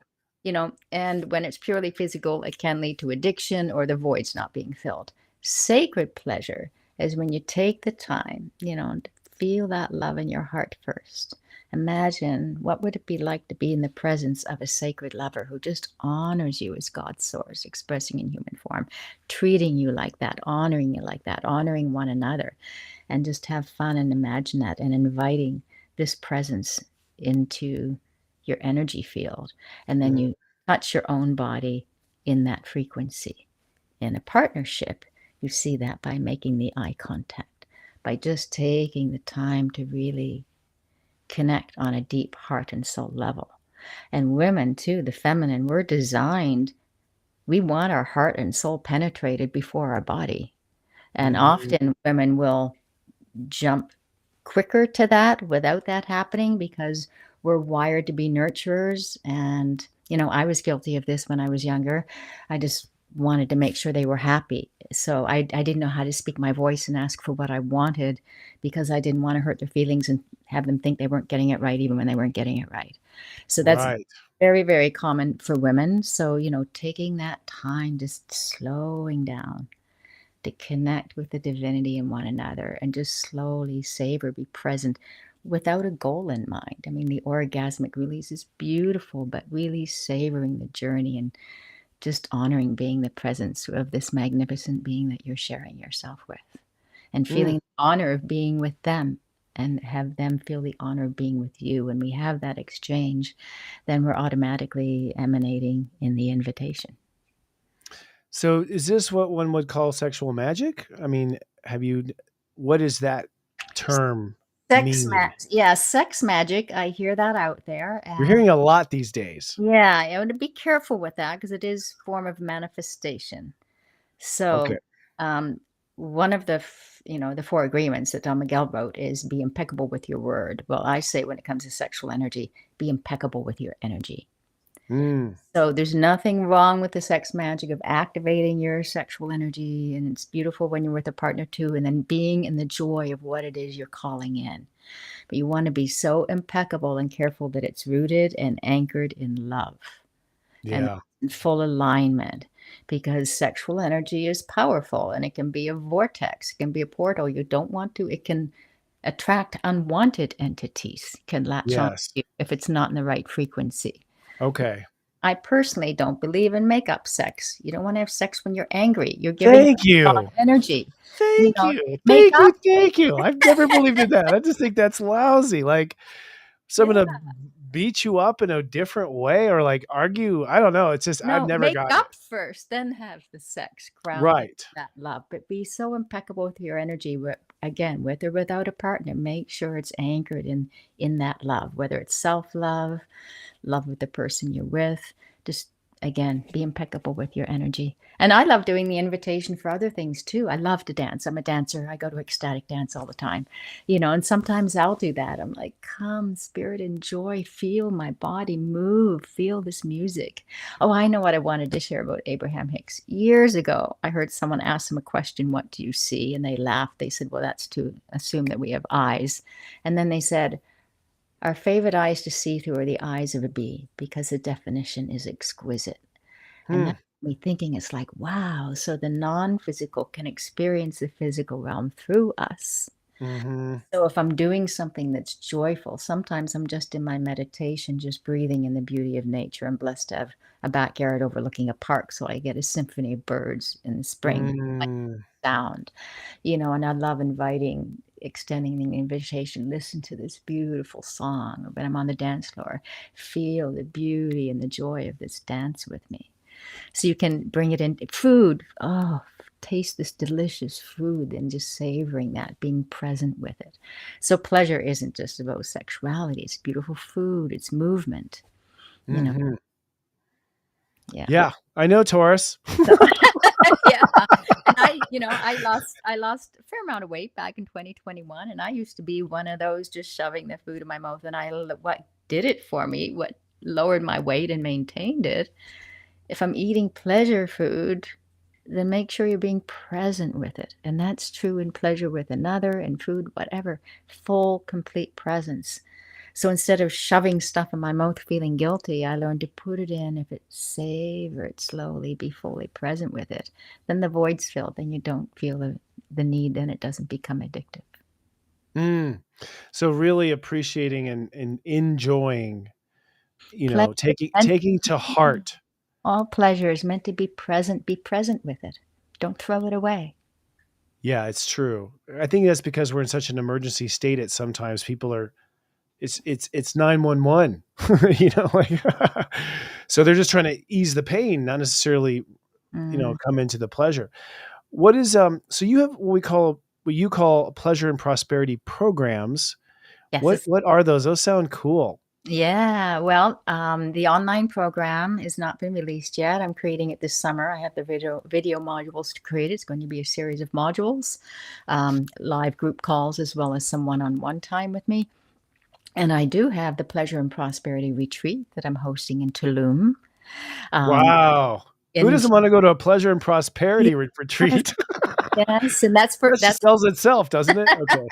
So, and when it's purely physical, it can lead to addiction or the voids not being filled. Sacred pleasure is when you take the time, to feel that love in your heart first. Imagine what would it be like to be in the presence of a sacred lover who just honors you as God's source, expressing in human form, treating you like that, honoring you like that, honoring one another, and just have fun and imagine that and inviting this presence into your energy field. And then you touch your own body in that frequency. In a partnership, you see that by making the eye contact, by just taking the time to really connect on a deep heart and soul level. And women, too, the feminine, we're designed, we want our heart and soul penetrated before our body. And often women will jump quicker to that without that happening because we're wired to be nurturers. And, I was guilty of this when I was younger. I just wanted to make sure they were happy. So I didn't know how to speak my voice and ask for what I wanted because I didn't want to hurt their feelings and have them think they weren't getting it right, even when they weren't getting it right. So that's Right. very, very common for women. So, taking that time, just slowing down to connect with the divinity in one another and just slowly savor, be present without a goal in mind. I mean, the orgasmic release is beautiful, but really savoring the journey and just honoring being the presence of this magnificent being that you're sharing yourself with and feeling the honor of being with them and have them feel the honor of being with you. When we have that exchange, then we're automatically emanating in the invitation. So is this what one would call sexual magic? I mean, what does that term mean? Sex magic. I hear that out there. You're And hearing a lot these days. yeah, I want to be careful with that because it is form of manifestation. Okay. So, one of the 4 agreements that Don Miguel wrote is be impeccable with your word. Well, I say when it comes to sexual energy, be impeccable with your energy. So there's nothing wrong with the sex magic of activating your sexual energy, and it's beautiful when you're with a partner too, and then being in the joy of what it is you're calling in. But you want to be so impeccable and careful that it's rooted and anchored in love. and Yeah. in full alignment, because sexual energy is powerful and it can be a vortex, it can be a portal. You don't want to, it can attract unwanted entities, can latch on to Yes. you if it's not in the right frequency. Okay. I personally don't believe in make-up sex. You don't want to have sex when you're angry. You're giving Thank a lot you. of energy. You Thank know, you. Thank you. makeup, Thank you. I've never believed in that. I just think that's lousy. Like someone yeah. to beat you up in a different way or like argue. I don't know. It's just I've No, never make gotten it. up first, then have the sex grounded Right. in that love. But be so impeccable with your energy. Again, with or without a partner, make sure it's anchored in that love, whether it's self-love, love with the person you're with. Just again, be impeccable with your energy. And I love doing the invitation for other things too. I love to dance. I'm a dancer. I go to ecstatic dance all the time, and sometimes I'll do that. I'm like, come, spirit, enjoy, feel my body move, feel this music. Oh, I know what I wanted to share about Abraham Hicks. Years ago, I heard someone ask him a question, what do you see? And they laughed. They said, well, that's to assume that we have eyes. And then they said, our favorite eyes to see through are the eyes of a bee because the definition is exquisite. And Hmm. that got me thinking, it's like, wow, so the non-physical can experience the physical realm through us. Mm-hmm. So if I'm doing something that's joyful, sometimes I'm just in my meditation, just breathing in the beauty of nature. I'm blessed to have a backyard overlooking a park, so I get a symphony of birds in the spring, like Mm. sound, and I love extending the invitation. Listen to this beautiful song. When I'm on the dance floor, feel the beauty and the joy of this dance with me. So you can bring it in food. Oh, taste this delicious food and just savoring that, being present with it. So pleasure isn't just about sexuality. It's beautiful food. It's movement. You know, Mm-hmm. yeah. Yeah. I know, Taurus. So, yeah. And I lost a fair amount of weight back in 2021, and I used to be one of those just shoving the food in my mouth. And what did it for me? What lowered my weight and maintained it? If I'm eating pleasure food, then make sure you're being present with it. And that's true in pleasure with another and food, whatever. Full, complete presence. So instead of shoving stuff in my mouth feeling guilty, I learned to put it in. If it's savor it slowly, be fully present with it. Then the void's filled. Then you don't feel the need. Then it doesn't become addictive. Mm. So really appreciating and enjoying, Pleasure taking to heart. all pleasure is meant to be present. Be present with it. Don't throw it away. Yeah, it's true. I think that's because we're in such an emergency state at sometimes people are it's 911, like so they're just trying to ease the pain, not necessarily, Mm. come into the pleasure. What is so you have what you call pleasure and prosperity programs. Yes, What are those? Those sound cool. yeah. Well, the online program has not been released yet. I'm creating it this summer. I have the video modules to create. It's going to be a series of modules, live group calls, as well as some one-on-one time with me. And I do have the Pleasure and Prosperity Retreat that I'm hosting in Tulum. Wow. Who In doesn't want to go to a pleasure and prosperity retreat? yes, and that's for That just sells itself, doesn't it? Okay.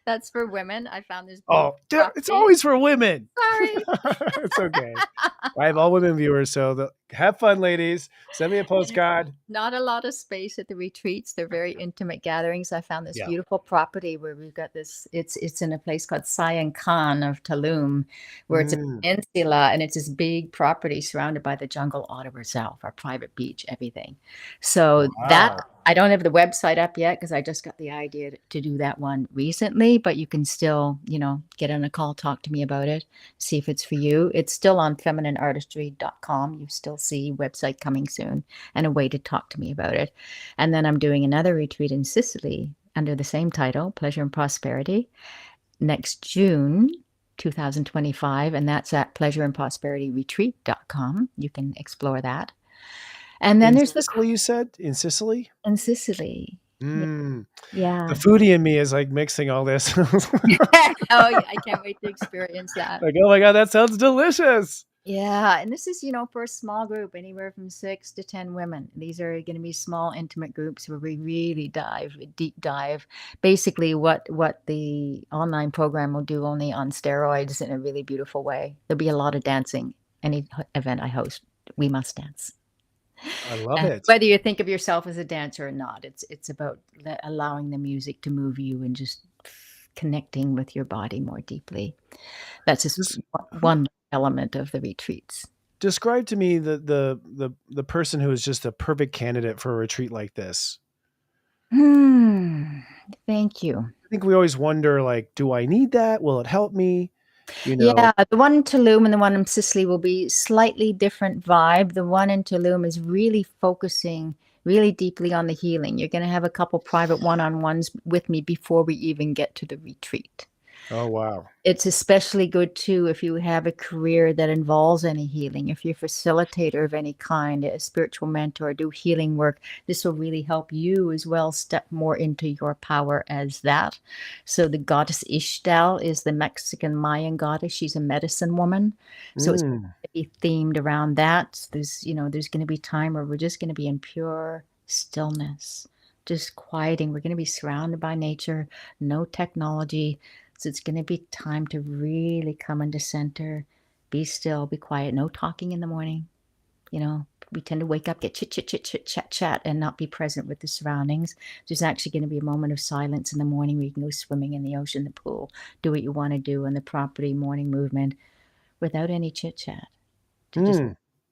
that's for women. I found this Oh, beautiful it's property. always for women. Sorry. It's okay. I have all women viewers, so have fun, ladies. Send me a postcard. Not a lot of space at the retreats. They're very intimate gatherings. I found this Yeah. beautiful property where we've got this. It's in a place called Sayan Khan of Tulum, where it's a Mm. peninsula and it's this big property surrounded by the jungle auto reserve, our private beach, everything. So that Wow. I don't have the website up yet because I just got the idea to do that one recently. But you can still, get on a call, talk to me about it, see if it's for you. It's still on feminineartistry.com. You still see website coming soon and a way to talk to me about it. And then I'm doing another retreat in Sicily under the same title, Pleasure and Prosperity, next June 2025. And that's at pleasureandprosperityretreat.com. You can explore that. And then In there's Sicily, you said? In Sicily? in Sicily. Mm. Yeah. The foodie in me is like mixing all this. Oh, yeah, I can't wait to experience that. Like, oh my God, that sounds delicious. Yeah, and this is, for a small group, anywhere from 6 to 10 women. These are going to be small, intimate groups where we really deep dive, basically what the online program will do, only on steroids in a really beautiful way. There'll be a lot of dancing, any event I host we must dance. I love it. Whether you think of yourself as a dancer or not, it's about allowing the music to move you and just connecting with your body more deeply. That's just Just one element of the retreats. describe to me the person who is just a perfect candidate for a retreat like this. Thank you. I think we always wonder, like, do I need that? Will it help me? You know, Yeah, the one in Tulum and the one in Sicily will be slightly different vibe. The one in Tulum is really focusing really deeply on the healing. You're going to have a couple private one-on-ones with me before we even get to the retreat. oh wow. It's especially good too if you have a career that involves any healing. If you're a facilitator of any kind, a spiritual mentor, do healing work, this will really help you as well step more into your power as that. So the goddess Ixtal is the Mexican Mayan goddess. She's a medicine woman. So it's Mm, themed around that. There's going to be time where we're just going to be in pure stillness, just quieting. We're going to be surrounded by nature, no technology. So it's going to be time to really come into center, be still, be quiet, no talking in the morning. We tend to wake up, get chat, and not be present with the surroundings. There's actually going to be a moment of silence in the morning where you can go swimming in the ocean, the pool, do what you want to do on the property, morning movement, without any chit chat, to just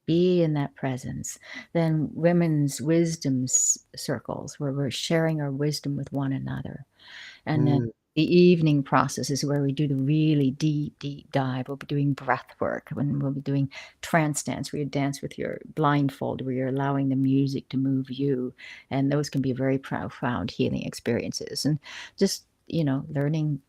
be in that presence. Then women's wisdom circles where we're sharing our wisdom with one another. And then the evening process is where we do the really deep dive. We'll be doing breath work, when we'll be doing trance dance, where you dance with your blindfold, where you're allowing the music to move you. And those can be very profound healing experiences. And just, learning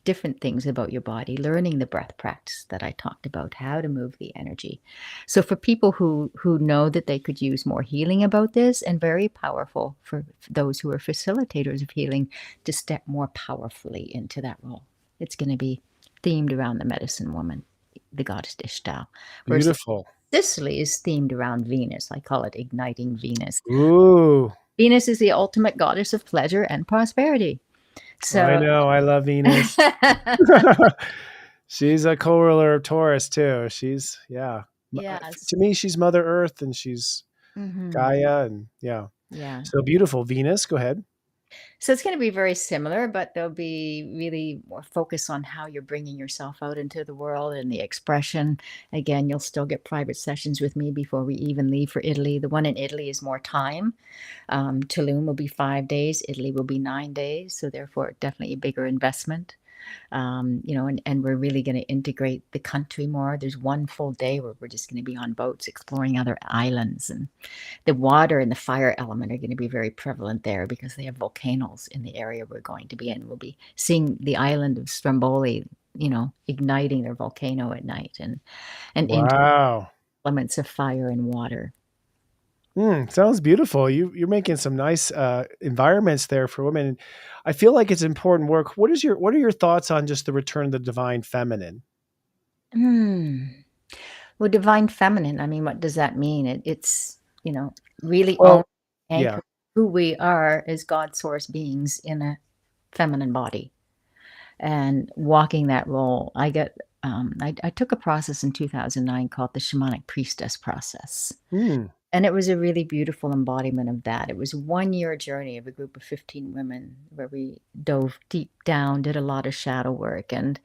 different things about your body, learning the breath practice that I talked about, how to move the energy. So for people who know that they could use more healing about this, and very powerful for those who are facilitators of healing to step more powerfully into that role. It's going to be themed around the medicine woman, the goddess Ixtal. Whereas beautiful. Sicily is themed around Venus. I call it igniting Venus. Ooh, Venus is the ultimate goddess of pleasure and prosperity. So I know. I love Venus. She's a co-ruler of Taurus too. She's Yes. To me, she's Mother Earth, and she's Gaia, and Yeah. So beautiful. Venus, go ahead. So it's going to be very similar, but there'll be really more focus on how you're bringing yourself out into the world and the expression. Again, you'll still get private sessions with me before we even leave for Italy. The one in Italy is more time. Tulum will be 5 days. Italy will be 9 days. So therefore, definitely a bigger investment. And we're really going to integrate the country more. There's one full day where we're just going to be on boats exploring other islands, and the water and the fire element are going to be very prevalent there because they have volcanoes in the area we're going to be in. We'll be seeing the island of Stromboli, igniting their volcano at night, and Wow. elements of fire and water. Sounds beautiful. You're making some nice environments there for women. I feel like it's important work. What are your thoughts on just the return of the divine feminine? Well, divine feminine, I mean, what does that mean? It's really Well, anchor who we are as God source beings in a feminine body, and walking that role. I took a process in 2009 called the shamanic priestess process. And it was a really beautiful embodiment of that. It was a 1-year journey of a group of 15 women where we dove deep down, did a lot of shadow work. And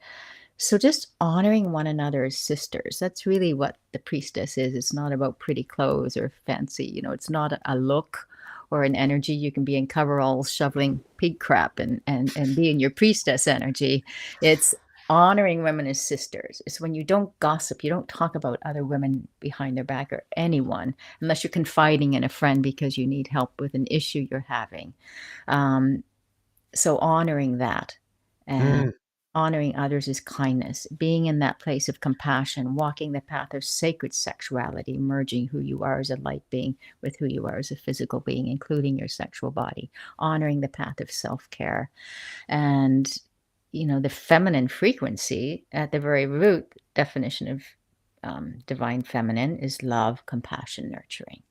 so just honoring one another as sisters, that's really what the priestess is. It's not about pretty clothes or fancy, it's not a look or an energy. You can be in coveralls shoveling pig crap and be in your priestess energy. It's honoring women as sisters. It's when you don't gossip, you don't talk about other women behind their back or anyone, unless you're confiding in a friend because you need help with an issue you're having. So honoring that and honoring others is kindness, being in that place of compassion, walking the path of sacred sexuality, merging who you are as a light being with who you are as a physical being, including your sexual body, honoring the path of self-care. And the feminine frequency at the very root definition of divine feminine is love, compassion, nurturing.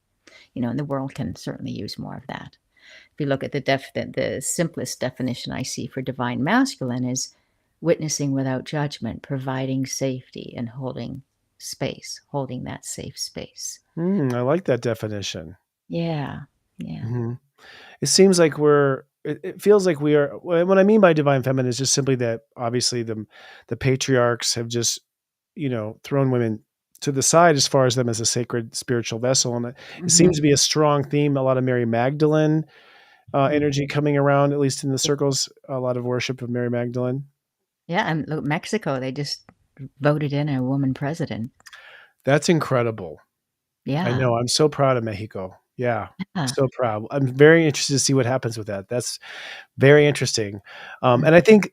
And the world can certainly use more of that. If you look at the simplest definition I see for divine masculine is witnessing without judgment, providing safety, and holding space, holding that safe space. I like that definition. Yeah. Yeah. hmm It seems like it feels like we are, what I mean by divine feminine is just simply that obviously the patriarchs have just, thrown women to the side as far as them as a sacred spiritual vessel. And it Mhm. seems to be a strong theme, a lot of Mary Magdalene Mm. energy coming around, at least in the circles, a lot of worship of Mary Magdalene. Yeah, and look, Mexico, they just voted in a woman president. That's incredible. I Yeah. know. I'm so proud of Mexico. Yeah. Yeah. So proud. I'm very interested to see what happens with that. That's very interesting. Mm. And I think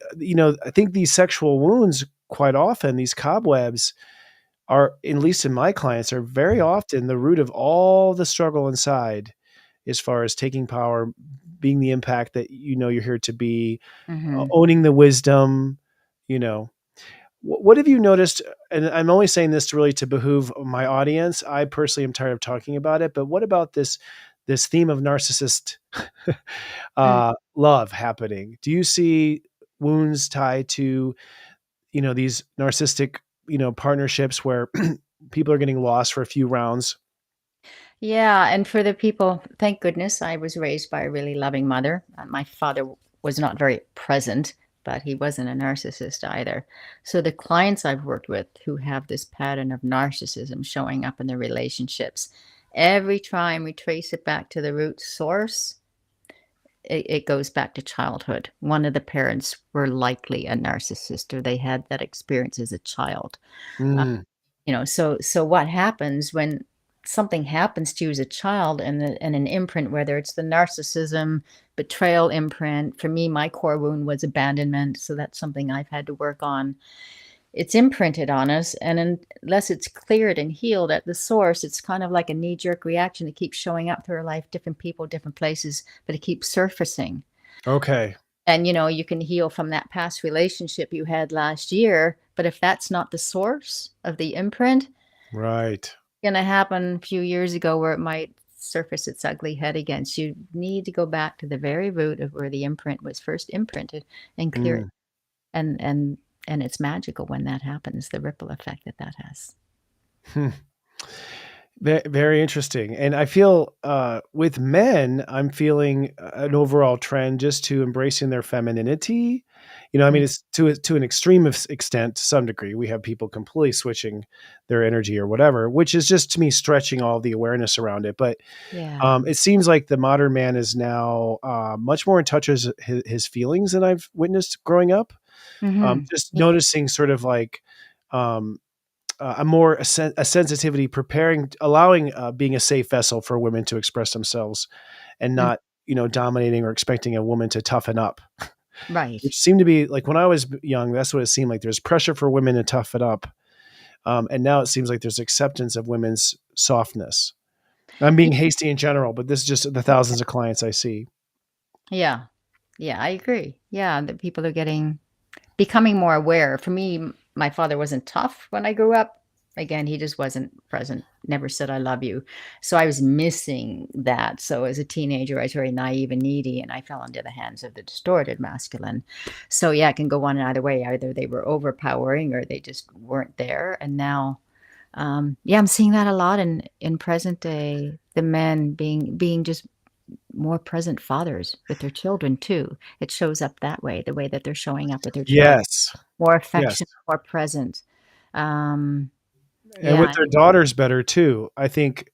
these sexual wounds, quite often, these cobwebs are, at least in my clients, are very often the root of all the struggle inside as far as taking power, being the impact that you're here to be, Mhm. owning the wisdom, you know. What have you noticed? And I'm only saying this to really to behoove my audience. I personally am tired of talking about it, but what about this theme of narcissist Mm. love happening? Do you see wounds tied to these narcissistic partnerships where people are getting lost for a few rounds? Yeah, and for the people, thank goodness I was raised by a really loving mother. My father was not very present, but he wasn't a narcissist either. So the clients I've worked with who have this pattern of narcissism showing up in their relationships, every time we trace it back to the root source, it goes back to childhood. One of the parents were likely a narcissist, or they had that experience as a child. Mm, So what happens when something happens to you as a child and an imprint, whether it's the narcissism, betrayal imprint. For me, my core wound was abandonment, so that's something I've had to work on. It's imprinted on us, and unless it's cleared and healed at the source, it's kind of like a knee-jerk reaction that keeps showing up through our life, different people, different places, but it keeps surfacing. okay. And, you can heal from that past relationship you had last year, but if that's not the source of the imprint, Right. gonna happen a few years ago where it might surface its ugly head again. So you need to go back to the very root of where the imprint was first imprinted and clear it. Mm. And and and it's magical when that happens, the ripple effect that that has. Hmm. Very interesting. And I feel with men, I'm feeling an overall trend just to embracing their femininity. I mean, Mm, it's to an extreme extent to some degree. We have people completely switching their energy or whatever, which is just to me stretching all the awareness around it. But yeah. it seems like the modern man is now much more in touch with his feelings than I've witnessed growing up. Mhm. Just Yeah. noticing sort of like um, a sensitivity, preparing, allowing being a safe vessel for women to express themselves, and Mm, not dominating or expecting a woman to toughen up, right. which seemed to be like when I was young. That's what it seemed like. There's pressure for women to toughen up, and now it seems like there's acceptance of women's softness. I'm Ye being hasty in general, but this is just the thousands of clients I see. Yeah. Yeah, I agree. Yeah, that people are becoming more aware. For me, my father wasn't tough when I grew up. Again, he just wasn't present, never said, I love you. So I was missing that. So as a teenager, I was very naive and needy, and I fell into the hands of the distorted masculine. So yeah, it can go one either way. Either they were overpowering or they just weren't there. And now, yeah, I'm seeing that a lot in present day. The men being just more present fathers with their children too. It shows up that way, the way that they're showing up with their children. Yes, More yes, affection, more present. Um, and with yeah, their daughters better too. I think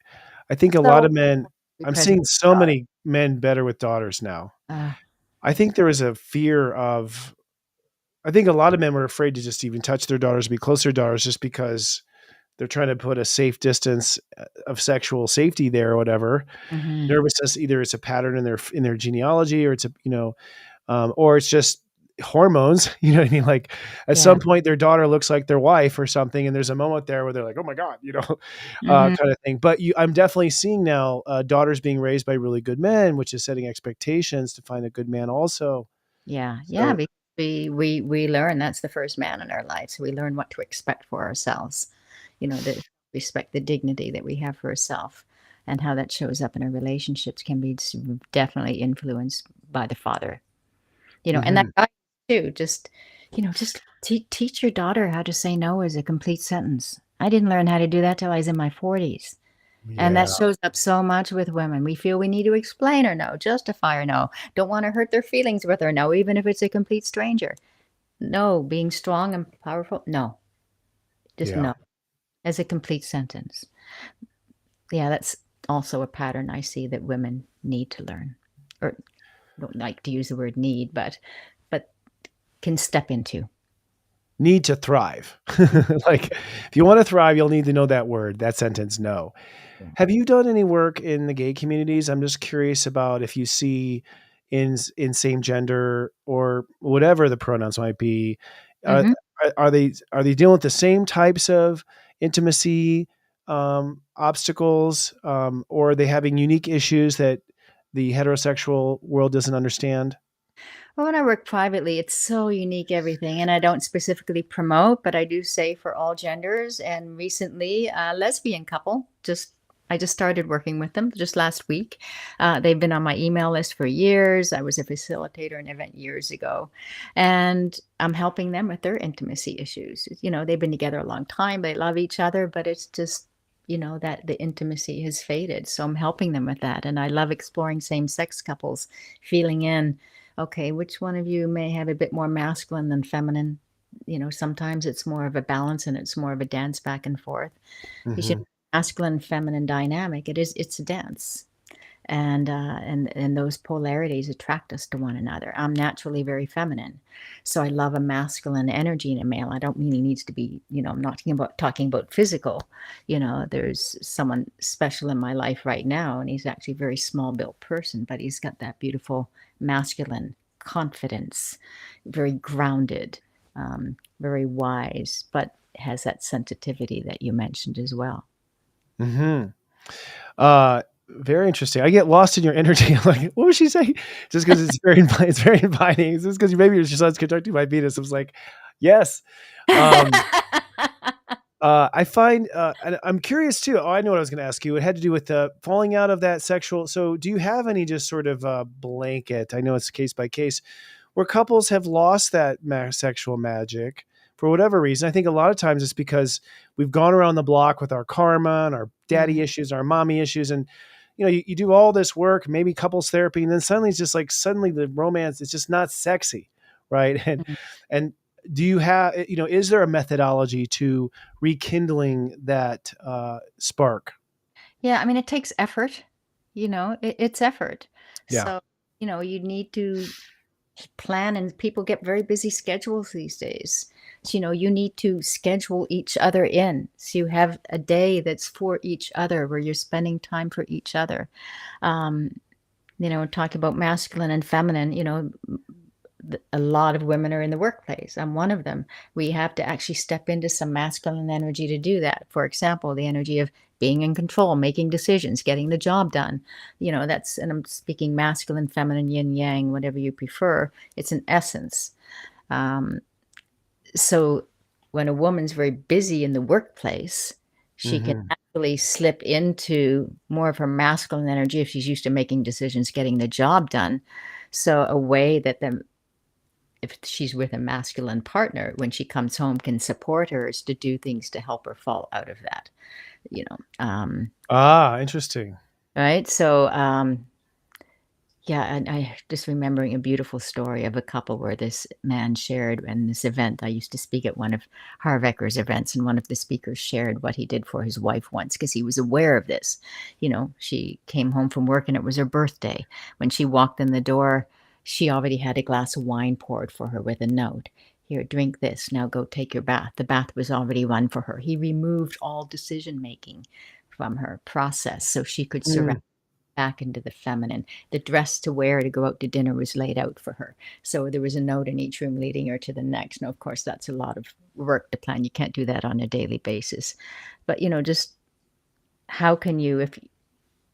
a lot so of men. be I'm present seeing with so your daughter. many men better with daughters now. Uh, I think there was a fear of I think a lot of men were afraid to just even touch their daughters, be close to their daughters, just because they're trying to put a safe distance of sexual safety there or whatever. mhm, Nervousness, either it's a pattern in their genealogy, or it's or it's just hormones. You know what I mean? Like at yeah, some point, their daughter looks like their wife or something, and there's a moment there where they're like, "Oh my god," mhm, kind of thing. But I'm definitely seeing now daughters being raised by really good men, which is setting expectations to find a good man also. yeah, yeah, So because we learn that's the first man in our lives. We learn what to expect for ourselves, the respect the dignity that we have for ourselves, and how that shows up in our relationships can be definitely influenced by the father. And that mhm. guy too, just teach your daughter how to say no is a complete sentence. I didn't learn how to do that till I was in my 40s. And Yeah. that shows up so much with women. We feel we need to explain or no, justify or no, don't want to hurt their feelings with or no, even if it's a complete stranger. No, being strong and powerful, no, just Yeah. no, as a complete sentence. Yeah, that's also a pattern I see that women need to learn, or don't like to use the word need, but can step into. Need to thrive. Like, if you want to thrive, you'll need to know that word, that sentence, no. Yeah. Have you done any work in the gay communities? I'm just curious about if you see in same gender or whatever the pronouns might be, are, Mhm. are they dealing with the same types of intimacy obstacles, or are they having unique issues that the heterosexual world doesn't understand? Well, when I work privately, it's so unique, everything, and I don't specifically promote, but I do say for all genders. And recently, a lesbian couple I just started working with them just last week. They've been on my email list for years. I was a facilitator in an event years ago, and I'm helping them with their intimacy issues. They've been together a long time. They love each other, but it's just that the intimacy has faded. So I'm helping them with that, and I love exploring same-sex couples, feeling in. Okay, which one of you may have a bit more masculine than feminine? Sometimes it's more of a balance and it's more of a dance back and forth. Because Hmm. masculine feminine dynamic, it's a dance. And those polarities attract us to one another. I'm naturally very feminine. So I love a masculine energy in a male. I don't mean he needs to be, I'm not talking about physical. There's someone special in my life right now, and he's actually a very small built person, but he's got that beautiful masculine confidence, very grounded, very wise, but has that sensitivity that you mentioned as well. Hmm. Very interesting. I get lost in your energy. I'm like, what was she saying? Just because it's very inviting. It's just because maybe your son's conducted by Venus. I was like, yes. Um, I find, and I'm curious too. Oh, I know what I was going to ask you. It had to do with falling out of that sexual. So, do you have any just sort of blanket? I know it's case by case where couples have lost that sexual magic for whatever reason. I think a lot of times it's because we've gone around the block with our karma and our daddy Mm, issues, our mommy issues, and you do all this work, maybe couples therapy, and then suddenly it's just like suddenly the romance is just not sexy, right? And mm. and do you have, is there a methodology to rekindling that spark? Yeah, I mean, it takes effort. It's effort. Yeah. So, you need to plan, and people get very busy schedules these days. So, you need to schedule each other in. So you have a day that's for each other where you're spending time for each other. Um, talking about masculine and feminine, a lot of women are in the workplace. I'm one of them. We have to actually step into some masculine energy to do that. For example, the energy of being in control, making decisions, getting the job done. And I'm speaking masculine, feminine, yin, yang, whatever you prefer. It's an essence. Um, so when a woman's very busy in the workplace, she can Hmm. actually slip into more of her masculine energy if she's used to making decisions, getting the job done. So a way that the if she's with a masculine partner, when she comes home, can support her is to do things to help her fall out of that, you know. Interesting. Right. So, yeah, and I just remembering a beautiful story of a couple where this man shared in this event. I used to speak at one of Harvecker's events, and one of the speakers shared what he did for his wife once because he was aware of this. She came home from work and it was her birthday. When she walked in the door, she already had a glass of wine poured for her with a note. Here, drink this. Now go take your bath. The bath was already run for her. He removed all decision making from her process so she could surrender Mm. back into the feminine. The dress to wear to go out to dinner was laid out for her. So there was a note in each room leading her to the next. Now, of course, that's a lot of work to plan. You can't do that on a daily basis. But, just how can you,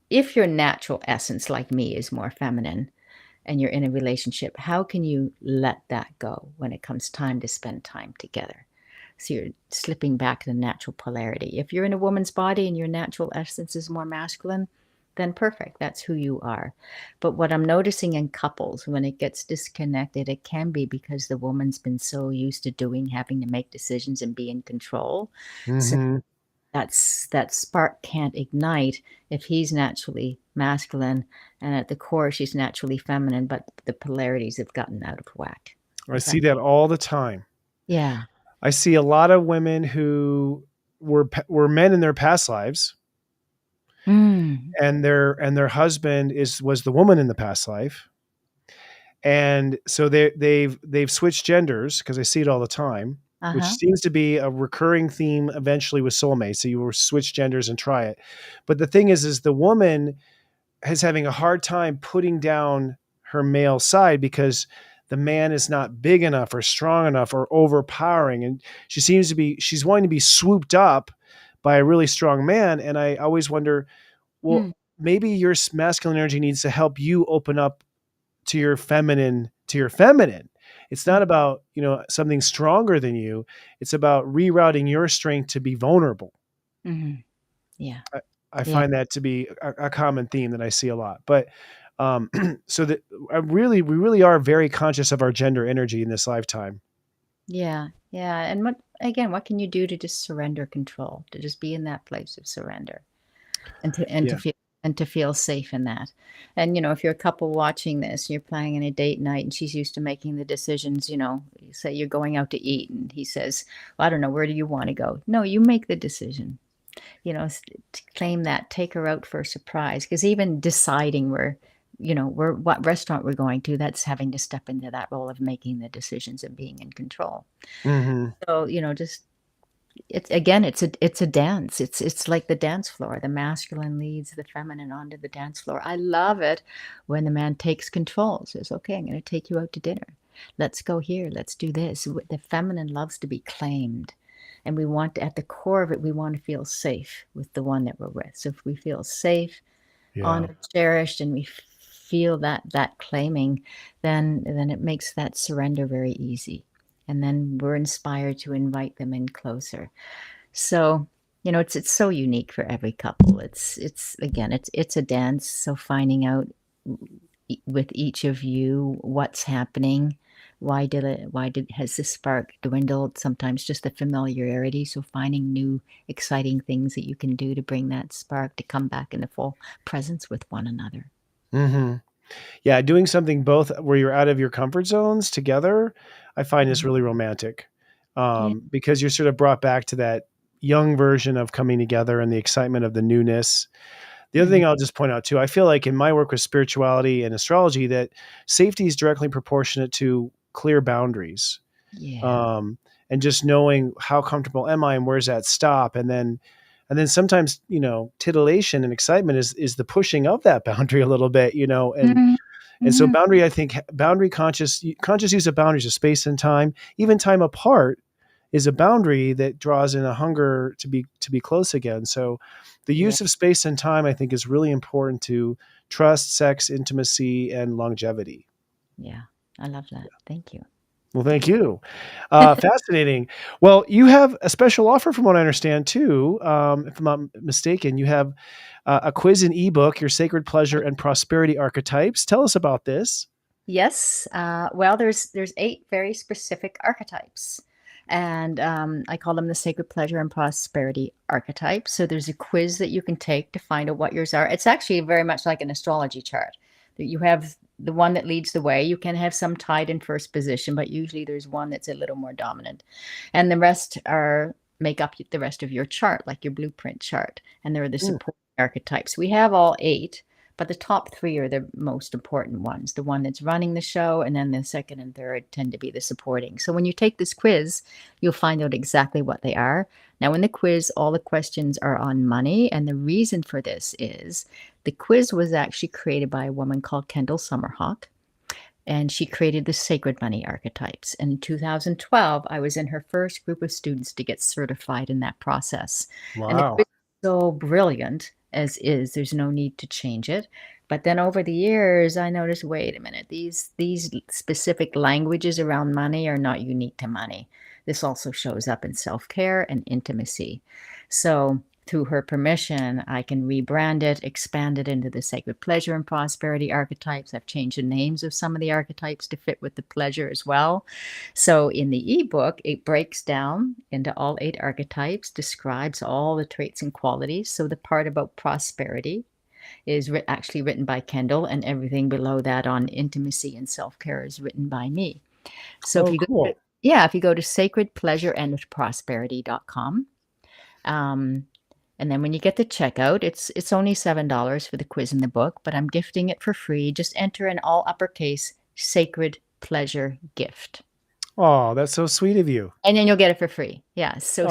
if your natural essence, like me, is more feminine and you're in a relationship, how can you let that go when it comes time to spend time together? So you're slipping back to the natural polarity. If you're in a woman's body and your natural essence is more masculine, then perfect. That's who you are. But what I'm noticing in couples, when it gets disconnected, it can be because the woman's been so used to having to make decisions and be in control. So Hmm. that spark can't ignite if he's naturally masculine, and at the core she's naturally feminine, but the polarities have gotten out of whack. I see that all the time. Yeah. I see a lot of women who were men in their past lives, Mm. and their husband was the woman in the past life, and so they've switched genders, because I see it all the time, which Uh-huh. seems to be a recurring theme eventually with soulmates. So you will switch genders and try it, but the thing is the woman is having a hard time putting down her male side because the man is not big enough or strong enough or overpowering. And she's wanting to be swooped up by a really strong man. And I always wonder, well, Mm. maybe your masculine energy needs to help you open up to your feminine. It's not about, something stronger than you. It's about rerouting your strength to be vulnerable. Mm-hmm. Yeah. I Yeah. find that to be a common theme that I see a lot. But so that we really are very conscious of our gender energy in this lifetime. Yeah. Yeah. And what can you do to just surrender control, to just be in that place of surrender and Yeah. to feel safe in that. And if you're a couple watching this, you're planning a date night and she's used to making the decisions, say you're going out to eat and he says, well, I don't know, where do you want to go? No, you make the decision. To claim that, take her out for a surprise. Because even deciding where what restaurant we're going to, that's having to step into that role of making the decisions and being in control. Hmm. So, just it's a dance. It's like the dance floor. The masculine leads the feminine onto the dance floor. I love it when the man takes control, says, okay, I'm going to take you out to dinner. Let's go here. Let's do this. The feminine loves to be claimed. And we want at the core of it, we want to feel safe with the one that we're with. So if we feel safe, Yeah. honored, cherished, and we feel that claiming, then it makes that surrender very easy. And then we're inspired to invite them in closer. So, it's so unique for every couple. It's a dance. So finding out with each of you what's happening, why has this spark dwindled? Sometimes just the familiarity. So finding new exciting things that you can do to bring that spark to come back into full presence with one another. Hmm. Yeah, doing something both where you're out of your comfort zones together, I find is really romantic, Yeah. because you're sort of brought back to that young version of coming together and the excitement of the newness. The other Mhm. thing I'll just point out too, I feel like in my work with spirituality and astrology that safety is directly proportionate to clear boundaries, Yeah. um, and just knowing how comfortable am I and where's that stop, and then sometimes titillation and excitement is the pushing of that boundary a little bit, Mhm. and so Mhm. boundary, I think boundary conscious use of boundaries of space and time, even time apart, is a boundary that draws in a hunger to be close again. So the Yeah. use of space and time, I think, is really important to trust, sex, intimacy, and longevity. Yeah. I love that. Thank you. Well, thank you. Fascinating. Well, you have a special offer from what I understand too. If I'm not mistaken, you have a quiz and ebook, your Sacred Pleasure and Prosperity Archetypes. Tell us about this. Yes. Well, there's 8 very specific archetypes, and I call them the Sacred Pleasure and Prosperity Archetypes. So there's a quiz that you can take to find out what yours are. It's actually very much like an astrology chart. That you have the one that leads the way. You can have some tied in first position, but usually there's one that's a little more dominant, and the rest are make up the rest of your chart, like your blueprint chart, and they're the Mm. support archetypes. We have all 8. But the top 3 are the most important ones. The one that's running the show, and then the second and third tend to be the supporting. So when you take this quiz, you'll find out exactly what they are. Now, in the quiz, all the questions are on money. And the reason for this is the quiz was actually created by a woman called Kendall Summerhawk. And she created the Sacred Money Archetypes. And in 2012, I was in her first group of students to get certified in that process. And the Wow. quiz is so brilliant as is. There's no need to change it. But then over the years, I noticed, wait a minute, these specific languages around money are not unique to money. This also shows up in self-care and intimacy. So through her permission, I can rebrand it, expand it into the Sacred Pleasure and Prosperity Archetypes. I've changed the names of some of the archetypes to fit with the pleasure as well. So in the ebook, it breaks down into all 8 archetypes, describes all the traits and qualities. So the part about prosperity is actually written by Kendall, and everything below that on intimacy and self-care is written by me. So if you go to, if you go to sacredpleasureandprosperity.com, and then when you get the checkout, it's only $7 for the quiz and the book, but I'm gifting it for free. Just enter in all uppercase Sacred Pleasure Gift. Oh, that's so sweet of you. And then you'll get it for free. Yeah. So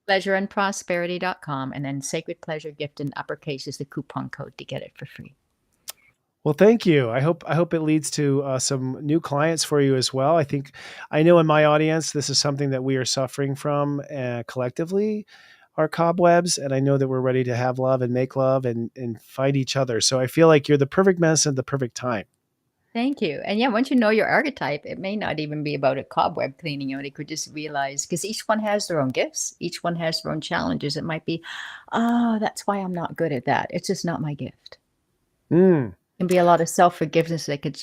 sacredpleasureandprosperity.com, and then Sacred Pleasure Gift in uppercase is the coupon code to get it for free. Well, thank you. I hope it leads to some new clients for you as well. I know in my audience, this is something that we are suffering from collectively, our cobwebs. And I know that we're ready to have love and make love and find each other. So I feel like you're the perfect medicine at the perfect time. Thank you. And yeah, once you know your archetype, it may not even be about a cobweb cleaning out. It could just realize, because each one has their own gifts. Each one has their own challenges. It might be, that's why I'm not good at that. It's just not my gift. It can be a lot of self-forgiveness that could,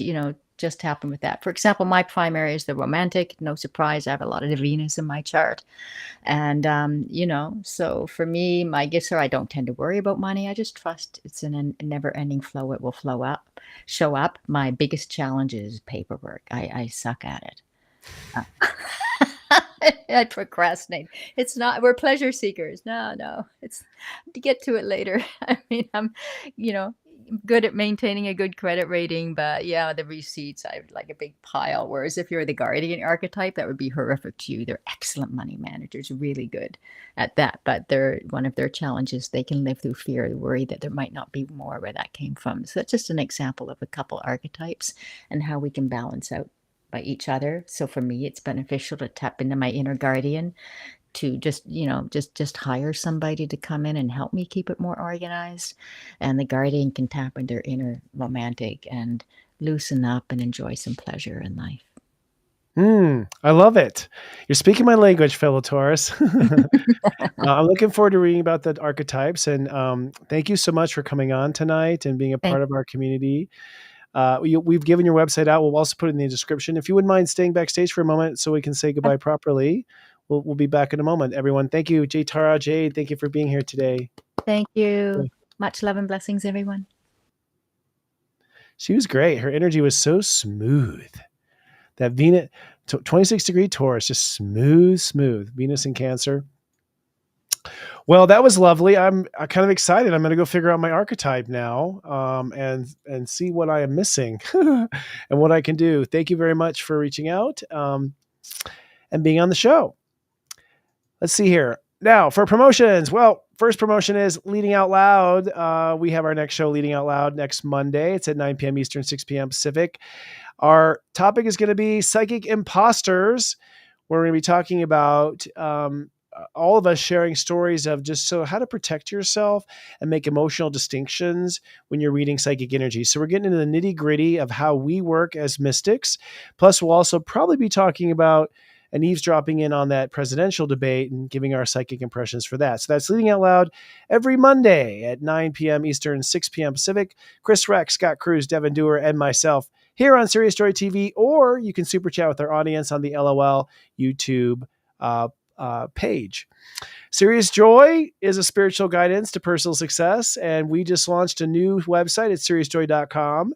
just happen with that. For example, my primary is the romantic. No surprise, I have a lot of the Venus in my chart. And, so for me, my gifts are, I don't tend to worry about money. I just trust it's in a never-ending flow. It will show up. My biggest challenge is paperwork. I suck at it. I procrastinate. It's not, we're pleasure seekers. No, it's to get to it later. I mean, I'm, good at maintaining a good credit rating, but yeah, the receipts, I have like a big pile. Whereas if you're the guardian archetype, that would be horrific to you. They're excellent money managers, really good at that. But one of their challenges, they can live through fear and worry that there might not be more where that came from. So that's just an example of a couple archetypes and how we can balance out by each other. So for me, it's beneficial to tap into my inner guardian, to just hire somebody to come in and help me keep it more organized. And the guardian can tap into their inner romantic and loosen up and enjoy some pleasure in life. I love it. You're speaking my language, fellow Taurus. I'm looking forward to reading about the archetypes. And thank you so much for coming on tonight and being a part of our community. We've given your website out. We'll also put it in the description. If you wouldn't mind staying backstage for a moment so we can say goodbye properly. We'll be back in a moment, everyone. Thank you, Jaitara Jayde. Thank you for being here today. Thank you. Much love and blessings, everyone. She was great. Her energy was so smooth. That Venus, 26-degree Taurus, just smooth. Venus in Cancer. Well, that was lovely. I'm kind of excited. I'm going to go figure out my archetype now and see what I am missing and what I can do. Thank you very much for reaching out and being on the show. Let's see here. Now for promotions. Well, first promotion is Leading Out Loud. We have our next show, Leading Out Loud, next Monday. It's at 9 p.m. Eastern, 6 p.m. Pacific. Our topic is going to be psychic imposters. We're going to be talking about all of us sharing stories of how to protect yourself and make emotional distinctions when you're reading psychic energy. So we're getting into the nitty gritty of how we work as mystics. Plus, we'll also probably be talking about and eavesdropping in on that presidential debate and giving our psychic impressions for that. So that's Leading Out Loud every Monday at 9 p.m. Eastern, 6 p.m. Pacific. Chris Rex, Scott Cruz, Devin Dewar, and myself here on Sirius Joy TV, or you can super chat with our audience on the LOL YouTube page. Sirius Joy is a spiritual guidance to personal success, and we just launched a new website at siriusjoy.com.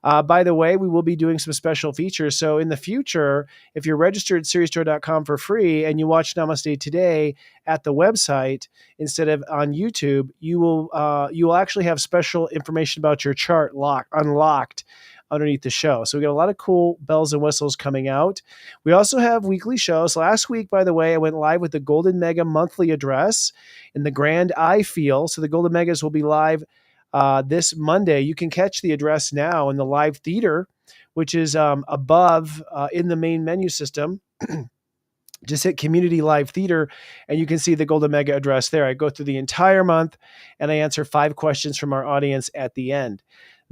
By the way, we will be doing some special features. So in the future, if you're registered at siriusjoy.com for free and you watch Namaste today at the website instead of on YouTube, you will actually have special information about your chart unlocked underneath the show. So we got a lot of cool bells and whistles coming out. We also have weekly shows. Last week, by the way, I went live with the Golden Mega monthly address in the Grand I Feel. So the Golden Megas will be live this Monday. You can catch the address now in the live theater, which is above in the main menu system. Just hit Community Live Theater, and you can see the Golden Mega address there. I go through the entire month, and I answer 5 questions from our audience at the end.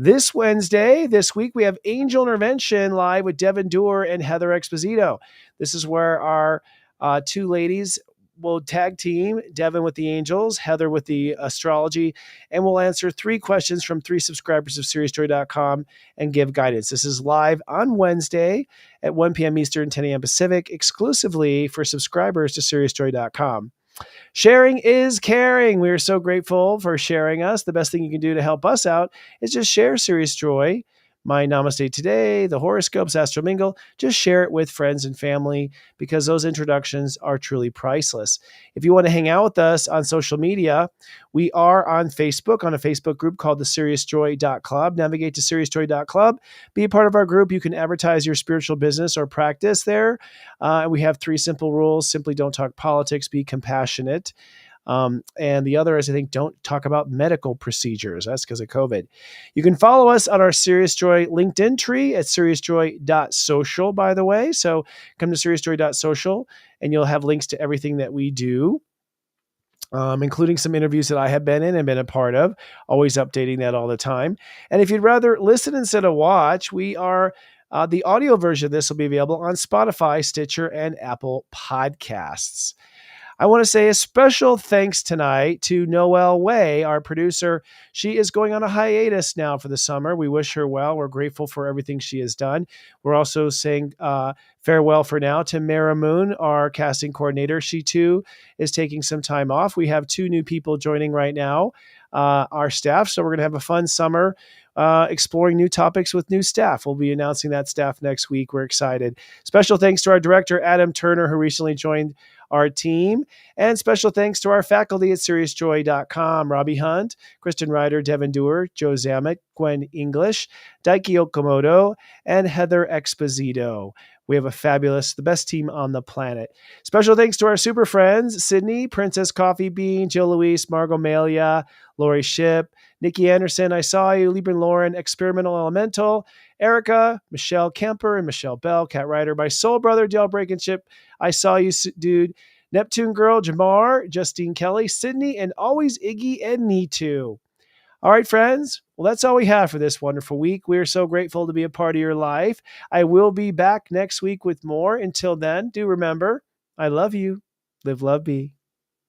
This week, we have Angel Intervention live with Devin Dewar and Heather Exposito. This is where our 2 ladies we'll tag team, Devin with the angels, Heather with the astrology, and we'll answer 3 questions from 3 subscribers of SiriusJoy.com and give guidance. This is live on Wednesday at 1 p.m. Eastern, 10 a.m. Pacific, exclusively for subscribers to SiriusJoy.com. Sharing is caring. We are so grateful for sharing us. The best thing you can do to help us out is just share Sirius Joy, my Namaste Today, the horoscopes, Astro Mingle. Just share it with friends and family because those introductions are truly priceless. If you want to hang out with us on social media, we are on Facebook, on a Facebook group called the SiriusJoy.club. Navigate to SiriusJoy.club. Be a part of our group. You can advertise your spiritual business or practice there. We have 3 simple rules. Simply don't talk politics. Be compassionate. And the other is, I think, don't talk about medical procedures. That's because of COVID. You can follow us on our Sirius Joy LinkedIn tree at SiriusJoy.social, by the way. So come to SiriusJoy.social and you'll have links to everything that we do, including some interviews that I have been in and been a part of, always updating that all the time. And if you'd rather listen instead of watch, we are the audio version of this will be available on Spotify, Stitcher, and Apple Podcasts. I want to say a special thanks tonight to Noelle Way, our producer. She is going on a hiatus now for the summer. We wish her well. We're grateful for everything she has done. We're also saying farewell for now to Mara Moon, our casting coordinator. She too is taking some time off. We have 2 new people joining right now, our staff. So we're going to have a fun summer exploring new topics with new staff. We'll be announcing that staff next week. We're excited. Special thanks to our director, Adam Turner, who recently joined our team. And special thanks to our faculty at SiriusJoy.com, Robbie Hunt, Kristen Ryder, Devin Dewar, Joe Zamet, Gwen English, Daiki Okamoto, and Heather Exposito. We have the best team on the planet. Special thanks to our super friends, Sydney, Princess Coffee Bean, Jill Louise, Margot Malia, Lori Ship, Nikki Anderson, I Saw You, Libra Lauren, Experimental Elemental, Erica, Michelle Kemper, and Michelle Bell, Cat Ryder, my soul brother, Dale Breakenship, I Saw You, Dude, Neptune Girl, Jamar, Justine Kelly, Sydney, and always Iggy and Nitu. All right, friends. Well, that's all we have for this wonderful week. We are so grateful to be a part of your life. I will be back next week with more. Until then, do remember, I love you. Live, love, be.